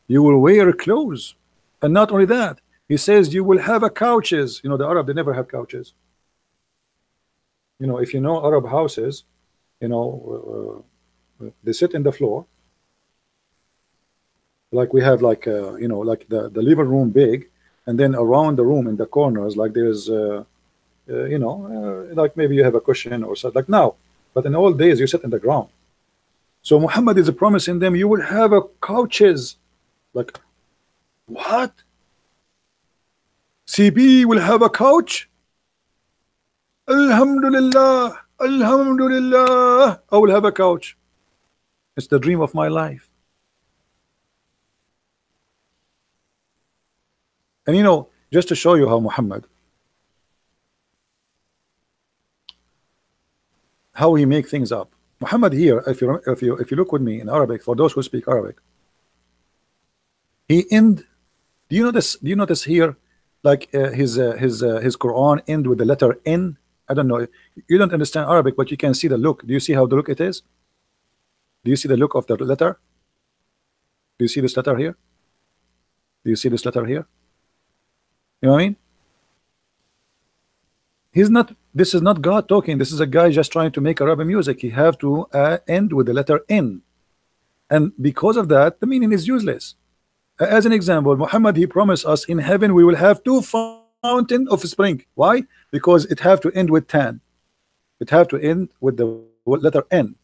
You will wear clothes, and not only that, he says you will have a couches. You know, the Arab, they never have couches. You know, if you know Arab houses, you know, they sit in the floor. Like we have, like you know, like the living room big, and then around the room in the corners, like there's you know, like maybe you have a cushion or something like now. But in old days, you sit in the ground. So Muhammad is promising them, you will have a couches. Like what? CB will have a couch? Alhamdulillah, Alhamdulillah, I will have a couch. It's the dream of my life. And you know, just to show you how Muhammad, how he make things up. Muhammad here, if you look with me in Arabic, for those who speak Arabic, he end. Do you notice? Do you notice here, like his Quran end with the letter N? I don't know. You don't understand Arabic, but you can see the look. Do you see how the look it is? Do you see the look of the letter? Do you see this letter here? Do you see this letter here? You know what I mean? He's not. This is not God talking. This is a guy just trying to make Arabic music. He have to end with the letter N, and because of that, the meaning is useless. As an example, Muhammad, he promised us in heaven we will have two fountain of spring. Why? Because it have to end with tan. It have to end with the letter N.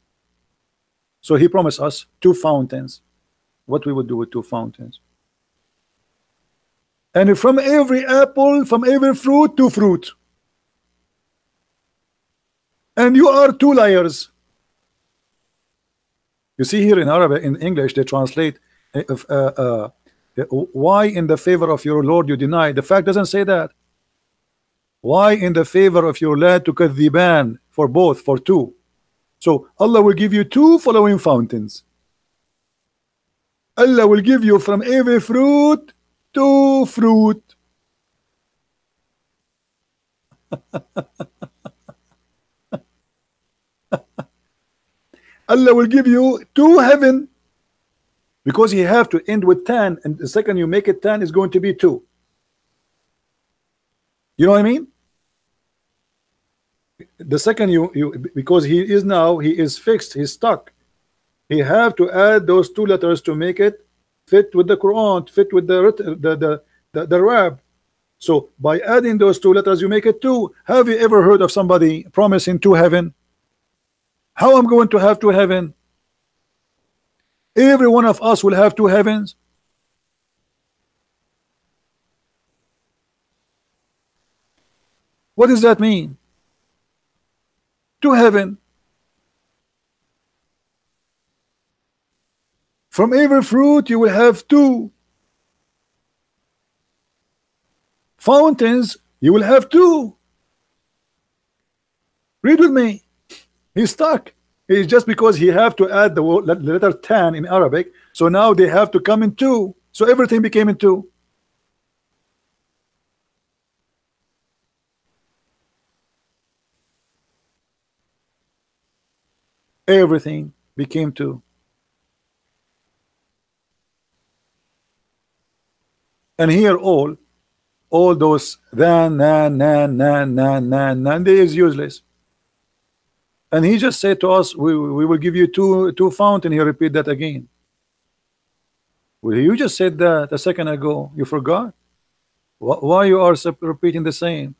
So he promised us two fountains. What we would do with two fountains? And from every apple, from every fruit, two fruit. And you are two liars. You see here in Arabic, in English, they translate why in the favor of your Lord you deny. The fact doesn't say that. Why in the favor of your Lord tukadhiban, for both, for two. So Allah will give you two following fountains. Allah will give you from every fruit two fruit. Allah will give you two heaven, because he have to end with tan, and the second you make it tan is going to be two. You know what I mean? The second you because he is fixed, he's stuck. He have to add those two letters to make it fit with the Quran, fit with the Rab. So by adding those two letters, you make it two. Have you ever heard of somebody promising two heaven? How I'm going to have two heaven? Every one of us will have two heavens. What does that mean? Two heaven. From every fruit you will have two fountains. You will have two. Read with me. He's stuck. It's just because he have to add the letter tan in Arabic. So now they have to come in two. So everything became in two. Everything became two. And here all those then, nan, they is useless. And he just said to us, we will give you two fountain. He repeat that again. Well, you just said that a second ago. You forgot? Why you are repeating the same?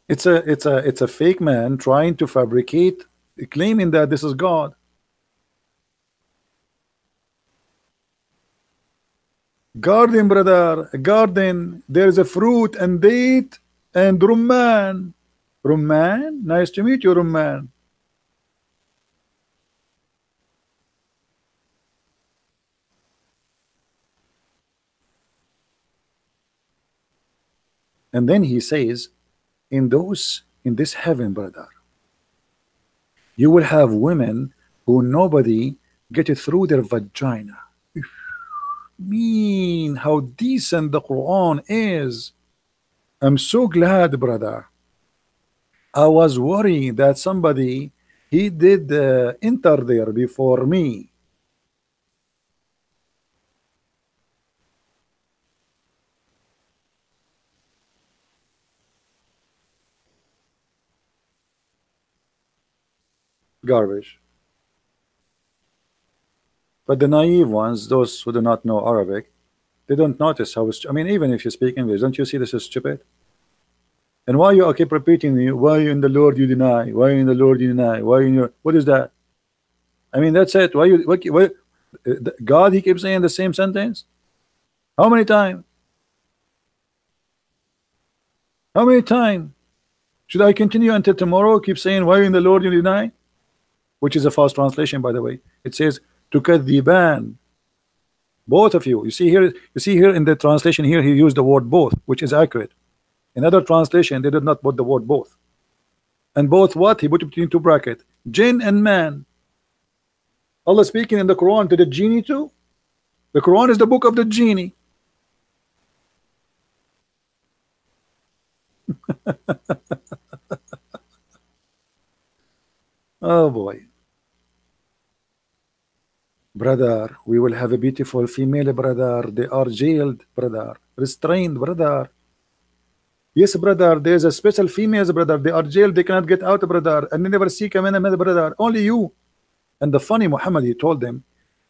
It's a fake man trying to fabricate, claiming that this is God. Garden, brother, garden. There is a fruit and date and rumman. Rumman, nice to meet you, rumman. And then he says, in this heaven, brother, you will have women who nobody get it through their vagina. Mean how decent the Quran is. I'm so glad, brother. I was worried that somebody he did enter there before me. Garbage. But the naive ones, those who do not know Arabic, they don't notice how I mean, even if you speak English, don't you see this is stupid? And why you keep repeating, why in the Lord you deny? Why in the Lord you deny? Why in your, what is that? I mean, that's it. Why you why God, he keeps saying the same sentence? How many times? How many times? Should I continue until tomorrow? Keep saying, why in the Lord you deny? Which is a false translation, by the way. It says, tukadhiban. Both of you. You see here in the translation here, he used the word both, which is accurate. In other translation, they did not put the word both. And both what? He put it between two brackets. Jinn and man. Allah speaking in the Quran to the genie too. The Quran is the book of the genie. Oh boy. Brother, we will have a beautiful female, brother. They are jailed, brother. Restrained, brother. Yes, brother. There's a special females, brother. They are jailed. They cannot get out, brother. And they never seek a man, brother. Only you. And the funny Muhammad, he told them,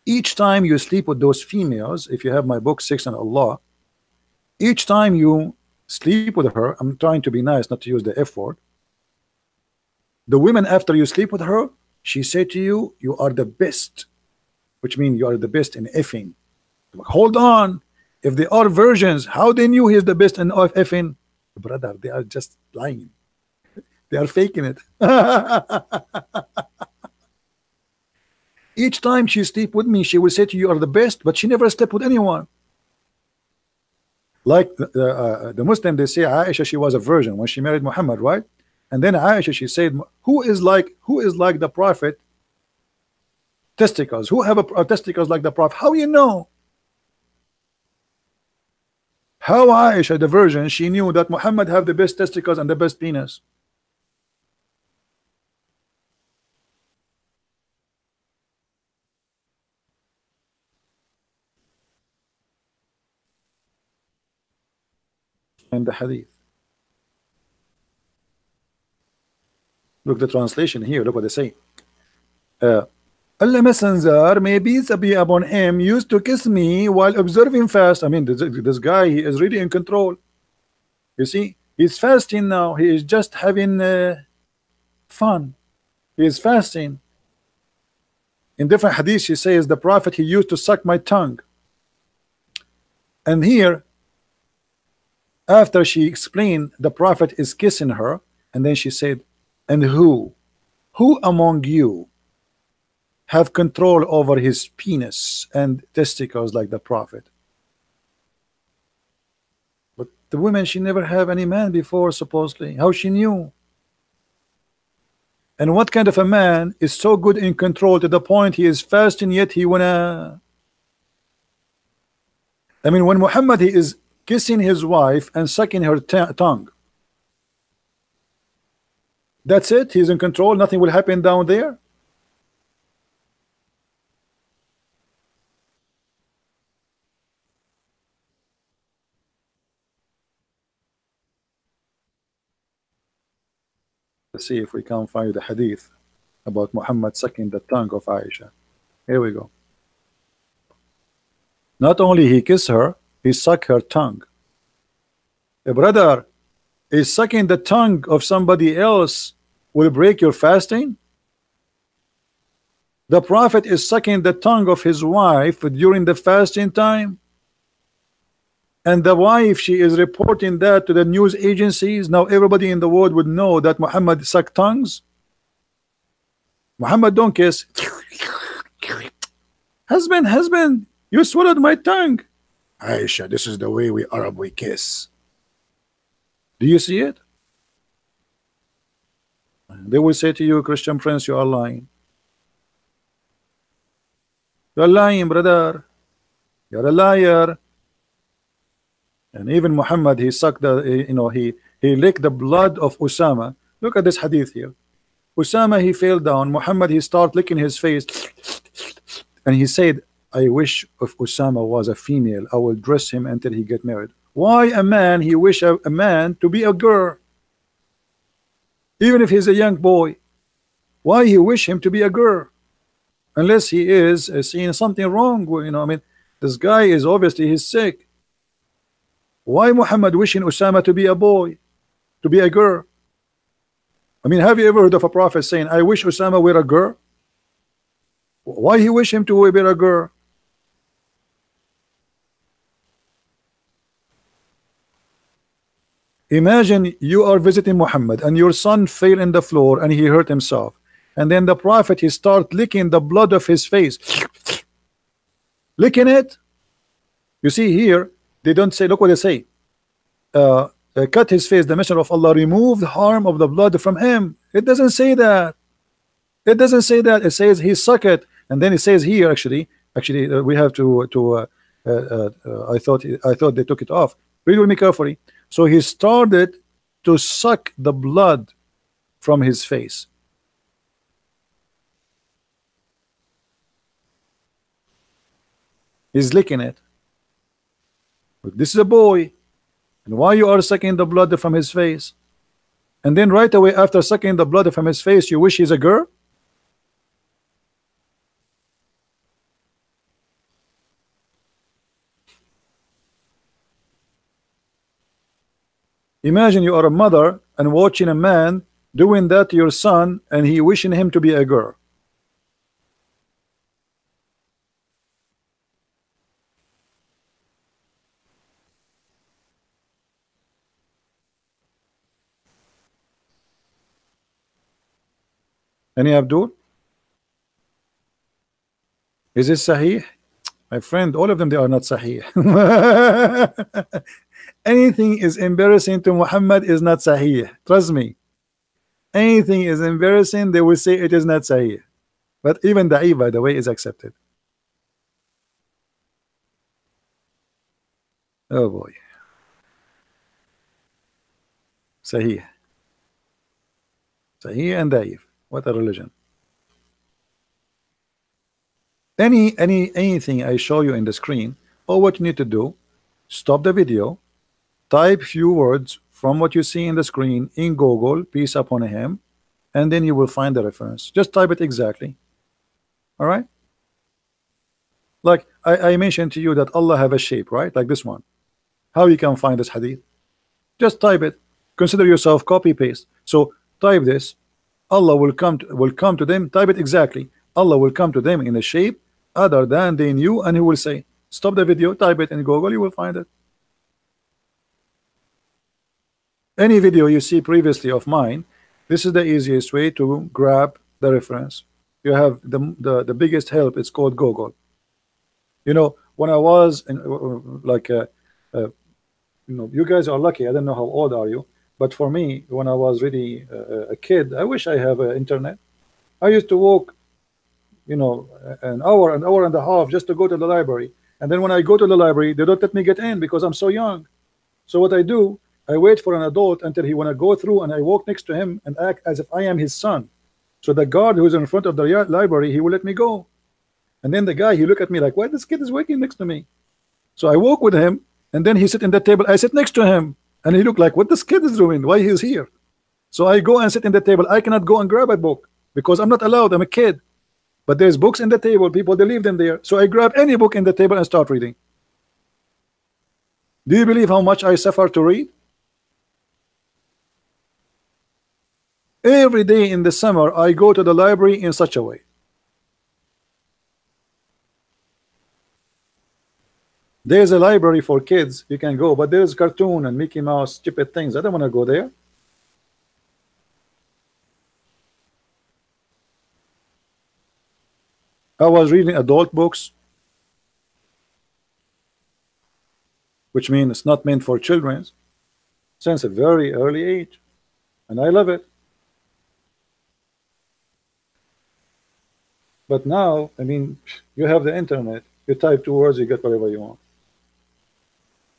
each time you sleep with those females, if you have my book, Six and Allah, each time you sleep with her, I'm trying to be nice, not to use the F word. The women, after you sleep with her, she said to you, you are the best, which means you are the best in effing. Hold on. If they are virgins, how they knew he is the best in effing? Brother, they are just lying. They are faking it. Each time she sleep with me, she will say to you, you are the best, but she never slept with anyone. Like the Muslim, they say Aisha, she was a virgin when she married Muhammad, right? And then Aisha, she said, who is like the Prophet? Testicles. Who have a testicles like the Prophet? How you know? How Aisha, the virgin, she knew that Muhammad have the best testicles and the best penis? In the hadith. Look the translation here. Look what they say. Allah Messenger, may peace be upon him, used to kiss me while observing fast. I mean, this guy, he is really in control. You see, he's fasting now. He is just having fun. He is fasting. In different hadith, she says, the Prophet, he used to suck my tongue. And here, after she explained, the Prophet is kissing her, and then she said, and who among you have control over his penis and testicles like the Prophet? But the woman, she never have any man before, supposedly. How she knew? And what kind of a man is so good in control to the point he is fasting, yet he wanna... I mean, when Muhammad, he is kissing his wife and sucking her tongue, that's it? He's in control, nothing will happen down there? Let's see if we can find the hadith about Muhammad sucking the tongue of Aisha. Here we go. Not only he kissed her, he sucked her tongue. A brother is sucking the tongue of somebody else will break your fasting? The Prophet is sucking the tongue of his wife during the fasting time, and the wife, she is reporting that to the news agencies. Now everybody in the world would know that Muhammad sucked tongues. Muhammad don't kiss. Husband, you swallowed my tongue. Aisha, this is the way we Arab we kiss. Do you see it? They will say to you, Christian Prince, you are lying. You are lying, brother. You are a liar. And even Muhammad, he sucked the, he licked the blood of Usama. Look at this hadith here. Usama, he fell down. Muhammad, he started licking his face, and he said, I wish if Usama was a female, I will dress him until he get married. Why a man, he wish a man to be a girl? Even if he's a young boy, why he wish him to be a girl? Unless he is seeing something wrong, I mean, this guy is obviously, he's sick. Why Muhammad wishing Usama to be a boy? to be a girl. I mean, have you ever heard of a prophet saying, I wish Osama were a girl? Why he wish him to be a girl? Imagine you are visiting Muhammad and your son fell in the floor and he hurt himself. And then the prophet, he start licking the blood of his face. Licking it. You see here, they don't say, look what they say. Cut his face, the messenger of Allah removed harm of the blood from him. It doesn't say that. It doesn't say that. It says he suck it. And then it says here, actually, we have to I thought they took it off. Read with me carefully. So he started to suck the blood from his face. He's licking it. But this is a boy. And why you are sucking the blood from his face? And then right away after sucking the blood from his face, you wish he's a girl? Imagine you are a mother and watching a man doing that to your son and he wishing him to be a girl. Any Abdul? Is it Sahih? My friend, all of them, they are not Sahih. Anything is embarrassing to Muhammad is not Sahih. Trust me. Anything is embarrassing, they will say it is not Sahih. But even Da'if, by the way, is accepted. Oh boy. Sahih. Sahih and Da'if. What a religion. Anything I show you in the screen, all what you need to do, stop the video, type few words from what you see in the screen in Google, peace upon him, and then you will find the reference. Just type it exactly. All right? Like I mentioned to you that Allah have a shape, right? Like this one. How you can find this hadith? Just type it. Consider yourself copy paste. So type this. Allah will come to them. Type it exactly. Allah will come to them in a shape other than they knew, and he will say, stop the video, type it in Google, you will find it. Any video you see previously of mine, this is the easiest way to grab the reference. You have the biggest help, it's called Google. You know, when I was in, you guys are lucky. I don't know how old are you, but for me, when I was really a kid, I wish I have internet. I used to walk, you know, an hour and a half just to go to the library. And then when I go to the library, they don't let me get in because I'm so young. So what I do, I wait for an adult until he wanna go through, and I walk next to him and act as if I am his son. So the guard who is in front of the library, he will let me go. And then the guy, he look at me like, why this kid is working next to me? So I walk with him, and then he sit in the table. I sit next to him, and he look like, what this kid is doing? Why he's here? So I go and sit in the table. I cannot go and grab a book because I'm not allowed. I'm a kid. But there's books in the table. People, they leave them there. So I grab any book in the table and start reading. Do you believe how much I suffer to read? Every day in the summer, I go to the library in such a way. There's a library for kids, you can go, but there's cartoon and Mickey Mouse, stupid things. I don't want to go there. I was reading adult books, which means it's not meant for children, since a very early age, and I love it. But now, I mean, you have the internet, you type 2 words, you get whatever you want.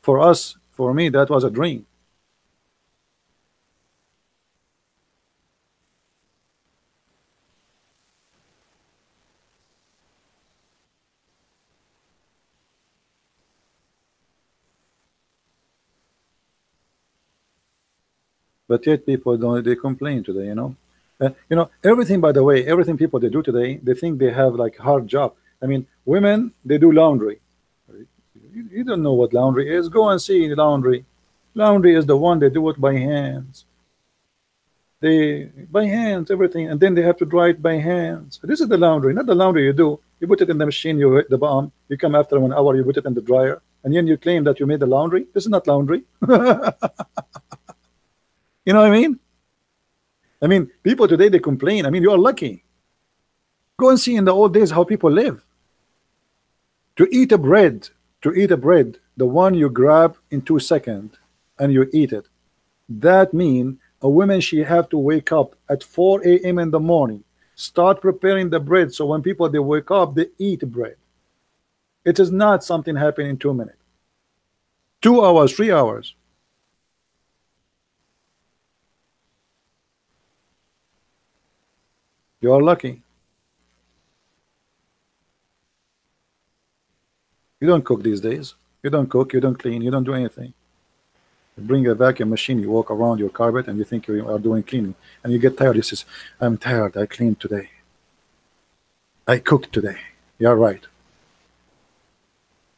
For us, for me, that was a dream. But yet people don't, they complain today, you know. Everything, by the way, everything people they do today, they think they have like hard job. I mean, women, they do laundry. You don't know what laundry is. Go and see laundry. Laundry is the one they do it by hands. They by hands everything, and then they have to dry it by hands. This is the laundry, not the laundry you do. You put it in the machine, you hit the bomb, you come after 1 hour, you put it in the dryer, and then you claim that you made the laundry. This is not laundry. You know what I mean? I mean, people today they complain. I mean, you are lucky. Go and see in the old days how people live. To eat a bread, the one you grab in 2 seconds and you eat it. That mean a woman she have to wake up at 4 a.m. in the morning, start preparing the bread, so when people they wake up they eat bread. It is not something happening in 2 minutes, 2 hours, 3 hours. You are lucky. You don't cook these days. You don't cook, you don't clean, you don't do anything. You bring a vacuum machine, you walk around your carpet and you think you are doing cleaning, and you get tired. You says, I'm tired, I cleaned today, I cooked today. You're right.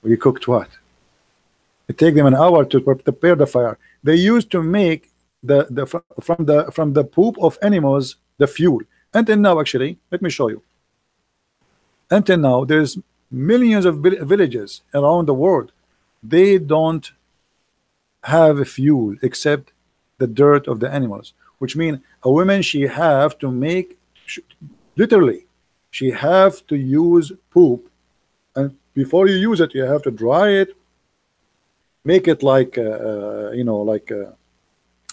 You cooked what? It take them an hour to prepare the fire. They used to make from the poop of animals the fuel. Until now, actually, let me show you. Until now, there's millions of villages around the world. They don't have a fuel except the dirt of the animals, which means a woman she have to make, literally, she have to use poop, and before you use it, you have to dry it, make it like you know, like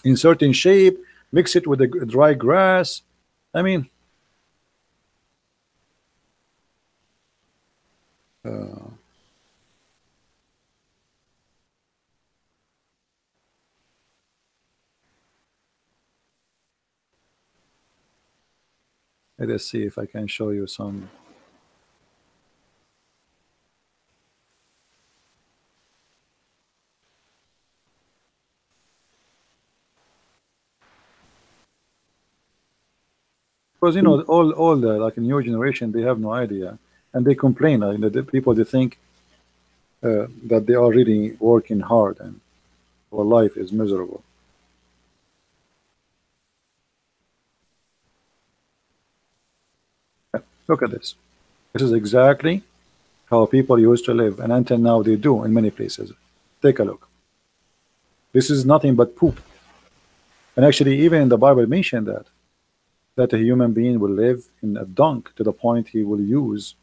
in certain shape, mix it with the dry grass. I mean, let us see if I can show you some. Because you know, all the like new generation, they have no idea, and they complain. The people they think that they are really working hard and our life is miserable. Look at this. This is exactly how people used to live, and until now they do in many places. Take a look. This is nothing but poop. And actually, even in the Bible mentioned that a human being will live in a dung to the point he will use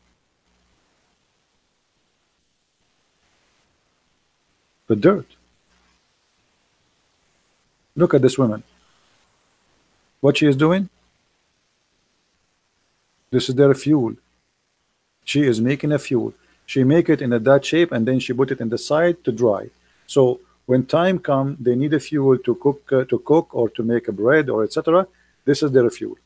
the dirt. Look at this woman. What she is doing? This is their fuel. She is making a fuel. She make it in that shape and then she put it in the side to dry. So when time come, they need a fuel to cook or to make a bread or etc. This is their fuel.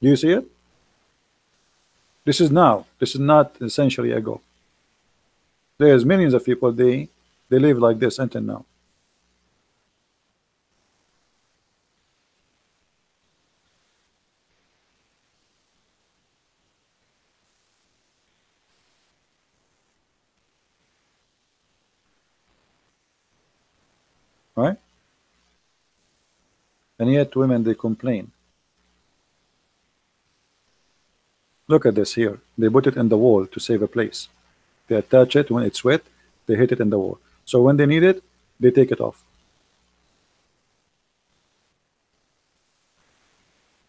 Do you see it? This is now. This is not a century ago. There's millions of people they live like this until now. Right? And yet women they complain. Look at this here. They put it in the wall to save a place. They attach it when it's wet, they hit it in the wall. So when they need it, they take it off.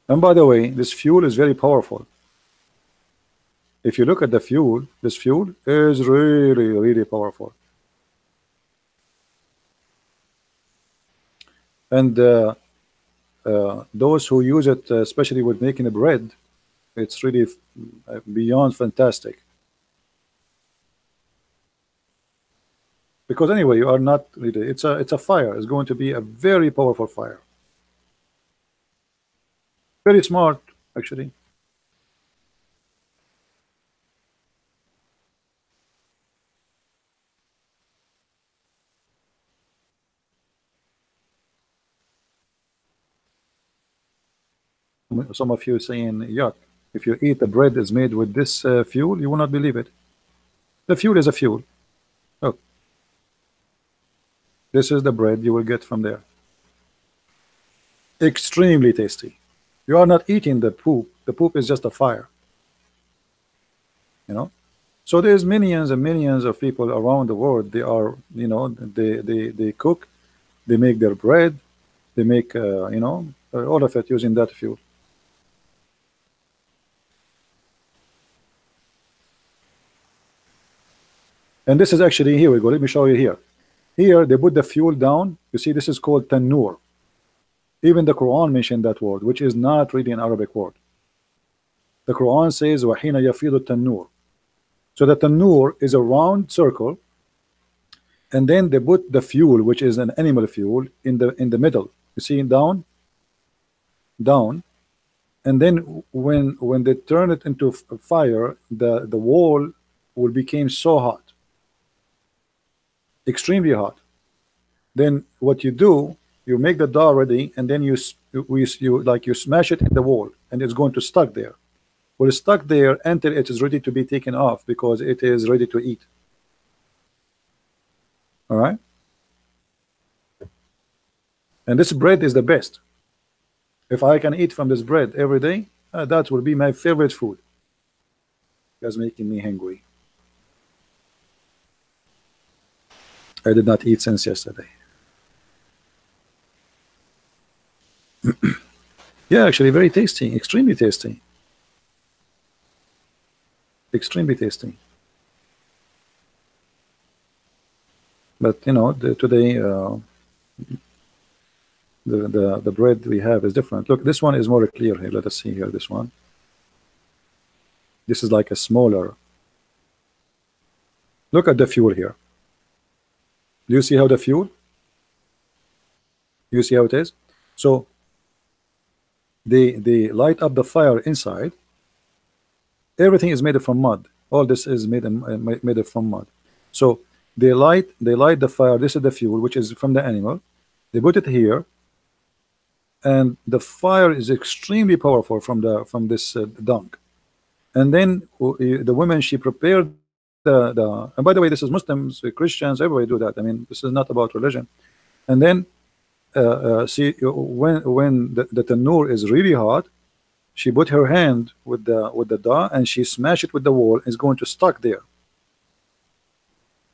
And by the way, this fuel is very powerful. If you look at the fuel, this fuel is really, really powerful. And those who use it, especially with making a bread, it's really beyond fantastic. Because anyway, you are not really, it's a fire. It's going to be a very powerful fire. Very smart, actually. Some of you saying, yuck, if you eat the bread is made with this fuel, you will not believe it. The fuel is a fuel. Look. This is the bread you will get from there. Extremely tasty. You are not eating the poop. The poop is just a fire. You know. So there's millions and millions of people around the world. They are, they cook, they make their bread, they make, all of it using that fuel. And this is actually, here we go. Let me show you here. Here they put the fuel down. You see, this is called tanur. Even the Quran mentioned that word, which is not really an Arabic word. The Quran says وَحِينَ يَفِيضُ التَّنُّورُ. So the tanur is a round circle, and then they put the fuel, which is an animal fuel, in the middle. You see, down, down, and then when they turn it into fire, the wall will become so hot, extremely hot. Then what you do, you make the dough ready, and then you smash it in the wall, and it's going to stuck there. Well, it's stuck there until it is ready to be taken off, because it is ready to eat. All right. And this bread is the best. If I can eat from this bread every day, that will be my favorite food. It's making me hungry. I did not eat since yesterday. Yeah, actually very tasty, extremely tasty. Extremely tasty. But today the bread we have is different. Look, this one is more clear here. Let us see here. This one. This is like a smaller. Look at the fuel here. Do you see how the fuel? You see how it is? So they light up the fire inside. Everything is made from mud. All this is made from mud. So they light the fire. This is the fuel, which is from the animal. They put it here, and the fire is extremely powerful from this dung. And then the women, she prepared the and by the way, this is Muslims, Christians, everybody do that. I mean, this is not about religion. And then see, when the tanur is really hot, she put her hand with the dough, and she smashed it with the wall. It's going to stuck there,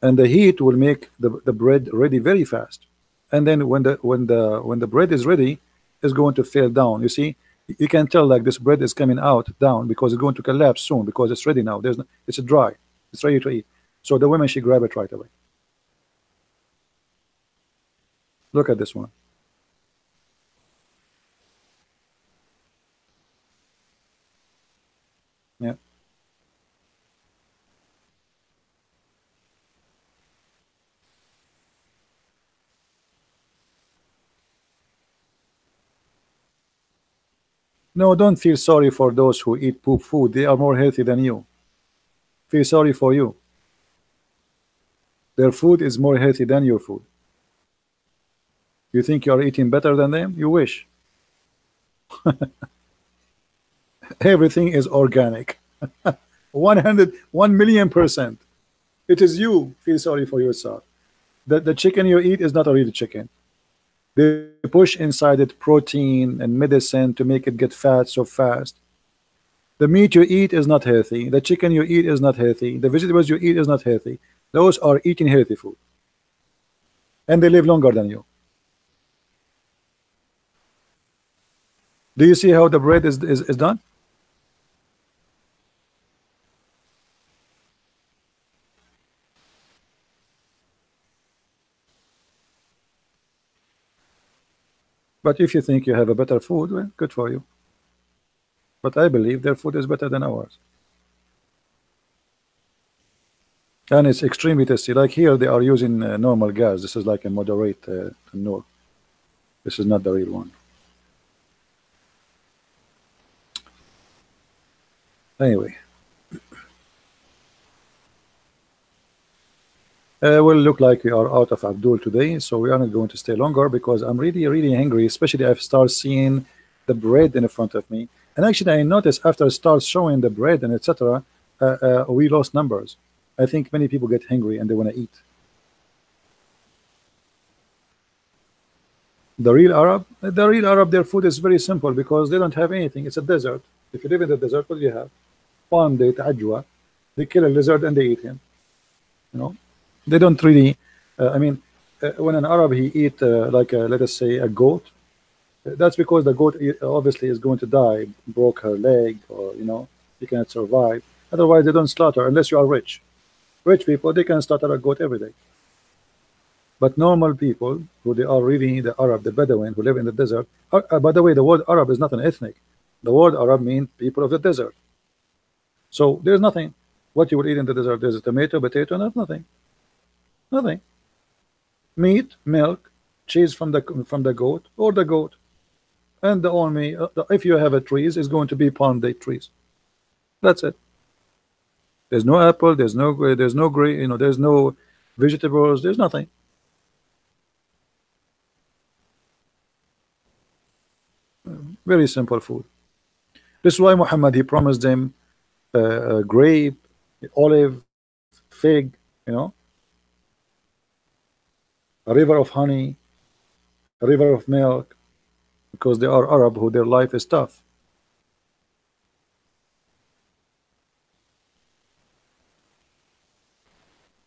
and the heat will make the bread ready very fast. And then when the bread is ready, it's going to fall down. You see, you can tell like this bread is coming out down, because it's going to collapse soon, because it's ready now. It's dry, it's ready to eat. So the women, she grab it right away. Look at this one. Yeah. No, don't feel sorry for those who eat poop food. They are more healthy than you. Feel sorry for you. Their food is more healthy than your food. You think you are eating better than them? You wish. Everything is organic. 1,000,000%. It is you feel sorry for yourself. The chicken you eat is not a real chicken. They push inside it protein and medicine to make it get fat so fast. The meat you eat is not healthy. The chicken you eat is not healthy. The vegetables you eat is not healthy. Those are eating healthy food, and they live longer than you. Do you see how the bread is done? But if you think you have a better food, well, good for you. But I believe their food is better than ours. And it's extremely tasty. Like here, they are using normal gas. This is like a moderate tanur. This is not the real one. Anyway. Will look like we are out of Abdul today, so we are not going to stay longer, because I'm really hungry, especially if I start seeing the bread in front of me. And actually, I noticed after I start showing the bread and etc., we lost numbers. I think many people get hungry and they want to eat. The real Arab, their food is very simple because they don't have anything. It's a desert. If you live in the desert, what do you have? Palm date, ajwa. They kill a lizard and they eat him. You know, they don't really. I mean, when an Arab he eat like let us say a goat, that's because the goat obviously is going to die, broke her leg, or he cannot survive. Otherwise, they don't slaughter unless you are rich. Rich people they can slaughter a goat every day. But normal people who they are really the Arab, the Bedouin who live in the desert. By the way, the word Arab is not an ethnic. The word Arab means people of the desert. So there's nothing. What you will eat in the desert? There's a tomato, potato, nothing. Nothing. Meat, milk, cheese from the goat or the goat, and the only if you have a trees is going to be palm date trees. That's it. There's no apple. There's no grain. There's no vegetables. There's nothing. Very simple food. This is why Muhammad he promised them grape, olive, fig, a river of honey, a river of milk, because they are Arab who their life is tough.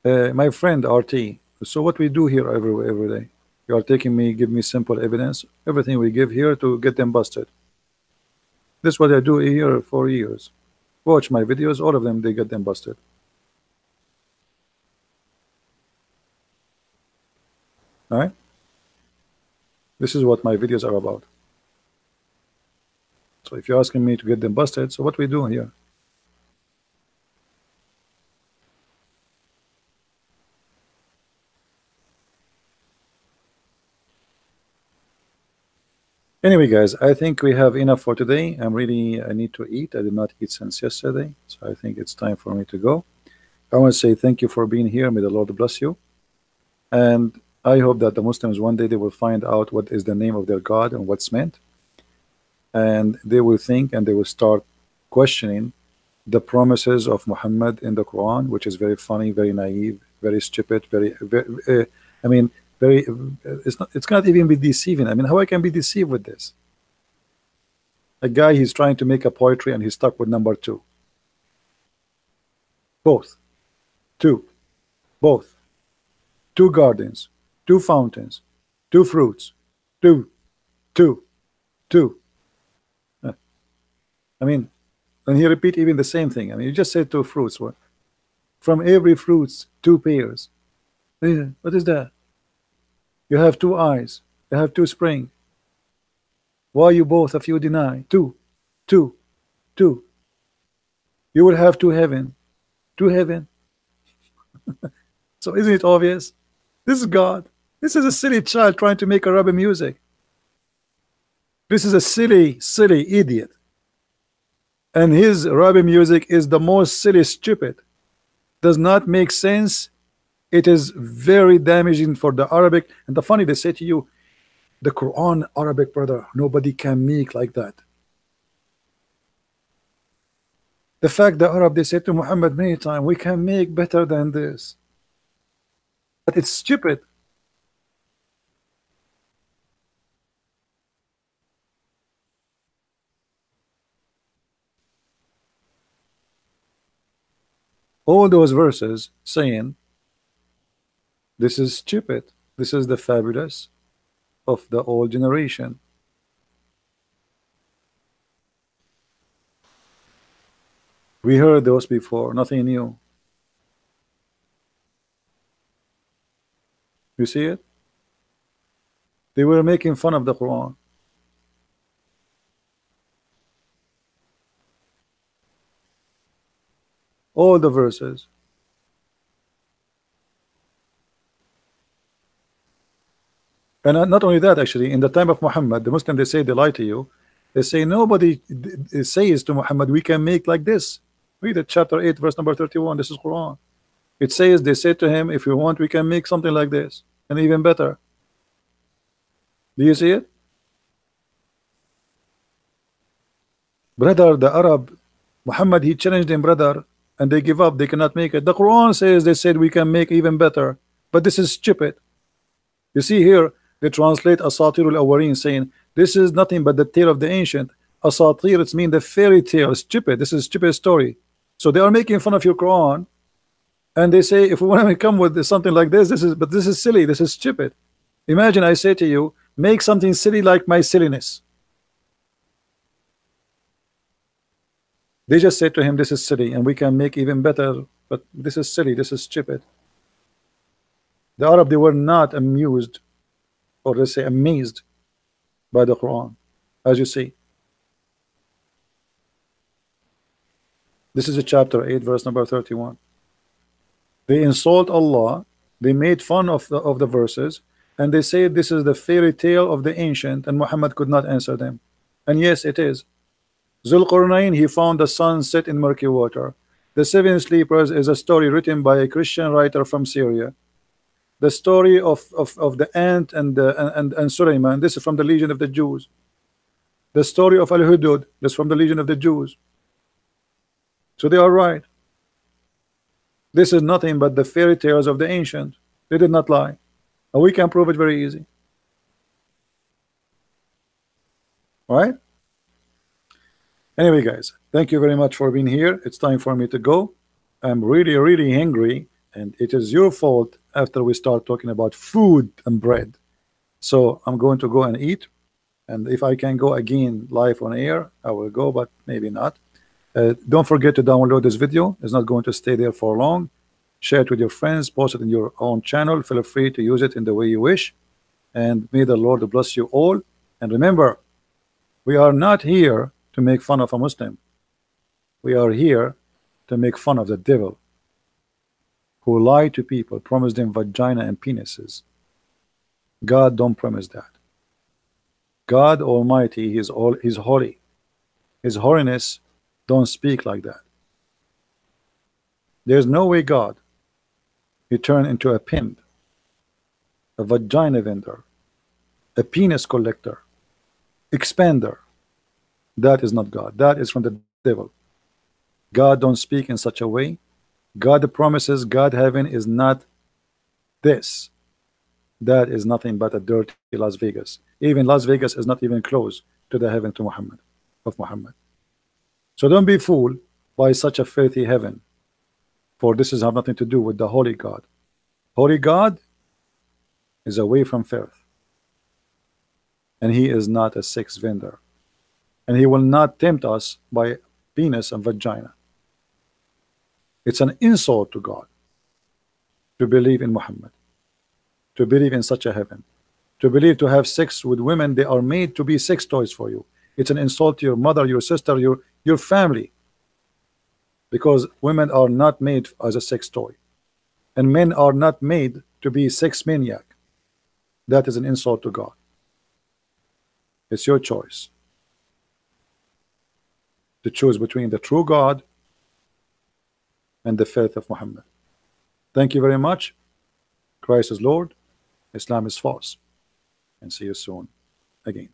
My friend RT, so what we do here every day, you are taking me, give me simple evidence, everything we give here to get them busted. This is what I do here for years. Watch my videos, all of them, they get them busted. All right? This is what my videos are about. So if you're asking me to get them busted, so what we do here? Anyway, guys, I think we have enough for today. I need to eat. I did not eat since yesterday, so I think it's time for me to go. I want to say thank you for being here. May the Lord bless you. And I hope that the Muslims one day they will find out what is the name of their God and what's meant. And they will think and they will start questioning the promises of Muhammad in the Quran, which is very funny, very naive, very stupid, I mean, very. It's cannot even be deceiving. I mean, how I can be deceived with this? A guy he's trying to make a poetry and he's stuck with number two. Both, two, both, two gardens, two fountains, two fruits, two. I mean, and he repeat even the same thing. I mean, you just said two fruits. What? From every fruits, two pairs. What is that? You have two eyes. You have two spring. Why you both of you deny? Two. You will have two heaven. Two heaven. So isn't it obvious? This is God. This is a silly child trying to make Arabic music. This is a silly idiot. And his Arabic music is the most silly, stupid. Does not make sense. It is very damaging for the Arabic. And the funny, they say to you, the Quran Arabic, brother, nobody can make like that. The fact that Arab, they said to Muhammad many times, we can make better than this. But it's stupid. All those verses saying, this is stupid. This is the fabulous of the old generation. We heard those before, nothing new. You see it? They were making fun of the Quran. All the verses. And not only that, actually, in the time of Muhammad, the Muslims, they say they lie to you. They say nobody says to Muhammad, we can make like this. Read it, chapter 8, verse number 31. This is Quran. It says, they say to him, if you want, we can make something like this, and even better. Do you see it? Brother, the Arab, Muhammad, he challenged them, brother, and they give up. They cannot make it. The Quran says, they said we can make even better. But this is stupid. You see here, They translate Asatir al-Awwalin, saying this is nothing but the tale of the ancient. Asatir, it's mean the fairy tale. Stupid. This is stupid story. So they are making fun of your Quran, and they say if we want to come with something like this is silly. This is stupid. Imagine I say to you, make something silly like my silliness. They just say to him, this is silly, and we can make even better, but this is silly, this is stupid. The Arab, they were not amused, or let's say amazed, by the Quran, as you see. This is a chapter 8, verse number 31. They insult Allah, they made fun of the verses, and they say this is the fairy tale of the ancient, and Muhammad could not answer them. And yes, it is. Zulqarnain, he found the sun set in murky water. The Seven Sleepers is a story written by a Christian writer from Syria. The story of the ant and Sulaiman, this is from the Legion of the Jews. The story of Al-Hudud, this is from the Legion of the Jews. So they are right. This is nothing but the fairy tales of the ancient. They did not lie. And we can prove it very easy. Right? Anyway, guys, thank you very much for being here. It's time for me to go. I'm really hungry, and it is your fault after we start talking about food and bread. So I'm going to go and eat, and if I can go again live on air, I will go, but maybe not. Don't forget to download this video. It's not going to stay there for long. Share it with your friends, post it in your own channel. Feel free to use it in the way you wish, and may the Lord bless you all. And remember, we are not here to make fun of a Muslim. We are here to make fun of the devil, who lie to people, promise them vagina and penises. God don't promise that. God Almighty, He's holy. His holiness don't speak like that. There's no way God, He turned into a pimp, a vagina vendor, a penis collector, expander. That is not God. That is from the devil. God don't speak in such a way. God promises, God heaven is not this. That is nothing but a dirty Las Vegas. Even Las Vegas is not even close to the heaven to Muhammad, of Muhammad. So don't be fooled by such a filthy heaven, for this has nothing to do with the holy God. Holy God is away from filth, and He is not a sex vendor, and He will not tempt us by penis and vagina. It's an insult to God to believe in Muhammad, to believe in such a heaven, to believe to have sex with women. They are made to be sex toys for you. It's an insult to your mother, your sister, your family, because women are not made as a sex toy, and men are not made to be sex maniac. That is an insult to God. It's your choice to choose between the true God and the faith of Muhammad. Thank you very much. Christ is Lord, Islam is false, and see you soon again.